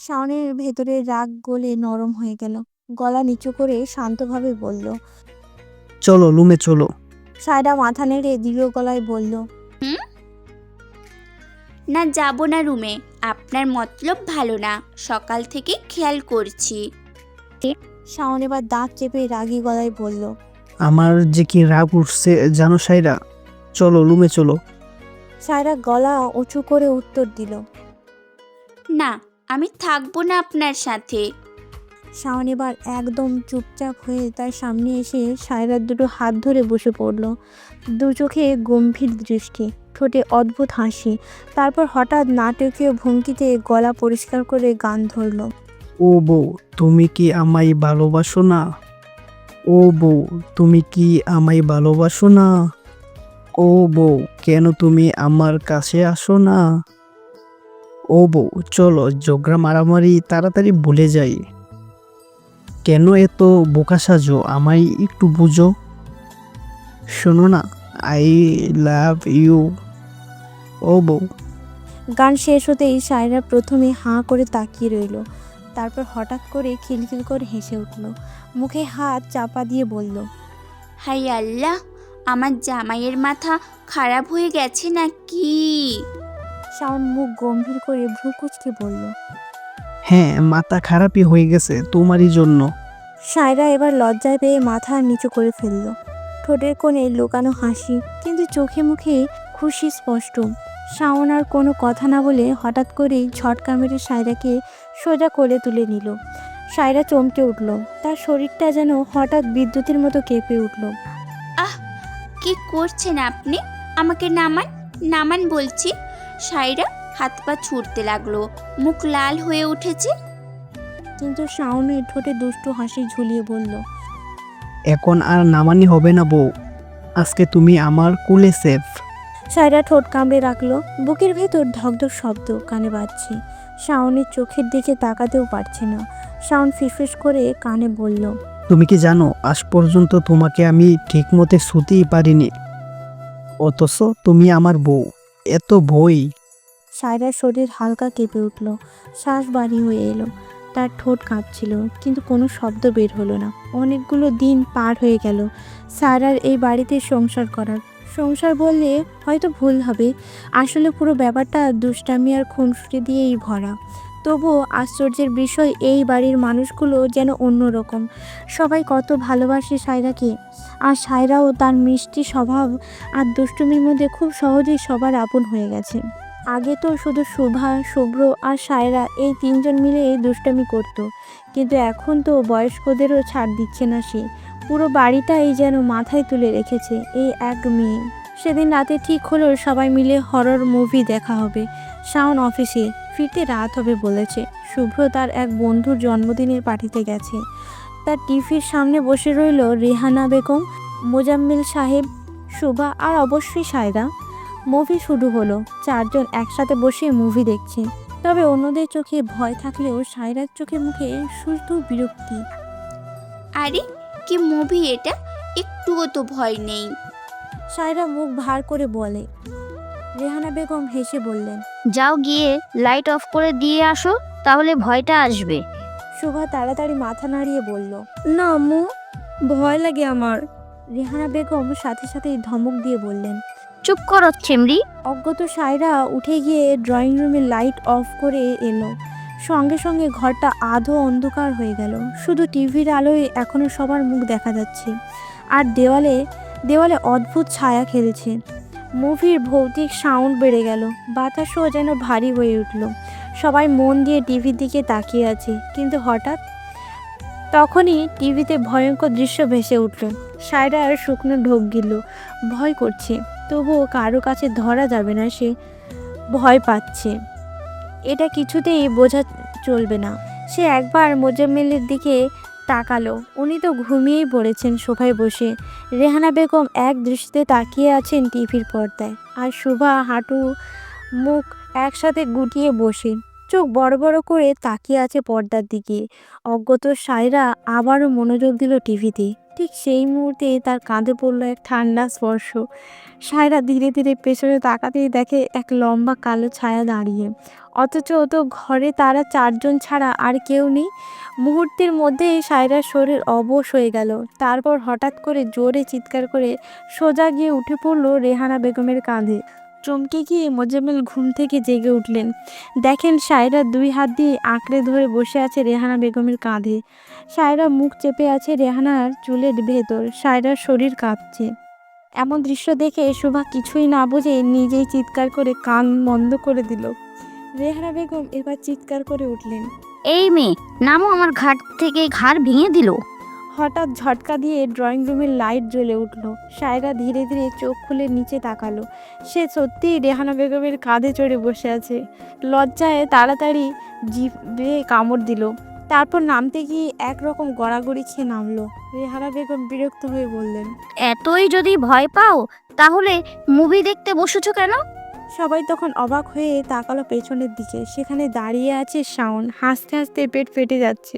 শাওনের ভেতরে রাগ গলে নরম হয়ে গেল। গলা নিচু করে শান্তভাবে বলল। চলো রুমে চলো। সায়রা মাথা নেড়ে দৃঢ় গলায় বলল, না, যাব না রুমে। আপনার মতলব ভালো না, সকাল থেকে খেয়াল করছি। শাওন এবার দাঁত চেপে রাগী গলায় বলল, আমার যে কি রাগ উঠছে জানো সায়রা, চলো রুমে চলো। সায়রা গলা উঁচু করে উত্তর দিল, না, আমি থাকবো না আপনার সাথে। শাওন এবার একদম চুপচাপ হয়ে তার সামনে এসে সায়রার দুটো হাত ধরে বসে পড়ল। দু চোখে গম্ভীর দৃষ্টি, ঠোঁটে অদ্ভুত হাসি। তারপর হঠাৎ নাটকীয় ভঙ্গিতে গলা পরিষ্কার করে গান ধরল। ও বউ, তুমি কি আমায় ভালোবাসো না? ও বউ, তুমি কি আমায় ভালোবাসো না? ও বউ, কেন তুমি আমার কাছে আসো না? ও বউ, চলো ঝগড়া মারামারি তাড়াতাড়ি ভুলে যাই। কেন এত বোকা সাজো, আমায় একটু বুঝো। শোনো না, আই লাভ ইউ। ও বউ। গান শেষ হতেই সায়রা প্রথমে হাঁ করে তাকিয়ে রইল, তারপর হঠাৎ করে খিলখিল করে হেসে উঠল। মুখে হাত চাপা দিয়ে বলল, হাই আল্লাহ, আমার জামাইয়ের মাথা খারাপ হয়ে গেছে নাকি? শাওন মুখ গম্ভীর করে ভ্রু কুঁচকে বলল, হ্যাঁ, মাথা খারাপই হয়ে গেছে তোমারই জন্য। সায়রা এবার লজ্জায় পেয়ে মাথা নিচু করে ফেলল। ঠোঁটের কোণে লুকানো হাসি, কিন্তু চোখে মুখে খুশি স্পষ্ট। শাওন আর কোনো কথা না বলে হঠাৎ করেই ঝটকা মেরে সায়রাকে সোজা কোলে তুলে নিল। সায়রা চমকে উঠল, তার শরীরটা যেন হঠাৎ বিদ্যুতের মতো কেঁপে উঠল। আহ, কি করছেন আপনি? আমাকে নামান, নামান বলছি। সায়রা হাত পা ছুটতে লাগলো, মুখ লাল হয়ে উঠেছে। কিন্তু শাওনের ঠোঁটে দুষ্টু হাসি ঝুলিয়ে বলল, এখন আর নামানি হবে না বউ, আজকে তুমি আমার কুলে সেফ। সায়রা ঠোঁট কামড়ে রাখলো, বুকের ভেতর ধকধক শব্দ কানে বাজছে। শাওনের চোখের দিকে তাকাতেও পারছে না। শাওন ফিসফিস করে কানে বলল, তুমি কি জানো, আজ পর্যন্ত তোমাকে আমি ঠিক মতে শুতেই পারিনি, অথচ তুমি আমার বউ। এত ভয়। সায়রার শরীর হালকা কেঁপে উঠল, শ্বাস ভারী হয়ে এলো। তার ঠোঁট কাঁপছিল, কিন্তু কোনো শব্দ বের হলো না। অনেকগুলো দিন পার হয়ে গেল সায়রার এই বাড়িতে সংসার করার। সংসার বললে হয়তো ভুল হবে, আসলে পুরো ব্যাপারটা দুষ্টামি আর খুনসুটি দিয়েই ভরা। তবুও আশ্চর্যের বিষয়, এই বাড়ির মানুষগুলো যেন অন্যরকম। সবাই কত ভালোবাসে সায়রাকে, আর সায়রাও তার মিষ্টি স্বভাব আর দুষ্টুমির মধ্যে খুব সহজেই সবার আপন হয়ে গেছে। আগে তো শুধু শুভা, শুভ্র আর সায়রা এই তিনজন মিলে দুষ্টামি করত, কিন্তু এখন তো বয়স্কদেরও ছাড় দিচ্ছে না সে। পুরো বাড়িটাই যেন মাথায় তুলে রেখেছে এই এক মেয়ে। সেদিন রাতে ঠিক হলো সবাই মিলে হরর মুভি দেখা হবে। শাওন অফিসে ফিরতে রাত হবে বলেছে। শুভ্র তার এক বন্ধুর জন্মদিনের পার্টিতে গেছে। তার টিভির সামনে বসে রইল রেহানা বেগম, মোজাম্মেল সাহেব, শুভা আর অবশ্যই সায়রা। মুভি শুরু হলো, চারজন একসাথে বসে মুভি দেখছে। তবে অন্যদের চোখে ভয় থাকলেও সায়রার চোখে মুখে শুধু বিরক্তি। আরে কি মুভি এটা, একটুও তো ভয় নেই। সায়রা মুখ ভার করে বলে। রেহানা বেগম হেসে বললেন, যাও গিয়ে লাইট অফ করে দিয়ে আসো, তাহলে ভয়টা আসবে। শুভা তাড়াতাড়ি মাথা নাড়িয়ে বলল, না আম্মু, ভয় লাগে আমার। রেহানা বেগম সাথে সাথেই ধমক দিয়ে বললেন, চুপ করো ছেমরি। অজ্ঞত সায়রা উঠে গিয়ে ড্রয়িং রুমে লাইট অফ করে এলো। সঙ্গে সঙ্গে ঘরটা আধো অন্ধকার হয়ে গেল। শুধু টিভির আলোয় এখনো সবার মুখ দেখা যাচ্ছে, আর দেওয়ালে দেওয়ালে অদ্ভুত ছায়া খেলছে। মুভির ভৌতিক সাউন্ড বেড়ে গেল, বাতাসও যেন ভারী হয়ে উঠল। সবাই মন দিয়ে টিভির দিকে তাকিয়ে আছে, কিন্তু হঠাৎ তখনই টিভিতে ভয়ঙ্কর দৃশ্য ভেসে উঠল। সায়রা আর শুকনো ঢোক গিল, ভয় করছে, তবুও কারো কাছে ধরা যাবে না, সে ভয় পাচ্ছে। এটা কিছুতেই বোঝা চলবে না। সে একবার মোজাম্মেলের দিকে তাকালো। উনি তো ঘুমিয়েই পড়েছেন সোফায় বসে। রেহানা বেগম এক দৃষ্টিতে তাকিয়ে আছেন টিভির পর্দায়, আর শুভা হাঁটু মুখ একসাথে গুটিয়ে বসে চোখ বড় বড় করে তাকিয়ে আছে পর্দার দিকে। অজ্ঞত সায়রা আবারও মনোযোগ দিল টিভিতে। ঠিক সেই মুহূর্তে তার কাঁধে পড়ল এক ঠান্ডা স্পর্শ। সায়রা ধীরে ধীরে পেছনে তাকাতেই দেখে এক লম্বা কালো ছায়া দাঁড়িয়ে, অথচ তো ঘরে তারা চারজন ছাড়া আর কেউ নেই। মুহূর্তের মধ্যে সায়রার শরীর অবশ হয়ে গেল। তারপর হঠাৎ করে জোরে চিৎকার করে সোজা গিয়ে উঠে পড়ল রেহানা বেগমের কাঁধে। চমকে গিয়ে মোজাম্মেল ঘুম থেকে জেগে উঠলেন। দেখেন সায়রা দুই হাত দিয়ে আঁকড়ে ধরে বসে আছে রেহানা বেগমের কাঁধে। সায়রা মুখ চেপে আছে রেহানার চুলের ভেতর। সায়রার শরীর কাঁপছে। এমন দৃশ্য দেখে শোভা কিছুই না বুঝে নিজেই চিৎকার করে কান বন্ধ করে দিল। রেহানা বেগম এবার চিৎকার করে উঠলেন, এই মেয়ে, নামো, আমার ঘাট থেকে ঘাড় ভেঙে দিল। হঠাৎ ঝটকা দিয়ে ড্রয়িং রুমের লাইট জ্বলে উঠল। সায়রা ধীরে ধীরে চোখ খুলে নিচে তাকালো। সে সত্যিই রেহানা বেগমের কাঁধে চড়ে বসে আছে। লজ্জায় তাড়াতাড়ি জিভে কামড় দিল, তারপর নামতে গিয়ে একরকম গড়াগড়ি খেয়ে নামলো। রেহানা বেগম বিরক্ত হয়ে বললেন, এতই যদি ভয় পাও তাহলে মুভি দেখতে বসেছো কেন? সবাই তখন অবাক হয়ে তাকালো পেছনের দিকে। সেখানে দাঁড়িয়ে আছে শাওন, হাসতে হাসতে পেট ফেটে যাচ্ছে।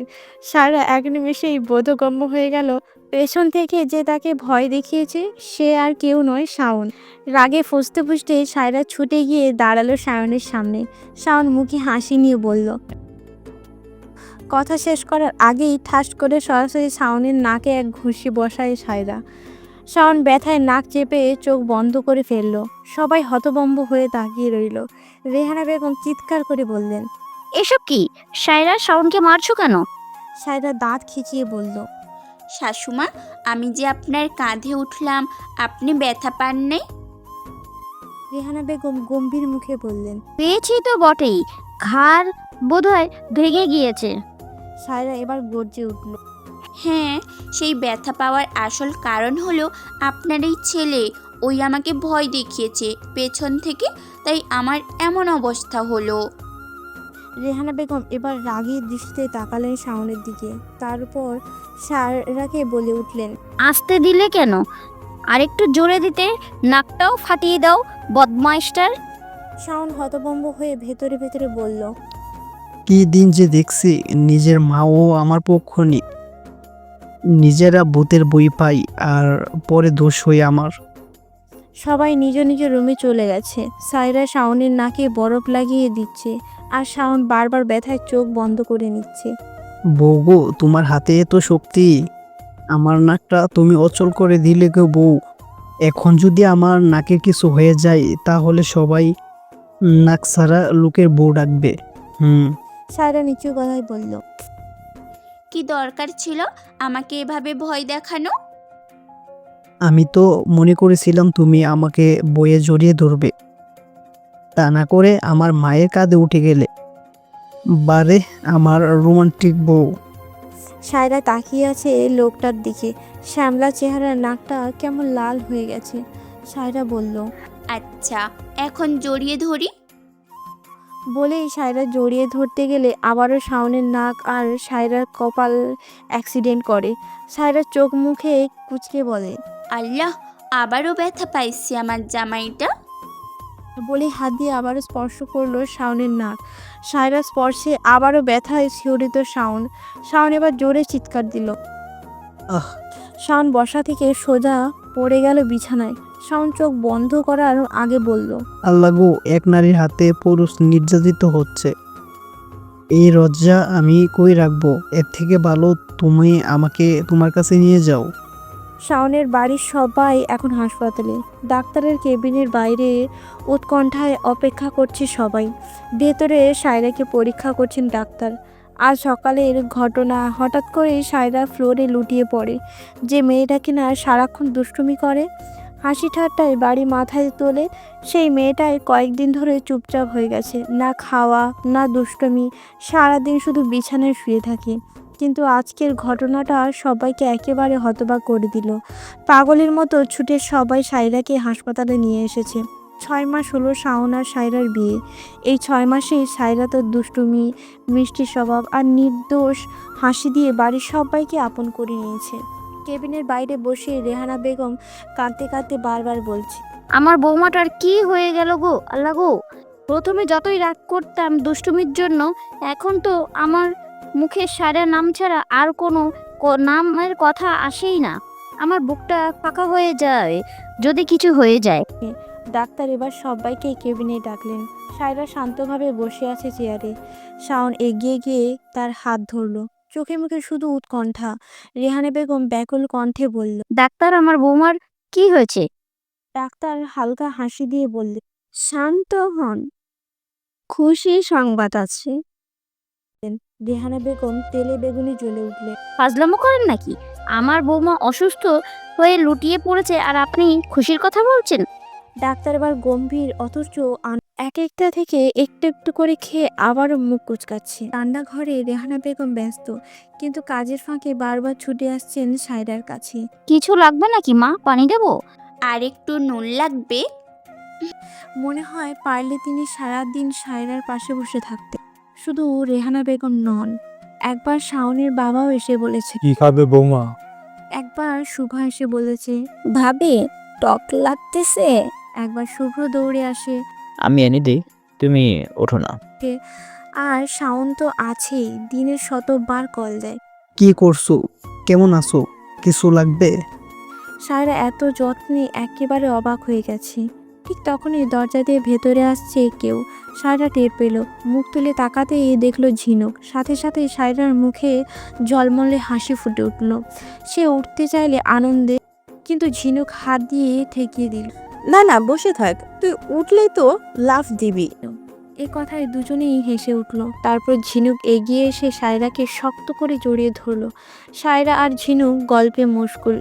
সারা এক নিমেষেই বোধগম্য হয়ে গেল পেছন থেকে যে তাকে ভয় দেখিয়েছে সে আর কেউ নয়, শাওন। রাগে ফুঁসতে ফুঁসতে সায়রা ছুটে গিয়ে দাঁড়ালো শাওনের সামনে। শাওন মুখে হাসি নিয়ে বলল, কথা শেষ করার আগেই ঠাস করে সরাসরি শাওনের নাকে এক ঘুষি বসায় সায়রা। শাওন ব্যথায় নাক চেপে চোখ বন্ধ করে ফেলল। সবাই হতভম্ব হয়ে তাকিয়ে রইল। রেহানা বেগম চিৎকার করে বললেন, এসব কি? সায়রা, শাওনকে মারছো কেন? সায়রা দাঁত খিচিয়ে বলল, শাশুমা, আমি যে আপনার কাঁধে উঠলাম, আপনি ব্যথা পান নাই? রেহানা বেগম গম্ভীর মুখে বললেন, পেয়েছি তো বটেই, ঘাড় বোধহয় ভেঙে গিয়েছে। সায়রা এবার গর্জে উঠল, হ্যাঁ, সেই ব্যথা পাওয়ার আসল কারণ হলো আপনার এই ছেলে। ওই আমাকে ভয় দেখিয়েছে পেছন থেকে, তাই আমার এমন অবস্থা হলো। রেহানা বেগম এবার রাগী দৃষ্টিতে তাকালেন শাওনের দিকে, তারপর সায়রাকে বলে উঠলেন, আসতে দিলে কেন? আর একটু জোরে দিতে, নাকটাও ফাটিয়ে দাও, বদমাইশটার। শাওন হতভম্ব হয়ে ভেতরে ভেতরে বলল, কি দিন যে দেখছি, নিজের মাও আমার পক্ষ নেই। নিজেরা ভূতের বই পাই আর পরে দোষ হই আমার। সবাই নিজ নিজ রুমে চলে গেছে। সায়রা শাওনের নাকে বরফ লাগিয়ে দিচ্ছে, আর শাওন বারবার ব্যথায় চোখ বন্ধ করে নিচ্ছে। বউ গো, তোমার হাতে এত শক্তি, আমার নাকটা তুমি অচল করে দিলে গো বউ। এখন যদি আমার নাকের কিছু হয়ে যায় তাহলে সবাই নাক ছাড়া লোকের বউ ডাকবে। সায়রা নিচু গলায় বলল, কি দরকার ছিল আমাকে এভাবে ভয় দেখানো? আমি তো মনে করেছিলাম তুমি আমাকে বইয়ে জড়িয়ে ধরবে, তা না করে আমার মায়ের কাঁধে উঠে গেলে। বারে আমার রোমান্টিক বউ। সায়রা তাকিয়ে আছে লোকটার দিকে। শ্যামলা চেহারার নাকটা কেমন লাল হয়ে গেছে। সায়রা বলল, আচ্ছা, এখন জড়িয়ে ধরি। বলেই সায়রা জড়িয়ে ধরতে গেলে আবারও শাওনের নাক আর সায়রার কপাল অ্যাক্সিডেন্ট করে। সায়রার চোখ মুখে কুচকে বলে, আল্লাহ, আবারও ব্যথা পাইছি আমার জামাইটা। বলে হাত দিয়ে আবারও স্পর্শ করলো শাওনের নাক। সায়রার স্পর্শে আবারও ব্যথায় শিহরিত শাওন। শাওন এবার জোরে চিৎকার দিল। শাওন বসা থেকে সোজা পড়ে গেল বিছানায়। শাওন চোখ বন্ধ করার আগে বলল, আল্লাহ গো, এক নারীর হাতে পুরুষ নির্যাতিত হচ্ছে, এই লজ্জা আমি কই রাখবো? এর থেকে ভালো তুমি আমাকে তোমার কাছে নিয়ে যাও। শাওনের বাড়ির সবাই এখন হাসপাতালে। ডাক্তারের কেবিনের বাইরে উৎকণ্ঠায় অপেক্ষা করছে সবাই। ভেতরে সায়রাকে পরীক্ষা করছেন ডাক্তার। আজ সকালের ঘটনা, হঠাৎ করে সায়রা ফ্লোরে লুটিয়ে পড়ে। যে মেয়েটা কিনা সারাক্ষণ দুষ্টুমি করে, হাসি ঠাট্টায় বাড়ি মাথায় তোলে। সেই মেয়েটাই কয়েকদিন ধরে চুপচাপ হয়ে গেছে, না খাওয়া না দুষ্টমি, সারাদিন শুধু বিছানায় শুয়ে থাকে। কিন্তু আজকের ঘটনাটা সবাইকে একেবারে হতবাক করে দিল। পাগলের মতো ছুটে সবাই সায়রাকে হাসপাতালে নিয়ে এসেছে। 6 মাস হলো শাওন আর সায়রার বিয়ে। এই 6 মাসেই সায়রা তার দুষ্টুমি, মিষ্টি স্বভাব আর নির্দোষ হাসি দিয়ে বাড়ির সবাইকে আপন করে নিয়েছে। কেবিনের বাইরে বসে রেহানা বেগম কাঁদতে কাঁদতে বারবার বলছে, আমার বৌমাটার কি হয়ে গেল গো আল্লাহ গো। প্রথমে যতই রাগ করতাম দুষ্টুমির জন্য, এখন তো আমার মুখে সারা নাম ছাড়া আর কোনো নামের কথা আসেই না। আমার বুকটা ফাঁকা হয়ে যায় যদি কিছু হয়ে যায়। ডাক্তার এবার সবাইকে কেবিনে ডাকলেন। সায়রা শান্তভাবে বসে আছে চেয়ারে। শাওন এগিয়ে গিয়ে তার হাত ধরলো। চোখে মুখে শুধু উৎকণ্ঠা। রেহানা বেগম ব্যাকুল কণ্ঠে বলল, ডাক্তার, আমার বৌমার কি হয়েছে? ডাক্তার হালকা হাসি দিয়ে বললেন, শান্ত হন, খুশি সংবাদ আছে। রেহানা বেগম তেলে বেগুনে জ্বলে উঠলেন। ফাজলামো করেন নাকি? আমার বৌমা অসুস্থ হয়ে লুটিয়ে পড়েছে আর আপনি খুশির কথা বলছেন? ডাক্তার এবার গম্ভীর অথচ এক একটা থেকে একটু একটু করে খেয়ে আবারও মুখ কুচকাচ্ছে। রান্নাঘরে রেহানা বেগম ব্যস্ত, কিন্তু কাজের ফাঁকে বারবার ছুটে আসছেন সায়রার কাছে। কিছু লাগবে নাকি মা? পানি দেবো? আর একটু নুন লাগবে। মনে হয় পারলে তিনি সারাদিন সায়রার পাশে বসে থাকতেন। শুধু রেহানা বেগম নন, একবার শাওনের বাবাও এসে বলেছে, কি খাবে বৌমা? একবার শুভা এসে বলেছে, ভাবে টক লাগতেছে। একবার শুভ্র দৌড়ে আসে, আমি এনে দিই, তুমি ওঠো না। আর শাওন তো আছেই, দিনের শতবার কল দেয়। কি করছো? কেমন আছো? কিছু লাগবে? সায়রা এত যত্নে একেবারে অবাক হয়ে গেছে। ঠিক তখনই দরজা দিয়ে ভেতরে আসছে কেউ। সায়রা টের পেল, মুখ তুলে তাকাতেই দেখলো ঝিনুক। সাথে সাথে সায়রার মুখে জলমলে হাসি ফুটে উঠল। সে উঠতে চাইলে আনন্দে, কিন্তু ঝিনুক হাত দিয়ে ঠেকিয়ে দিল। না না, বসে থাক, তুই উঠলেই তো লাফ দিবি। এ কথায় দুজনেই হেসে উঠল। তারপর ঝিনুক এগিয়ে এসে সায়রাকে শক্ত করে জড়িয়ে ধরল। সায়রা আর ঝিনুক গল্পে মশগুল।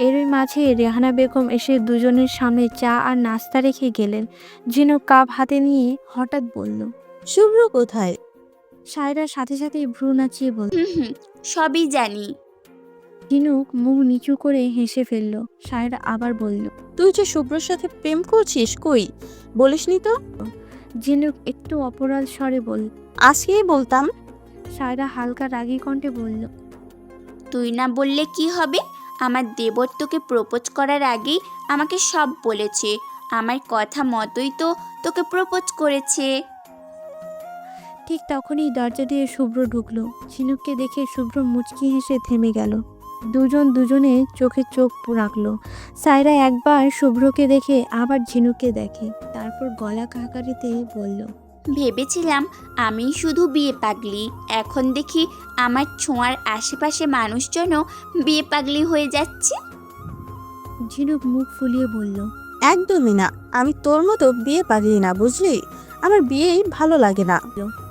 এরই মাঝে রেহানা বেগম এসে দুজনের সামনে চা আর নাস্তা রেখে গেলেন। ঝিনুক কাপ হাতে নিয়ে হঠাৎ বলল, শুভ্র কোথায়? সায়রার সাথে সাথে ভ্রু নাচিয়ে বলল, সবই জানি। ঝিনুক মুখ নিচু করে হেসে ফেলল। সায়রা আবার বলল, তুই যে শুভ্রর সাথে প্রেম করছিস, কই বলিসনি তো? ঝিনুক একটু অপরাধ স্বরে বলল, আজকেই বলতাম। সায়রা হালকা রাগী কণ্ঠে বলল, তুই না বললে কি হবে? আমার দেবর তোকে প্রপোজ করার আগেই আমাকে সব বলেছে। আমার কথা মতোই তো তোকে প্রপোজ করেছে। ঠিক তখনই দরজা দিয়ে শুভ্র ঢুকলো। ঝিনুককে দেখে শুভ্র মুচকি হেসে থেমে গেল। দুজনে চোখে চোখ রাখলো। সায়রা একবার শুভ্রকে দেখে আবার ঝিনুককে দেখে, তারপর গলা কাকারিতে বলল, ভেবেছিলাম আমি শুধু বিয়ে পাগলি, এখন দেখি আমার ছোঁয়ার আশেপাশে মানুষজনও বিয়ে পাগলি হয়ে যাচ্ছে। ঝিনুক মুখ ফুলিয়ে বলল, একদমই না, আমি তোর মতো বিয়ে পাগলি না, বুঝলি? আমার বিয়েই ভালো লাগে না।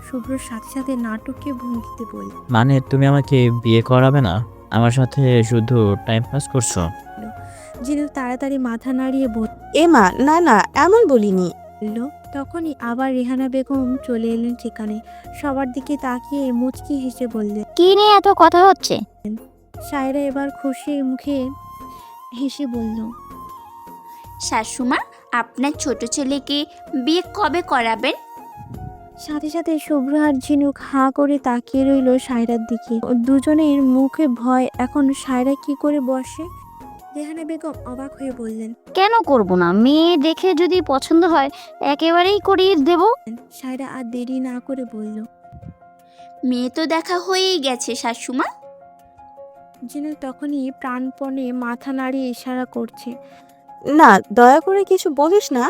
শুভ্রর সাথে সাথে নাটকীয় ভঙ্গিতে বলল, মানে তুমি আমাকে বিয়ে করাবে না? আমার সাথে শুধু টাইম পাস করছো? ঝিনুক তাড়াতাড়ি মাথা নাড়িয়ে এমা না না, এমন বলিনি। বলল। তখনই আবার রেহানা বেগম চলে এলেন সেখানে। সবার দিকে তাকিয়ে মুচকি হেসে বললেন, কি নিয়ে এত কথা হচ্ছে? সায়রা এবার খুশি মুখে হেসে বলল, শাশুমা, আপনার ছোট ছেলেকে বিয়ে কবে করাবেন? সাথে সাথে শুভ্র আর ঝিনুক হাঁ করে তাকিয়ে রইল সায়রার দিকে। দুজনের মুখে ভয়। এখন সায়রা কি করে বসে? রেহানা বেগম অবাক হয়ে বললেন, কেন করব না? মেয়ে দেখে যদি পছন্দ হয় একেবারেই করিয়ে দেব। সায়রা আর দেরি না করে বলল, মেয়ে তো দেখা হয়েই গেছে শাশুমা। ঝিনুক তখনই প্রাণপণে মাথা নাড়িয়ে ইশারা করছে। না, দয়া করে কিছু বলিস না।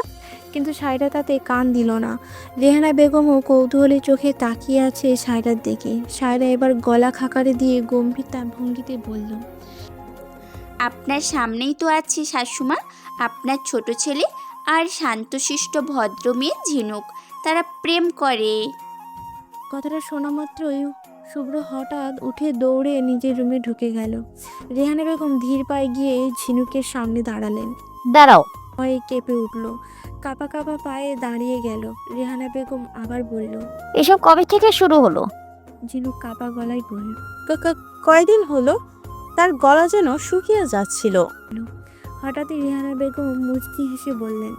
কিন্তু সায়রা তাতে কান দিল না। রেহানা বেগমও কৌতূহলী চোখে তাকিয়ে আছে সায়রার দিকে। সায়রা এবার গলা খাকারে দিয়ে গম্ভীর তার ভঙ্গিতে বলল, আপনার সামনেই তো আছে শাশুমা আপনার ছোট ছেলে আর শান্তশিষ্ট ভদ্র মেয়ে ঝিনুক, তারা প্রেম করে। কথাটা শোনা মাত্রই শুভ্র হঠাৎ উঠে দৌড়ে নিজের রুমে ঢুকে গেল। রেহানা বেগম ধীর পায়ে গিয়ে ঝিনুকের সামনে দাঁড়ালেন। দাঁড়াও। ভয়ে কেঁপে উঠল, কাঁপা কাঁপা পায়ে দাঁড়িয়ে গেল। রেহানা বেগম আবার বলল। এসব কবে থেকে শুরু হলো? ঝিনুক কাঁপা গলায় বলল। কয়দিন হলো? তার গলা যেন শুকিয়ে যাচ্ছিল। হঠাৎই রেহানা বেগম মুচকি হেসে বললেন।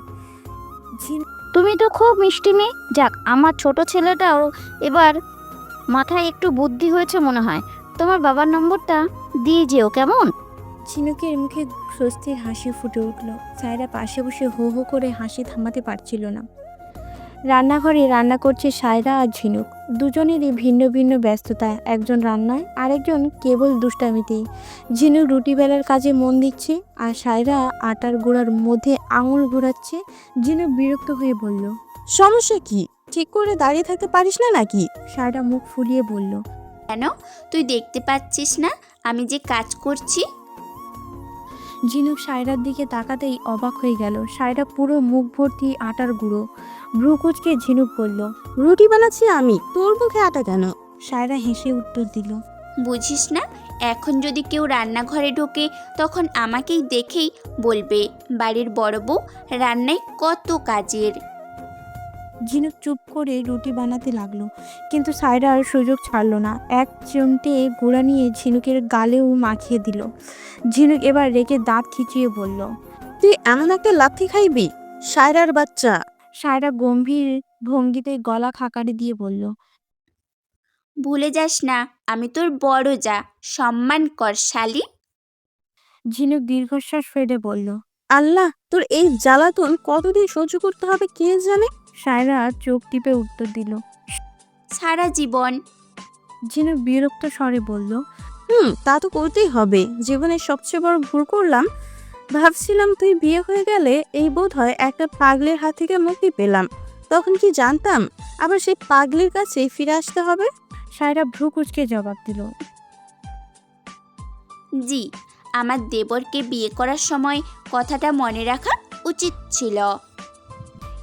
ঝিনুক তুমি তো খুব মিষ্টি মেয়ে। যাক, আমার ছোট ছেলেটাও এবার মাথায় একটু বুদ্ধি হয়েছে মনে হয়। তোমার বাবার নম্বরটা দিয়ে যেও, কেমন? ঝিনুকের মুখে স্বস্তির হাসি ফুটে উঠল। সায়রা পাশে বসে হো হো করে হাসি থামাতে পারছিল না। রান্নাঘরে রান্না করছে সায়রা আর ঝিনুক। দুজনেরই ভিন্ন ভিন্ন ব্যস্ততা, একজন রান্নায় আরেকজন কেবল দুষ্টামিতেই। ঝিনুক রুটি বেলার কাজে মন দিচ্ছে আর সায়রা আটার গুঁড়ার মধ্যে আঙুল ঘোরাচ্ছে। ঝিনুক বিরক্ত হয়ে বলল। সমস্যা কি? ঠিক করে দাঁড়িয়ে থাকতে পারিস না নাকি? সায়রা মুখ ফুলিয়ে বলল। কেন, তুই দেখতে পাচ্ছিস না আমি যে কাজ করছি? ঝিনুক সায়রার দিকে তাকাতেই অবাক হয়ে গেল। সায়রা পুরো মুখ ভর্তি আটার গুঁড়ো। ভ্রু কুঁচকে ঝিনুক বলল। রুটি বানাচ্ছি আমি, তোর মুখে আটা কেন? সায়রা হেসে উত্তর দিল। বুঝিস না, এখন যদি কেউ রান্নাঘরে ঢোকে তখন আমাকেই দেখেই বলবে বাড়ির বড় বউ রান্নায় কত কাজের। ঝিনুক চুপ করে রুটি বানাতে লাগলো, কিন্তু সায়রা আর সুযোগ ছাড়ল না। এক চিমটে গুঁড়া নিয়ে ঝিনুকের গালেও মাখিয়ে দিল। ঝিনুক এবার রেগে দাঁত খিচিয়ে বলল। তুই এমন একটা লাথি খাইবি, সায়রার বাচ্চা? সায়রা গম্ভীর ভঙ্গিতে গলা খাকারি দিয়ে বলল। ভুলে যাস না আমি তোর বড় যা, সম্মান কর শালি। ঝিনুক দীর্ঘশ্বাস ফেলে বলল। আল্লাহ, তোর এই জ্বালাতন কতদিন সহ্য করতে হবে কে জানে। সায়রা চোখ টিপে উত্তর দিল। সারা জীবন। ঝিনুক বিরক্ত স্বরে বলল। তা তো করতেই হবে। জীবনের সবচেয়ে বড় ভুল করলাম। ভাবছিলাম তুই বিয়ে হয়ে গেলে এই বোধ হয় একটা পাগলের হাত থেকে মুক্তি পেলাম। তখন কি জানতাম আবার সেই পাগলের কাছেই ফিরে আসতে হবে। সায়রা ভ্রু কুঁচকে জবাব দিল। জি, আমার দেবরকে বিয়ে করার সময় কথাটা মনে রাখা উচিত ছিল।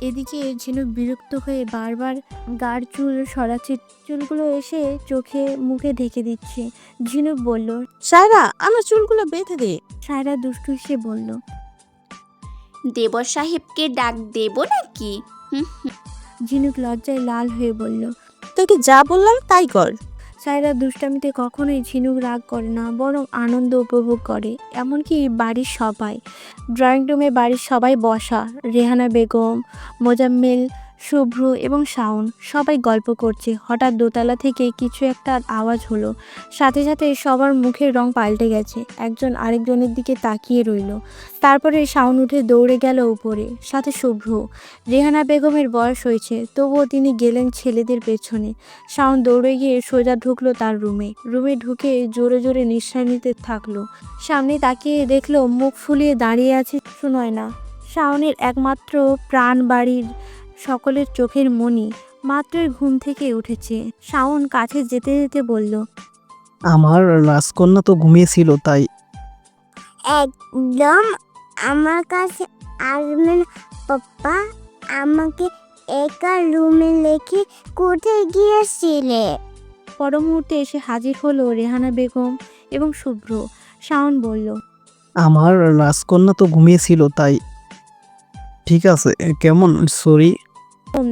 এদিকে ঝিনুক বিরক্ত হয়ে বারবার গাঢ় চুল সরাচ্ছে। চুলগুলো এসে চোখে মুখে ঢেকে দিচ্ছে। ঝিনুক বলল। সায়রা, আমার চুলগুলো বেঁধে দে। সায়রা দুষ্টু হেসে বলল। দেবর সাহেবকে ডাক দেব নাকি? ঝিনুক লজ্জায় লাল হয়ে বলল। তোকে যা বললাম তাই কর। সায়রা দুষ্টামিতে কখনোই ঝিনুক রাগ করে না, বরং আনন্দ উপভোগ করে। এমনকি বাড়ির সবাই, ড্রয়িং রুমে বাড়ির সবাই বসা, রেহানা বেগম, মোজাম্মেল, শুভ্র এবং শাওন সবাই গল্প করছে। হঠাৎ দোতলা থেকে কিছু একটা আওয়াজ হলো। সাথে সাথে সবার মুখের রং পাল্টে গেছে। একজন আরেকজনের দিকে তাকিয়ে রইল। তারপরে শাওন উঠে দৌড়ে গেল উপরে, সাথে শুভ্র। রেহানা বেগমের বয়স হয়েছে, তবুও তিনি গেলেন ছেলেদের পেছনে। শাওন দৌড়ে গিয়ে সোজা ঢুকলো তার রুমে ঢুকে জোরে জোরে নিঃশ্বাস নিতে থাকলো। সামনে তাকিয়ে দেখলো মুখ ফুলিয়ে দাঁড়িয়ে আছে সুনয়না, শাওনের একমাত্র প্রাণ, বাড়ির সকলের চোখের মণি। মাত্রই ঘুম থেকে উঠেছে। শাওন কাছে যেতে যেতে বলল। আমার রাজকন্যা তো ঘুমিয়েছিল তাই। একদম আমার কাছে আসবেন পাপ্পা, আমাকে একা রুমে রেখে কোথায় গিয়েছিলে? পর মুহূর্তে এসে হাজির হলো রেহানা বেগম এবং শুভ্র। শাওন বলল। আমার রাজকন্যা তো ঘুমিয়েছিল তাই। ঠিক আছে, কেমন? সরি।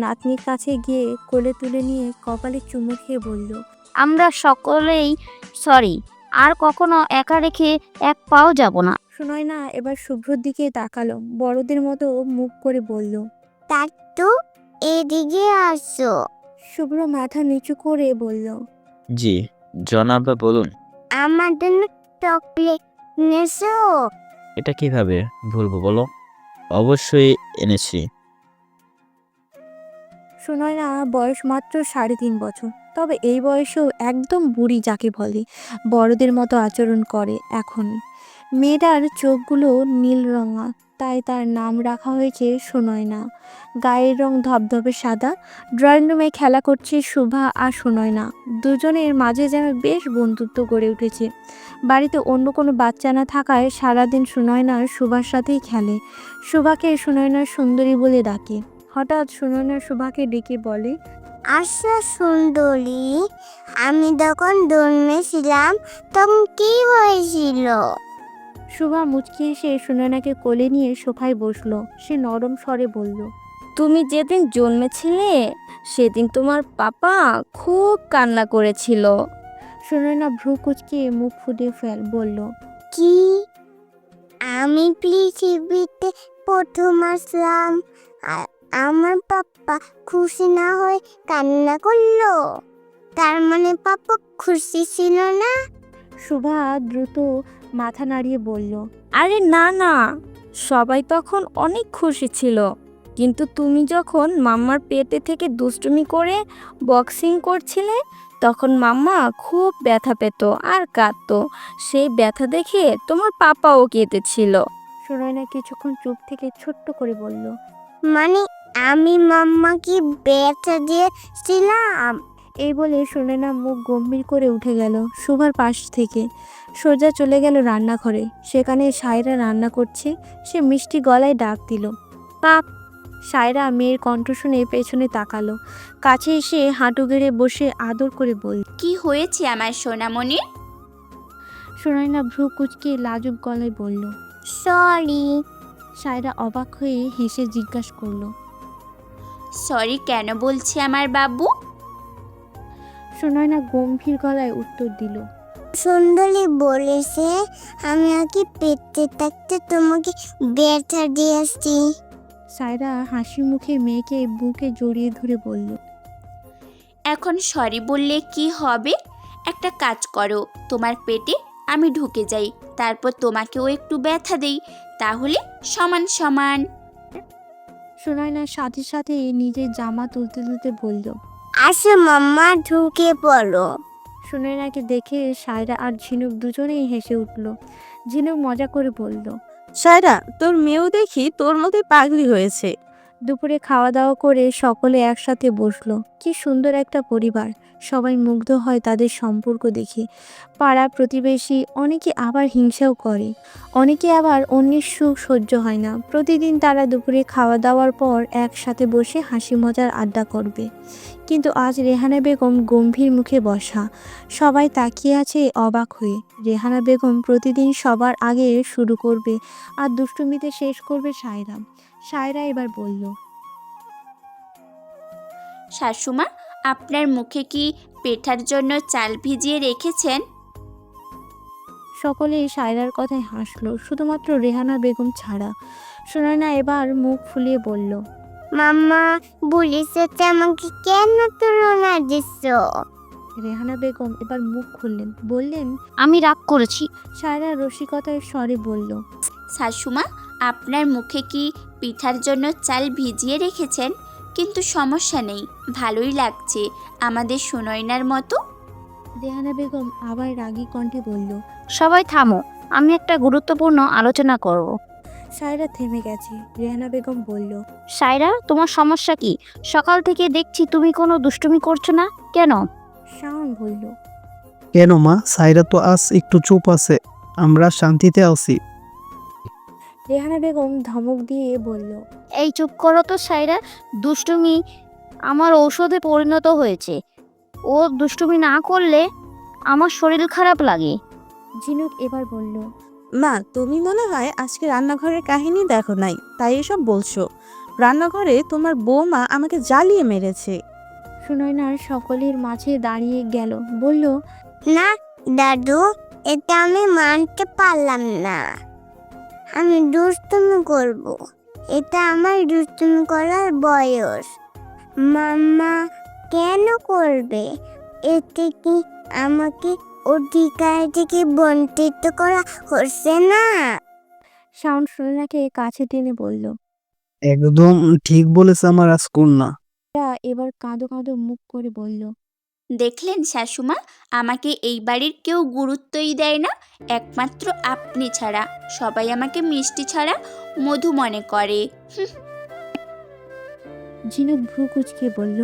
নাতনির কাছে গিয়ে কোলে তুলে নিয়ে কপালে চুমু খেয়ে বলল। আমরা সকলেই সরি, আর কখনো একা রেখে এক পাও যাব না। সুনয়না এবার শুভ্রর দিকে তাকালো, বড়দের মতো মুখ করে বলল। তাকতু, এদিকে আসো। শুভ্র মাথা নিচু করে বলল। জি জনাব, বলুন। আমার জন্য চকলেট নেছো? এটা কিভাবে ভুলবো বলো? অবশ্যই এনেছি। সুনয়না বয়স মাত্র 3.5 বছর, তবে এই বয়সেও একদম বুড়ি যাকে বলে। বড়দের মতো আচরণ করে এখন। মেয়েটার চোখগুলো নীল রঙা, তাই তার নাম রাখা হয়েছে সুনয়না। গায়ের রং ধবধবে সাদা। ড্রয়িং রুমে খেলা করছে শুভা আর সুনয়না। দুজনের মাঝে যেন বেশ বন্ধুত্ব গড়ে উঠেছে। বাড়িতে অন্য কোনো বাচ্চা না থাকায় সারাদিন সুনয়না শুভার সাথেই খেলে। শুভাকে সুনয়নার সুন্দরী বলে ডাকে। হঠাৎ সুনয়না শুভাকে ডেকে বলে। আচ্ছা সুন্দরী, আমি যখন জন্মেছিলাম তখন কি হয়েছিল? শুভা মুচকি এসে সুনয়নাকে কোলে নিয়ে সোফায় বসলো। সে নরম স্বরে বলল, তুমি যেদিন জন্মেছিলে সেদিন তোমার পাপা খুব কান্না করেছিল। সুনয়না ভ্রু কুচকে মুখ ফুটে বলল, কি আমি পৃথিবীতে প্রথম আসলাম আর আমার পাপ্পা খুশি না হয়ে কান্না করলো? তার মানে পাপ্পা খুশি ছিল না? শুভা দ্রুত মাথা নাড়িয়ে বলল, আরে না না, সবাই তখন অনেক খুশি ছিল, কিন্তু তুমি যখন মাম্মার পেটে থেকে দুষ্টুমি করে বক্সিং করছিলে তখন মাম্মা খুব ব্যথা পেত আর কাঁদতো। সেই ব্যথা দেখে তোমার পাপাও কেঁদেছিল। সুনয়না কিছুক্ষণ চুপ থেকে ছোট্ট করে বলল, মানে আমি মাম্মাকে ব্যথা দিয়েছিলাম? এই বলে সুনয়না মুখ গম্ভীর করে উঠে গেল শুভার পাশ থেকে। সোজা চলে গেল রান্নাঘরে। সেখানে সায়রা রান্না করছে। সে মিষ্টি গলায় ডাক দিল, পাপ। সায়রা মেয়ের কণ্ঠ শুনে পেছনে তাকালো। কাছে এসে হাঁটু গেড়ে বসে আদর করে বলল, কি হয়েছে আমার সোনামণি? সুনয়না ভ্রু কুচকে লাজুক গলায় বলল, সরি। সায়রা অবাক হয়ে হেসে জিজ্ঞাসা করলো, সরি কেন বলছে আমার বাবু? সুনয়না গম্ভীর গলায় উত্তর দিল, সুন্দরী বলেছে আমি ওকে পেতে থাকতে তোমাকে ব্যথা দিয়েছি। সায়রা হাসি মুখে মেয়েকে বুকে জড়িয়ে ধরে বলল, এখন সরি বললে কি হবে? একটা কাজ করো, তোমার পেটে আমি ঢুকে যাই, তারপর তোমাকেও একটু ব্যথা দেই, তাহলে সমান সমান। সুনয়নার সাথে সাথে নিজের জামা তুলতে তুলতে বলল, আসো মাম্মা, ঢুকে পড়ো। সুনয়নাকে দেখে সায়রা আর ঝিনুক দুজনেই হেসে উঠল। ঝিনুক মজা করে বলল, সায়রা, তোর মেয়েও দেখি তোর মতোই পাগলি হয়েছে। দুপুরে খাওয়া দাওয়া করে সকলে একসাথে বসলো। কি সুন্দর একটা পরিবার। সবাই মুগ্ধ হয় তাদের সম্পর্ক দেখে। পাড়া প্রতিবেশী অনেকে আবার হিংসাও করে, অনেকে আবার অন্যের সুখ সহ্য হয় না। প্রতিদিন তারা দুপুরে খাওয়া দাওয়ার পর একসাথে বসে হাসি মজার আড্ডা করবে। কিন্তু আজ রেহানা বেগম গম্ভীর মুখে বসা। সবাই তাকিয়ে আছে অবাক হয়ে। রেহানা বেগম প্রতিদিন সবার আগে শুরু করবে আর দুষ্টুমিতে শেষ করবে সায়রা। সায়রা এবার বলল, শাশুমা, আপনার মুখে কি পেঠার জন্য চাল ভিজিয়ে রেখেছেন? সকলেই সায়রার কথায় হাসলো, শুধুমাত্র রেহানা বেগম ছাড়া। সুনয়না এবার মুখ ফুলিয়ে বলল, মাম্মা বলেছে আমাকে কেন তুলনা দিচ্ছ? রেহানা বেগম এবার মুখ খুললেন, বললেন, আমি রাগ করেছি। সায়রা রসিকতার স্বরে বলল, শাশুমা, আপনার মুখে কি পিঠার জন্য চাল ভিজিয়ে রেখেছেন? কিন্তু সমস্যা নেই, ভালোই লাগছে, আমাদের সুনয়নার মতো। রেহানা বেগম আবার রাগী কণ্ঠে বলল, সবাই থামো, আমি একটা গুরুত্বপূর্ণ আলোচনা করব। সায়রা থেমে গেছে। রেহানা বেগম বলল, সায়রা, তোমার সমস্যা কি? সকাল থেকে দেখছি তুমি কোনো দুষ্টুমি করছো না কেন? শাওন বলল, কেন মা, সাইরা তো আজ একটু চুপ আছে, আমরা শান্তিতে আছি। রেহানা বেগম ধমক দিয়ে বলল, এই চুপ করো তো সায়রা, দুষ্টুমি আমার ঔষধে পরিণত হয়েছে। ও দুষ্টুমি না করলে আমার শরীর খারাপ লাগে। ঝিনুক এবার বলল, মা, তুমি মনে হয় আজকে রান্নাঘরের কাহিনী দেখো নাই, তাই এসব বলছো। রান্নাঘরে তোমার বৌমা আমাকে জ্বালিয়ে মেরেছে। সুনয়নার সকলের মাঝে দাঁড়িয়ে গেল, বলল, না দাদু, এটা আমি মানতে পারলাম না। আমি দুষ্টুমি করব, এটা আমার দুষ্টুমি করার বয়স। মাম্মা কেন করবে? এতে কি আমাকে অধিকার থেকে বঞ্চিত করা হচ্ছে না? শাওন সুনয়নাকে কাছে টেনে বলল, একদম ঠিক বলেছে আমার রাজকন্যা। এবার কাঁদো কাঁদো মুখ করে বলল, দেখলেন শাশুমা, আমাকে এই বাড়ির কেউ গুরুত্বই দেয় না, একমাত্র আপনি ছাড়া। সবাই আমাকে মিষ্টি ছাড়া মধু মনে করে। ঝিনুক ভ্রু কুচকে বলল,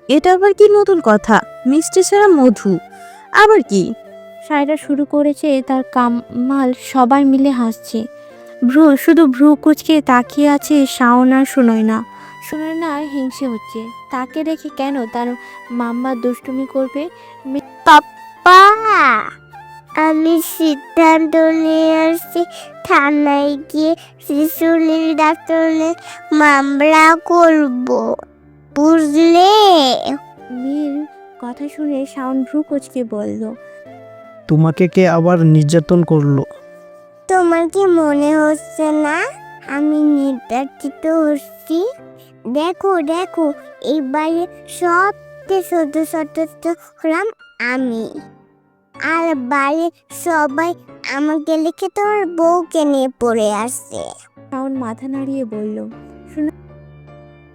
এটা আবার কি নতুন কথা? মিষ্টি ছাড়া মধু আবার কি? সায়রা শুরু করেছে তার কামাল। সবাই মিলে হাসছে। শুধু ভ্রু কুচকে তাকিয়ে আছে শাওন আর সুনয়না। সুনয়নার হিংসে হচ্ছে, তাকে রেখে কেন তার মাম্মা দুষ্টুমি করবে। পাপ্পা, আমি সিদ্ধান্ত নিয়ে আসছি থানায় গিয়ে শিশুলীল ডাক্তারের মামলা করব, বুঝলে? মেয়ের কথা শুনে শাওন ভ্রু কুঁচকে বলল, তোমাকে কে আবার নির্যাতন করলো? তোমার কি মনে হচ্ছে না আমি নির্যাতিত হচ্ছি? দেখো দেখো, এই বাড়ির সবচেয়ে ছোট সদস্য হলাম আমি, আর বাড়ির সবাই আমাকে লিখে তোমার বউকে নিয়ে পড়ে আসছে। শাওন মাথা নাড়িয়ে বলল,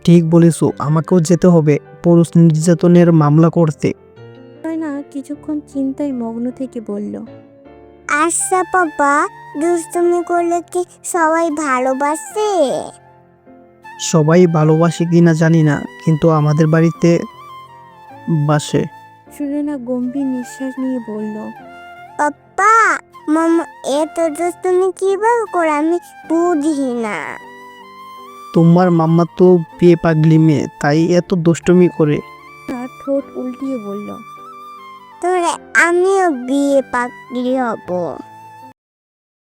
ঠিক বলেছো, আমাকেও যেতে হবে পুরুষ নির্যাতনের মামলা করতে। না কিছুক্ষণ চিন্তায় মগ্ন থেকে বলল, আচ্ছা বাবা, দুষ্টুমি করলে কি সবাই ভালোবাসে? সবাই ভালোবাসে কিনা জানি না, কিন্তু আমাদের বাড়িতে বাসে। সুনয়না গম্ভীর নিঃশ্বাস নিয়ে বলল, পাপ্পা মামা এত দুষ্টুমি কিভাবে করে আমি বুঝি না। তোমার মাম্মা তো বিয়ে পাগলি মেয়ে, তাই এত দুষ্টুমি করে। তার ঠোঁট উল্টিয়ে বলল, তোরে আমিও বিয়ে পাগলি হব।